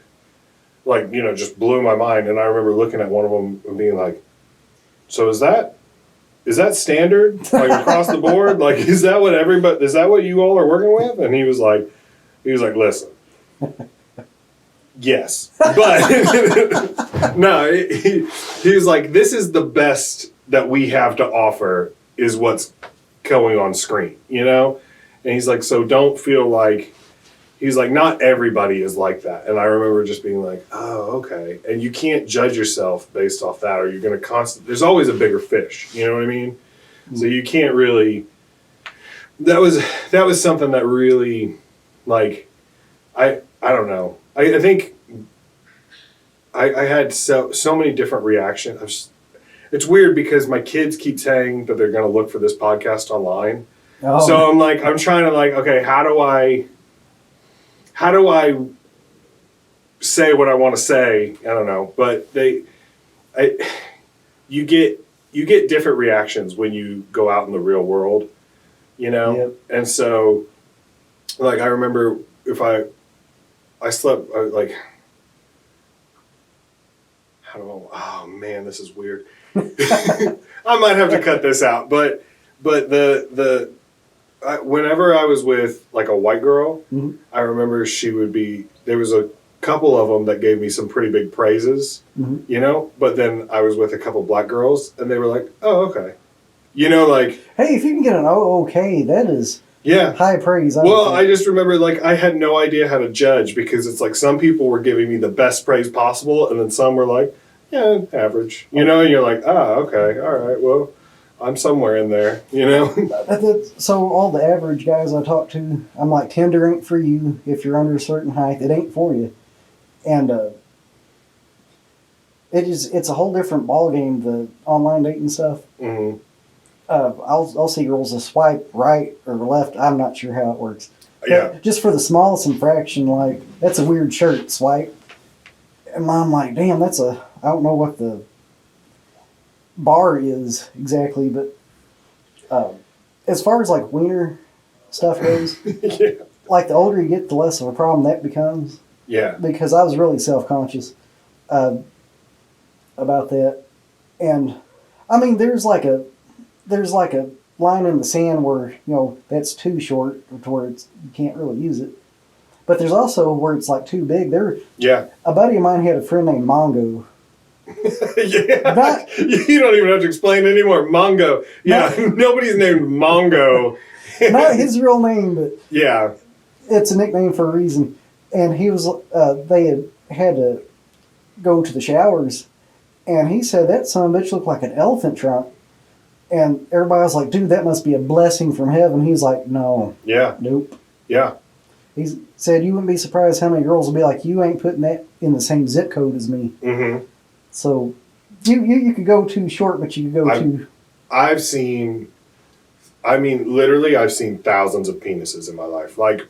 just blew my mind, and I remember looking at one of them and being like, so is that standard like across the board? Like is that what you all are working with? And he was like, listen, yes, but no, he was like, this is the best that we have to offer is what's going on screen, and he's like, so don't feel like, he's like, not everybody is like that. And I remember just being like, oh, okay. And you can't judge yourself based off that, or you're going to there's always a bigger fish, you know what I mean? So you can't really, that was something that really, like, I don't know. I think I had so many different reactions. It's weird because my kids keep saying that they're going to look for this podcast online. Oh. So I'm trying to like, okay, how do I say what I want to say? I don't know, but you get different reactions when you go out in the real world, Yep. And so like, I remember if I slept like, oh man, this is weird. I might have to cut this out, but whenever I was with like a white girl, I remember there was a couple of them that gave me some pretty big praises, you know, but then I was with a couple black girls and they were like, oh, okay. You know, like... Hey, if you can get an okay, that is high praise. Well, I just remember, like, I had no idea how to judge because it's like some people were giving me the best praise possible and then some were like, yeah, average. You know, and you're like, okay, all right, well, I'm somewhere in there, you know? So all the average guys I talk to, I'm like, Tinder ain't for you if you're under a certain height. It ain't for you. And it's a whole different ballgame, the online dating stuff. Mm-hmm. I'll see girls that swipe right or left. I'm not sure how it works. Yeah. But just for the smallest infraction, like, that's a weird shirt, swipe. And I'm like, damn, I don't know what the bar is exactly, but as far as like wiener stuff goes, like the older you get, the less of a problem that becomes. Yeah. Because I was really self-conscious about that. And I mean, there's like a line in the sand where, you know, that's too short to where you can't really use it. But there's also where it's like too big. A buddy of mine had a friend named Mongo. You don't even have to explain anymore. Mongo. Yeah, nobody's named Mongo. Not his real name, but yeah, it's a nickname for a reason. And he was, they had to go to the showers, and he said that son of a bitch looked like an elephant trunk. And everybody was like, dude, that must be a blessing from heaven. He was like, no. Yeah. Nope. Yeah. He said, you wouldn't be surprised how many girls will be like, you ain't putting that in the same zip code as me. Mm-hmm. So you could go too short, but you could go too... I've seen thousands of penises in my life. Like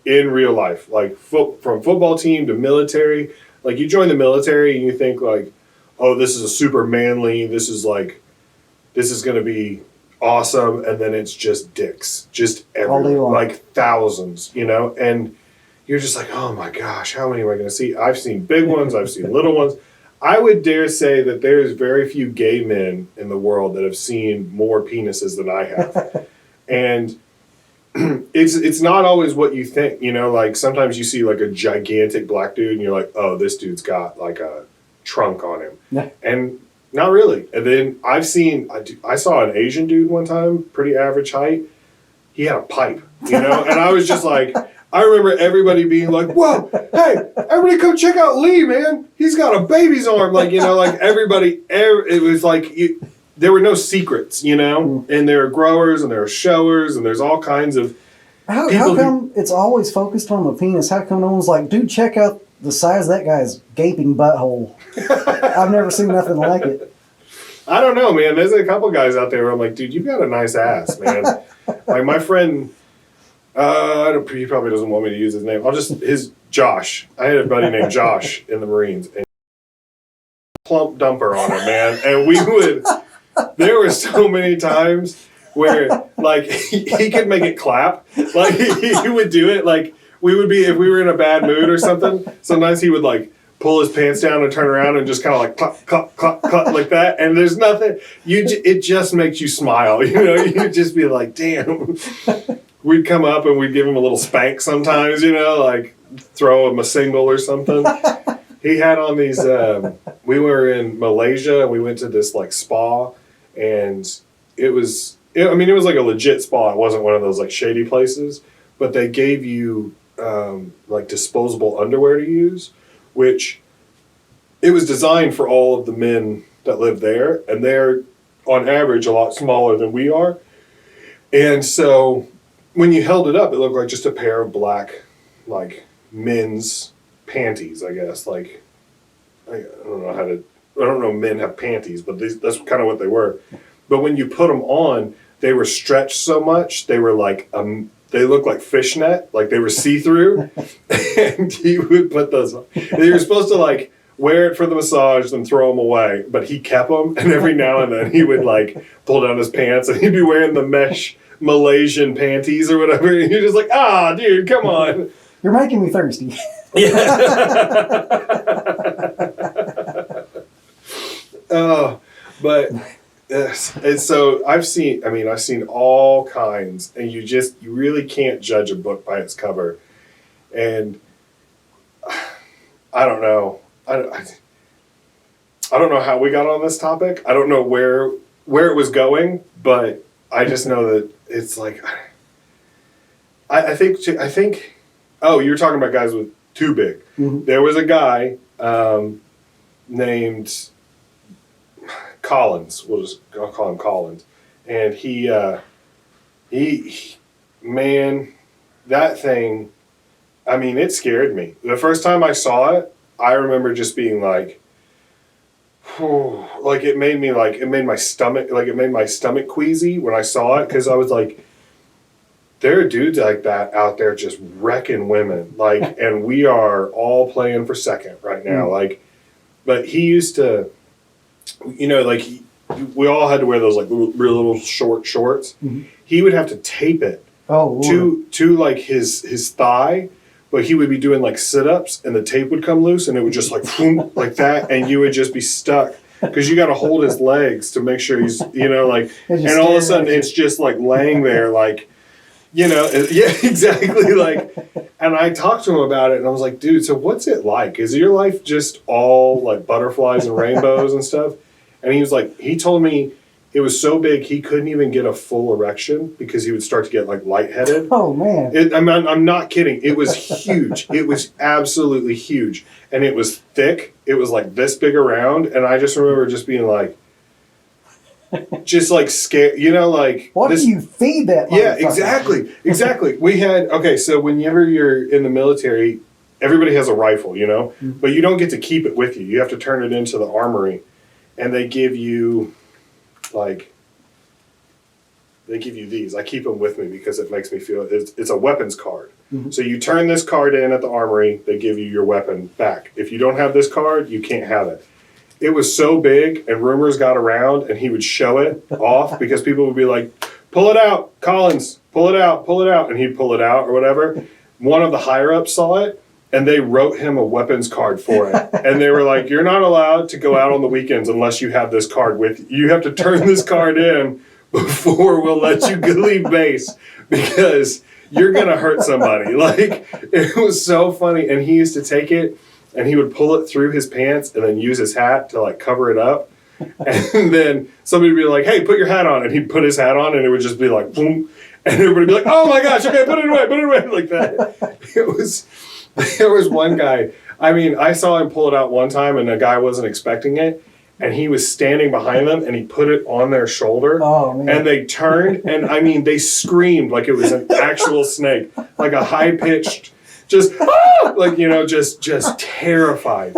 in real life. Like from football team to military. Like you join the military and you think like, oh, this is a super manly, this is going to be awesome. And then it's just dicks. Just everywhere. Like thousands, you know? And you're just like, oh my gosh, how many am I going to see? I've seen big ones. I've seen little ones. I would dare say that there's very few gay men in the world that have seen more penises than I have. And it's not always what you think, you know, like sometimes you see like a gigantic black dude and you're like, oh, this dude's got like a trunk on him. Yeah. And not really. And then I saw an Asian dude one time, pretty average height. He had a pipe, you know, and I was just like, I remember everybody being like, whoa, hey, everybody come check out Lee, man. He's got a baby's arm. Like, you know, like it was like, there were no secrets, you know, and there are growers and there are showers and there's all kinds of How come it's always focused on the penis? How come no one's like, dude, check out the size of that guy's gaping butthole? I've never seen nothing like it. I don't know, man. There's a couple guys out there where I'm like, dude, you got a nice ass, man. Like my friend... he probably doesn't want me to use his name. Josh. I had a buddy named Josh in the Marines, and plump dumper on him, man. And there were so many times where, like, he could make it clap. Like, he would do it. Like, if we were in a bad mood or something, sometimes he would, like, pull his pants down and turn around and just kind of like clap, clap, clap, clap, like that. And there's nothing, it just makes you smile. You know, you'd just be like, damn. We'd come up and we'd give him a little spank sometimes, you know, like throw him a single or something. He had on these, we were in Malaysia and we went to this like spa and it was like a legit spa. It wasn't one of those like shady places, but they gave you like disposable underwear to use, which it was designed for all of the men that live there. And they're on average a lot smaller than we are. And so when you held it up, it looked like just a pair of black, like, men's panties, I guess. Like, I don't know men have panties, but that's kind of what they were. But when you put them on, they were stretched so much, they were like, they looked like fishnet, like they were see-through. And he would put those on. And you were supposed to, like, wear it for the massage, then throw them away. But he kept them, and every now and then he would, like, pull down his pants, and he'd be wearing the mesh Malaysian panties or whatever, and you're just like, dude, come on. You're making me thirsty. Yeah. And so I've seen all kinds, and you really can't judge a book by its cover. And I don't know. I don't know how we got on this topic. I don't know where it was going, but I just know that it's like, I think, oh, you're talking about guys with too big. Mm-hmm. There was a guy named Collins. I'll call him Collins. And he, man, that thing, I mean, it scared me. The first time I saw it, I remember just being like, whew, like it made my stomach queasy when I saw it, because I was like, there are dudes like that out there just wrecking women, like, and we are all playing for second right now, like. But he used to, like we all had to wear those like real little short shorts. Mm-hmm. He would have to tape it to like his thigh. But he would be doing like sit-ups, and the tape would come loose, and it would just like boom, like that, and you would just be stuck because you got to hold his legs to make sure he's, like, and all of a sudden it's just like laying there, like, yeah, exactly, like. And I talked to him about it, and I was like, dude, so what's it like? Is your life just all like butterflies and rainbows and stuff? And he told me. It was so big he couldn't even get a full erection because he would start to get like lightheaded. Oh man! I'm not kidding. It was huge. It was absolutely huge, and it was thick. It was like this big around, and I just remember just being like, just like scared. Like what do you feed that? Yeah, exactly. We had so whenever you're in the military, everybody has a rifle, Mm-hmm. but you don't get to keep it with you. You have to turn it into the armory, and they give you. Like, they give you these. I keep them with me because it makes me feel, it's a weapons card. Mm-hmm. So you turn this card in at the armory, they give you your weapon back. If you don't have this card, you can't have it. It was so big, and rumors got around, and he would show it off because people would be like, pull it out, Collins, pull it out, and he'd pull it out or whatever. One of the higher-ups saw it, and they wrote him a weapons card for it. And they were like, you're not allowed to go out on the weekends unless you have this card with you. You have to turn this card in before we'll let you leave base because you're going to hurt somebody. Like, it was so funny. And he used to take it, and he would pull it through his pants and then use his hat to, like, cover it up. And then somebody would be like, hey, put your hat on. And he'd put his hat on, and it would just be like, boom. And everybody would be like, oh, my gosh, okay, put it away, like that. There was one guy, I mean, I saw him pull it out one time, and a guy wasn't expecting it, and he was standing behind them, and he put it on their shoulder, and they turned, and I mean, they screamed like it was an actual snake, like a high-pitched, just, like, just terrified.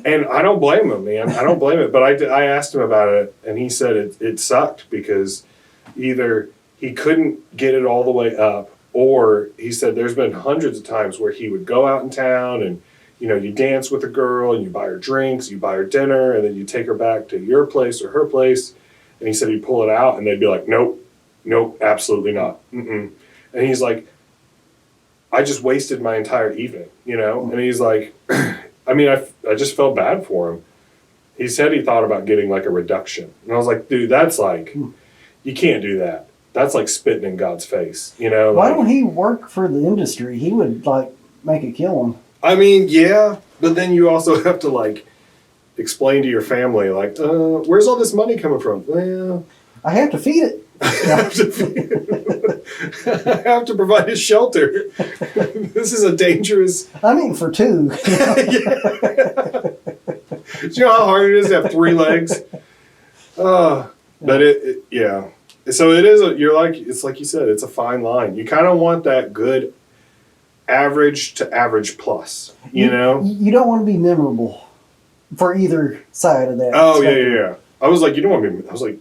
And I don't blame him, man. I don't blame it. But I asked him about it, and he said it sucked because either he couldn't get it all the way up, or he said there's been hundreds of times where he would go out in town and, you dance with a girl and you buy her drinks, you buy her dinner, and then you take her back to your place or her place. And he said he'd pull it out and they'd be like, nope, absolutely not. Mm-mm. And he's like, I just wasted my entire evening, And he's like, I mean, I just felt bad for him. He said he thought about getting like a reduction. And I was like, dude, that's like, you can't do that. That's like spitting in God's face, Why don't he work for the industry? He would like make a killing. I mean, yeah, but then you also have to like explain to your family, like, where's all this money coming from? Well, I have to feed it. I have to provide a shelter. This is a dangerous. I'm eating for two. Do you know how hard it is to have 3 legs? But yeah. So it is. It's like you said. It's a fine line. You kind of want that good, average to average plus. You don't want to be memorable for either side of that. Oh yeah. I was like, you don't want to be. I was like,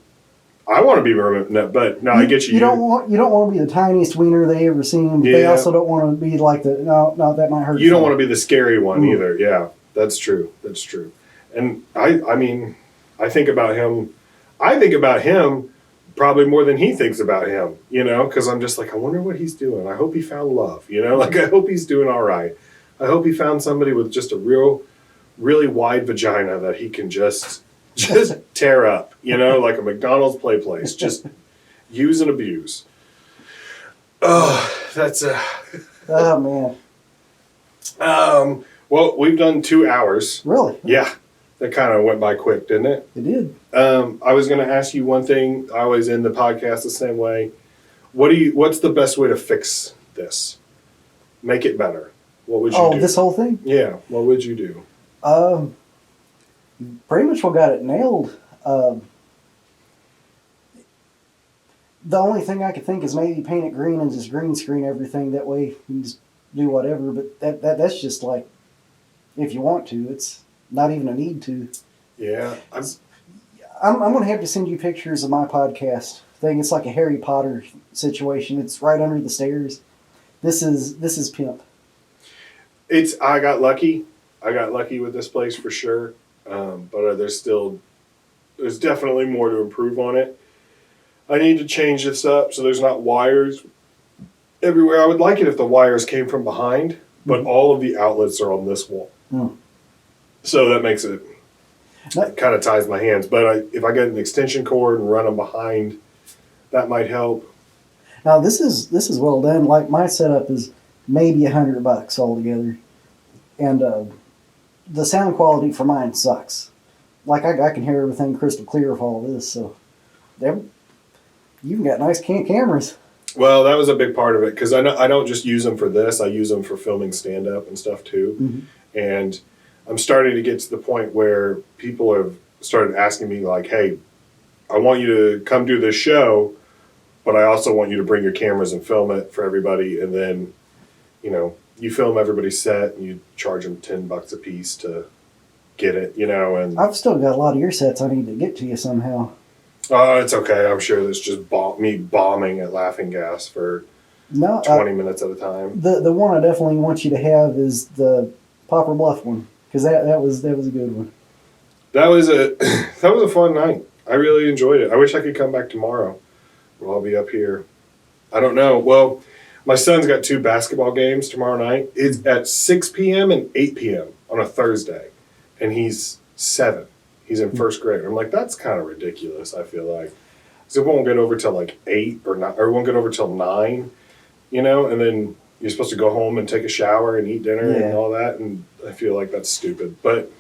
I want to be memorable, but no, I get you. You don't want to be the tiniest wiener they ever seen. But they also don't want to be like the no that might hurt. You don't want to be the scary one either. Yeah, that's true. And I mean, I think about him probably more than he thinks about him, because I'm just like, I wonder what he's doing. I hope he found love, like I hope he's doing all right. I hope he found somebody with just a really wide vagina that he can just tear up, like a McDonald's play place, just use and abuse. Oh, that's oh man. Well, we've done 2 hours. Really? Yeah. That kind of went by quick, didn't it? It did. I was going to ask you one thing. I always end the podcast the same way. What's the best way to fix this? Make it better. What would you do? Oh, this whole thing? Yeah. What would you do? Pretty much we got it nailed. The only thing I could think is maybe paint it green and just green screen everything. That way you can just do whatever. But that's just like, if you want to. It's not even a need to. Yeah. I'm going to have to send you pictures of my podcast thing. It's like a Harry Potter situation. It's right under the stairs. This is pimp. I got lucky. I got lucky with this place for sure. But there's definitely more to improve on it. I need to change this up so there's not wires everywhere. I would like it if the wires came from behind, but all of the outlets are on this wall. Mm. So that makes it kind of ties my hands. But if I get an extension cord and run them behind, that might help. Now this is well done. Like my setup is maybe $100 altogether, and the sound quality for mine sucks. Like I can hear everything crystal clear with all this. So you've got nice cameras. Well, that was a big part of it because I don't just use them for this. I use them for filming stand-up and stuff too. Mm-hmm. And I'm starting to get to the point where people have started asking me like, hey, I want you to come do this show, but I also want you to bring your cameras and film it for everybody. And then, you film everybody's set and you charge them $10 a piece to get it, and I've still got a lot of your sets I need to get to you somehow. Oh, it's okay. I'm sure that's just me bombing at Laughing Gas for 20 minutes at a time. The one I definitely want you to have is the Popper Bluff one, because that was a good one. That was a fun night. I really enjoyed it. I wish I could come back tomorrow. We'll all be up here. I don't know. Well, my son's got 2 basketball games tomorrow night. It's at 6 p.m. and 8 p.m. on a Thursday, and he's 7. He's in first grade. I'm like, that's kind of ridiculous, I feel like. Because it won't get over till like 8 or 9, or it won't get over till 9, and then you're supposed to go home and take a shower and eat dinner and all that, and I feel like that's stupid. But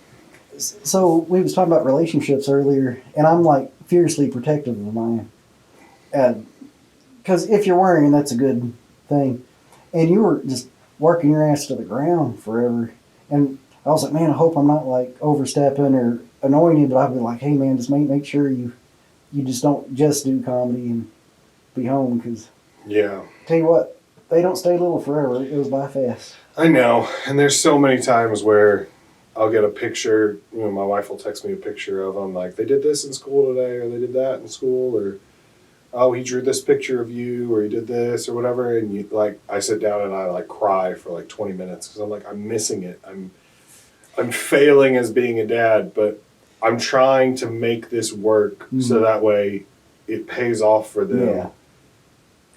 so we was talking about relationships earlier, and I'm like fiercely protective of mine. Because if you're worrying, that's a good thing. And you were just working your ass to the ground forever. And I was like, man, I hope I'm not like overstepping or annoying you, but I'd be like, hey man, just make sure you just don't just do comedy and be home, because tell you what, they don't stay little forever. It goes by fast. I know, and there's so many times where I'll get a picture, my wife will text me a picture of them, like they did this in school today, or they did that in school, or oh, he drew this picture of you, or he did this or whatever, and I sit down and I cry for like 20 minutes because I'm like, I'm missing it. I'm failing as being a dad, but I'm trying to make this work so that way it pays off for them. Yeah.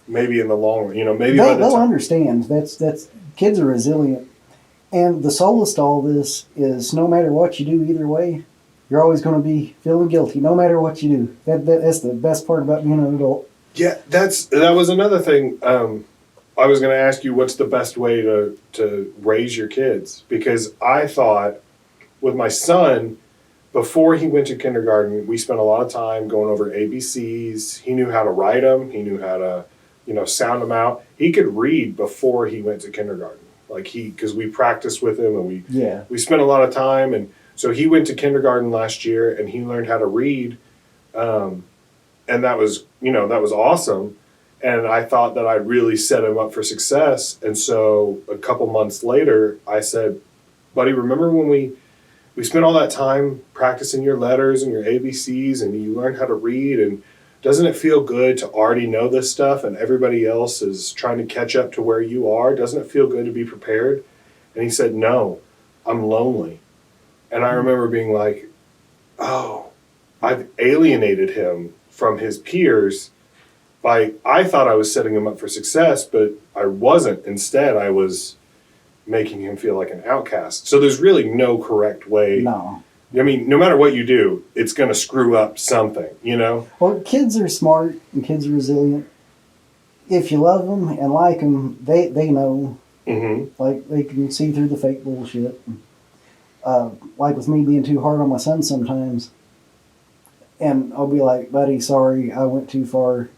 Maybe in the long run, maybe they'll understand. That's kids are resilient, and the solace to all this is no matter what you do, either way, you're always going to be feeling guilty, no matter what you do. That's the best part about being an adult. Yeah, that was another thing. I was going to ask you, what's the best way to raise your kids? Because I thought with my son, before he went to kindergarten, we spent a lot of time going over ABCs. He knew how to write them. He knew how to, sound them out. He could read before he went to kindergarten. Because we practiced with him and we spent a lot of time. And so he went to kindergarten last year and he learned how to read. And that was awesome. And I thought that I'd really set him up for success. And so a couple months later, I said, buddy, remember when we spent all that time practicing your letters and your ABCs and you learned how to read, and doesn't it feel good to already know this stuff and everybody else is trying to catch up to where you are? Doesn't it feel good to be prepared? And he said, no, I'm lonely. And I remember being like, oh, I've alienated him from his peers I thought I was setting him up for success, but I wasn't. Instead, I was making him feel like an outcast. So there's really no correct way. No. I mean, no matter what you do, it's going to screw up something, Well, kids are smart and kids are resilient. If you love them and like them, they know Mm-hmm. Like they can see through the fake bullshit. Like with me being too hard on my son sometimes, and I'll be like, "Buddy, sorry, I went too far."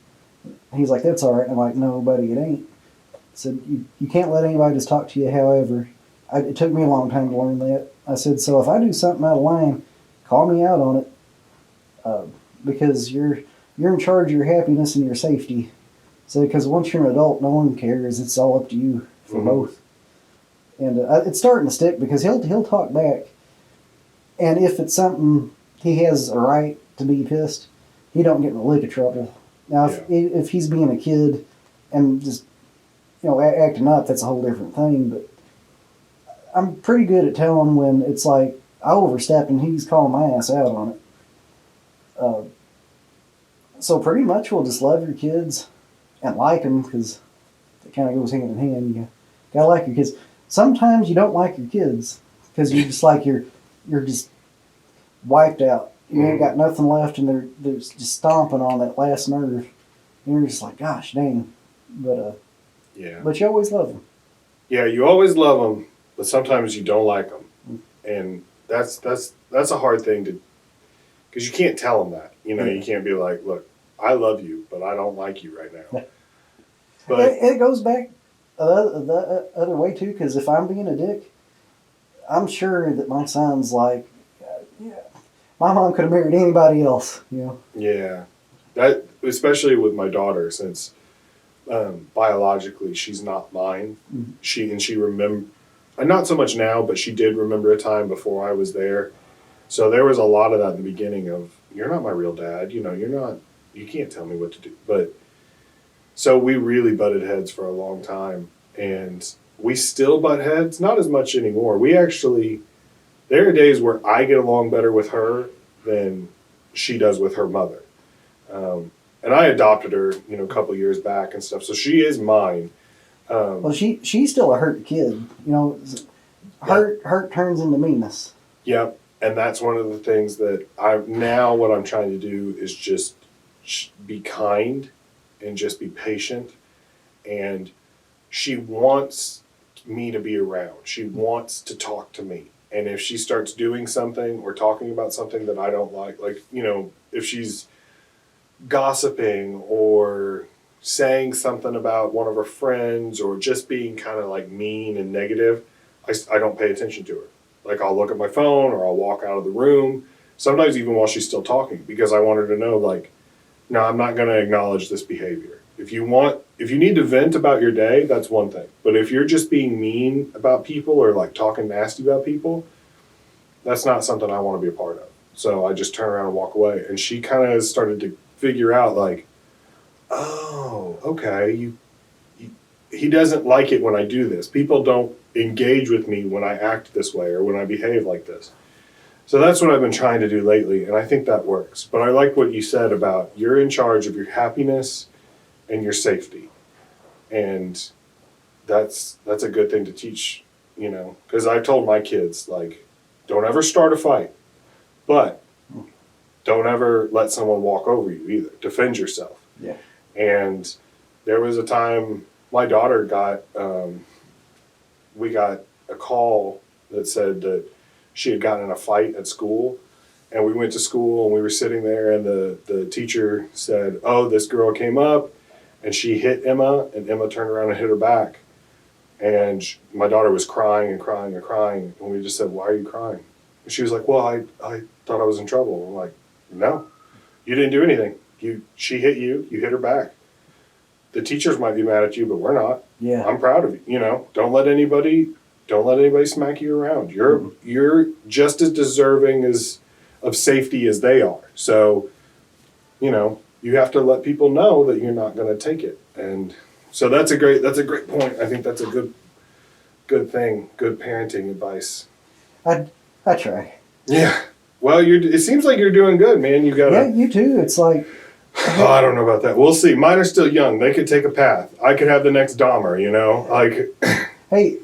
He's like, "That's all right." I'm like, "No, buddy, it ain't." I said, "You can't let anybody just talk to you. However, it took me a long time to learn that." I said, "So if I do something out of line, call me out on it, because you're in charge of your happiness and your safety." So because once you're an adult, no one cares. It's all up to you for both. And it's starting to stick because he'll talk back, and if it's something he has a right to be pissed, he don't get in a lick of trouble. Now, if he's being a kid and just acting up, that's a whole different thing. But I'm pretty good at telling when it's like I overstep and he's calling my ass out on it. So pretty much we'll just love your kids and like them because it kind of goes hand in hand. You gotta like your kids. Sometimes you don't like your kids because you just like you're just wiped out. You ain't got nothing left, and they're just stomping on that last nerve. And you're just like, gosh, dang. But but you always love them. Yeah, you always love them, but sometimes you don't like them, and that's a hard thing to, because you can't tell them that. You can't be like, look, I love you, but I don't like you right now. But it goes back the other way too, because if I'm being a dick, I'm sure that my son's like, yeah, my mom could have married anybody else. Yeah, that especially with my daughter, since biologically she's not mine. She remember, not so much now, but she did remember a time before I was there. So there was a lot of that in the beginning of, you're not my real dad. You can't tell me what to do. But so we really butted heads for a long time, and we still butt heads, not as much anymore. There are days where I get along better with her than she does with her mother. And I adopted her, a couple years back and stuff. So she is mine. Well, she's still a hurt kid. Hurt turns into meanness. Yep. And that's one of the things that what I'm trying to do is just be kind and just be patient. And she wants me to be around. She wants to talk to me. And if she starts doing something or talking about something that I don't like, if she's gossiping or saying something about one of her friends or just being kind of like mean and negative, I don't pay attention to her. Like, I'll look at my phone or I'll walk out of the room, sometimes even while she's still talking, because I want her to know, like, no, I'm not going to acknowledge this behavior. If you need to vent about your day, that's one thing. But if you're just being mean about people or like talking nasty about people, that's not something I want to be a part of. So I just turn around and walk away. And she kind of started to figure out, like, oh, okay, he doesn't like it when I do this. People don't engage with me when I act this way or when I behave like this. So that's what I've been trying to do lately, and I think that works. But I like what you said about you're in charge of your happiness and your safety. And that's a good thing to teach, because I've told my kids, like, don't ever start a fight, but don't ever let someone walk over you either. Defend yourself. Yeah. And there was a time my daughter we got a call that said that she had gotten in a fight at school, and we went to school and we were sitting there, and the teacher said, oh, this girl came up and she hit Emma, and Emma turned around and hit her back. And my daughter was crying and crying and crying, and we just said, why are you crying? And she was like, well, I thought I was in trouble. I'm like, no, you didn't do anything. She hit you, you hit her back. The teachers might be mad at you, but we're not. Yeah. I'm proud of you. Don't let anybody smack you around. You're just as deserving of safety as they are. So, you have to let people know that you're not going to take it. And so that's a great point. I think that's a good thing, good parenting advice. I try. Yeah. Well, it seems like you're doing good, man. Yeah, you too. It's like, oh, I don't know about that. We'll see. Mine are still young. They could take a path. I could have the next Dahmer, like. Hey,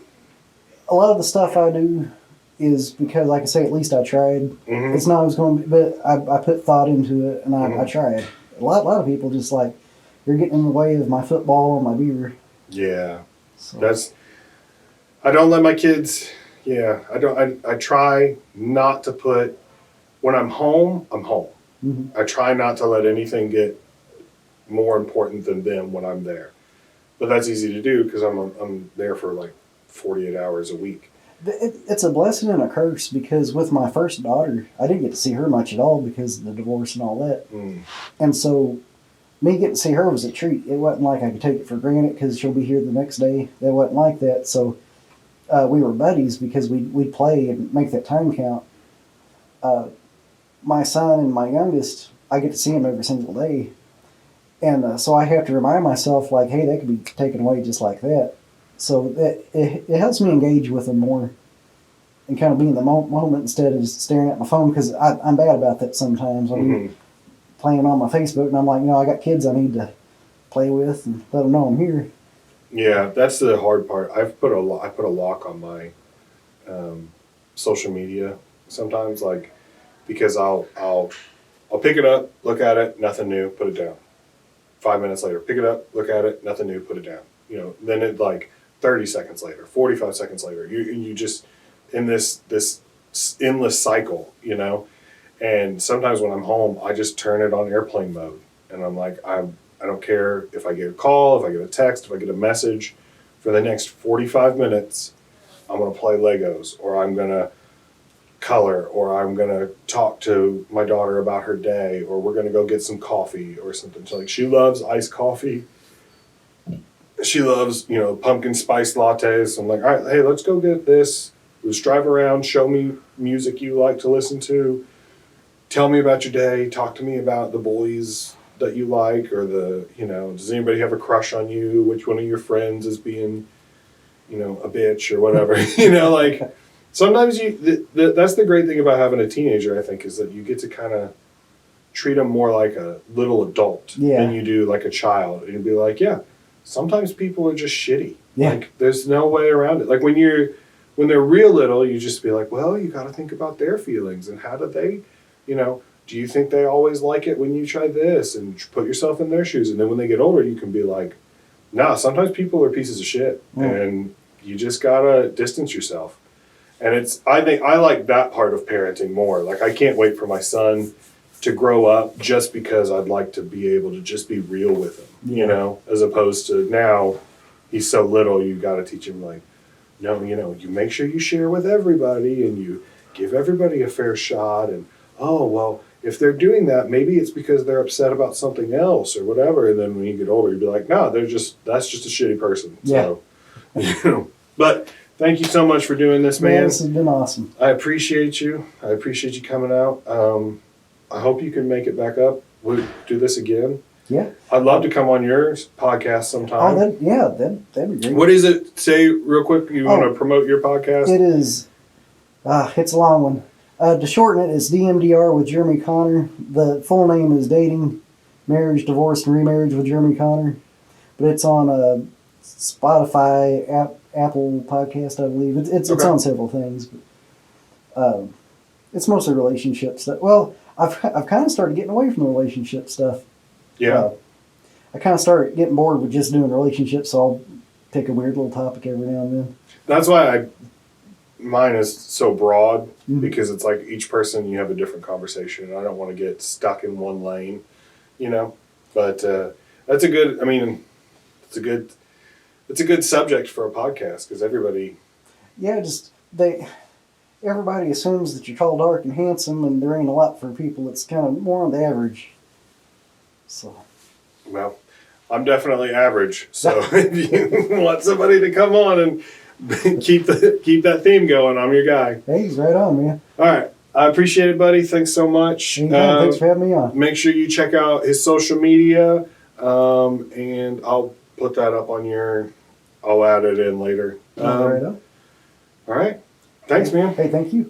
a lot of the stuff I do is because, like I say, at least I tried. Mm-hmm. It's not always going to be, but I put thought into it, and I tried. A lot of people just like, you're getting in the way of my football or my beer. Yeah. So. I don't let my kids. Yeah, I don't. I try not to put. When I'm home, I'm home. Mm-hmm. I try not to let anything get more important than them when I'm there. But that's easy to do because I'm there for like 48 hours a week. It's a blessing and a curse because with my first daughter, I didn't get to see her much at all because of the divorce and all that. Mm. And so me getting to see her was a treat. It wasn't like I could take it for granted because she'll be here the next day. It wasn't like that. So we were buddies because we'd play and make that time count. My son and my youngest, I get to see him every single day. And so I have to remind myself, like, hey, that could be taken away just like that. So it helps me engage with them more and kind of be in the moment instead of just staring at my phone because I'm bad about that sometimes. I'll be playing on my Facebook and I'm like, I got kids I need to play with and let them know I'm here. Yeah, that's the hard part. I put a lock on my social media sometimes, like because I'll pick it up, look at it, nothing new, put it down. 5 minutes later, pick it up, look at it, nothing new, put it down. Then it like 30 seconds later, 45 seconds later, you just in this endless cycle, And sometimes when I'm home, I just turn it on airplane mode, and I'm like, I don't care if I get a call, if I get a text, if I get a message. For the next 45 minutes, I'm gonna play Legos, or I'm gonna color, or I'm gonna talk to my daughter about her day, or we're gonna go get some coffee or something. So like she loves iced coffee. She loves, pumpkin spice lattes. So I'm like, all right, hey, let's go get this. Let's drive around, show me music you like to listen to. Tell me about your day. Talk to me about the boys that you like, or does anybody have a crush on you? Which one of your friends is being, a bitch or whatever, like. Sometimes that's the great thing about having a teenager, I think, is that you get to kind of treat them more like a little adult than you do like a child. And you'd be like, yeah, sometimes people are just shitty. Yeah. Like, there's no way around it. Like, when they're real little, you just be like, well, you got to think about their feelings and how do they, do you think they always like it when you try this? And put yourself in their shoes. And then when they get older, you can be like, nah, sometimes people are pieces of shit. And you just got to distance yourself. And I think I like that part of parenting more. Like, I can't wait for my son to grow up just because I'd like to be able to just be real with him, as opposed to now he's so little, you got to teach him like, no, you make sure you share with everybody and you give everybody a fair shot. And, oh, well, if they're doing that, maybe it's because they're upset about something else or whatever. And then when you get older, you'd be like, no, that's just a shitty person. Yeah. So, but thank you so much for doing this, man. This has been awesome. I appreciate you. I appreciate you coming out. I hope you can make it back up. We'll do this again. Yeah. I'd love to come on your podcast sometime. Oh, that'd be great. What is it? Say real quick. You want to promote your podcast? It is. It's a long one. To shorten it, it's DMDR with Jeremy Connor. The full name is Dating, Marriage, Divorce, and Remarriage with Jeremy Connor. But it's on Spotify, Apple Podcast, I believe. It's on several things. But, it's mostly relationship stuff. Well, I've kind of started getting away from the relationship stuff. Yeah. I kind of started getting bored with just doing relationships, so I'll pick a weird little topic every now and then. That's why mine is so broad, because it's like each person you have a different conversation, and I don't want to get stuck in one lane, But that's a good. It's a good subject for a podcast because everybody. Yeah, everybody assumes that you're tall, dark, and handsome, and there ain't a lot for people. It's kind of more on the average. So. Well, I'm definitely average. So if you want somebody to come on and keep that theme going, I'm your guy. Hey, he's right on, man. All right. I appreciate it, buddy. Thanks so much. Thanks for having me on. Make sure you check out his social media, and I'll put that up on I'll add it in later. Right on. All right. Thanks, man. Hey, thank you.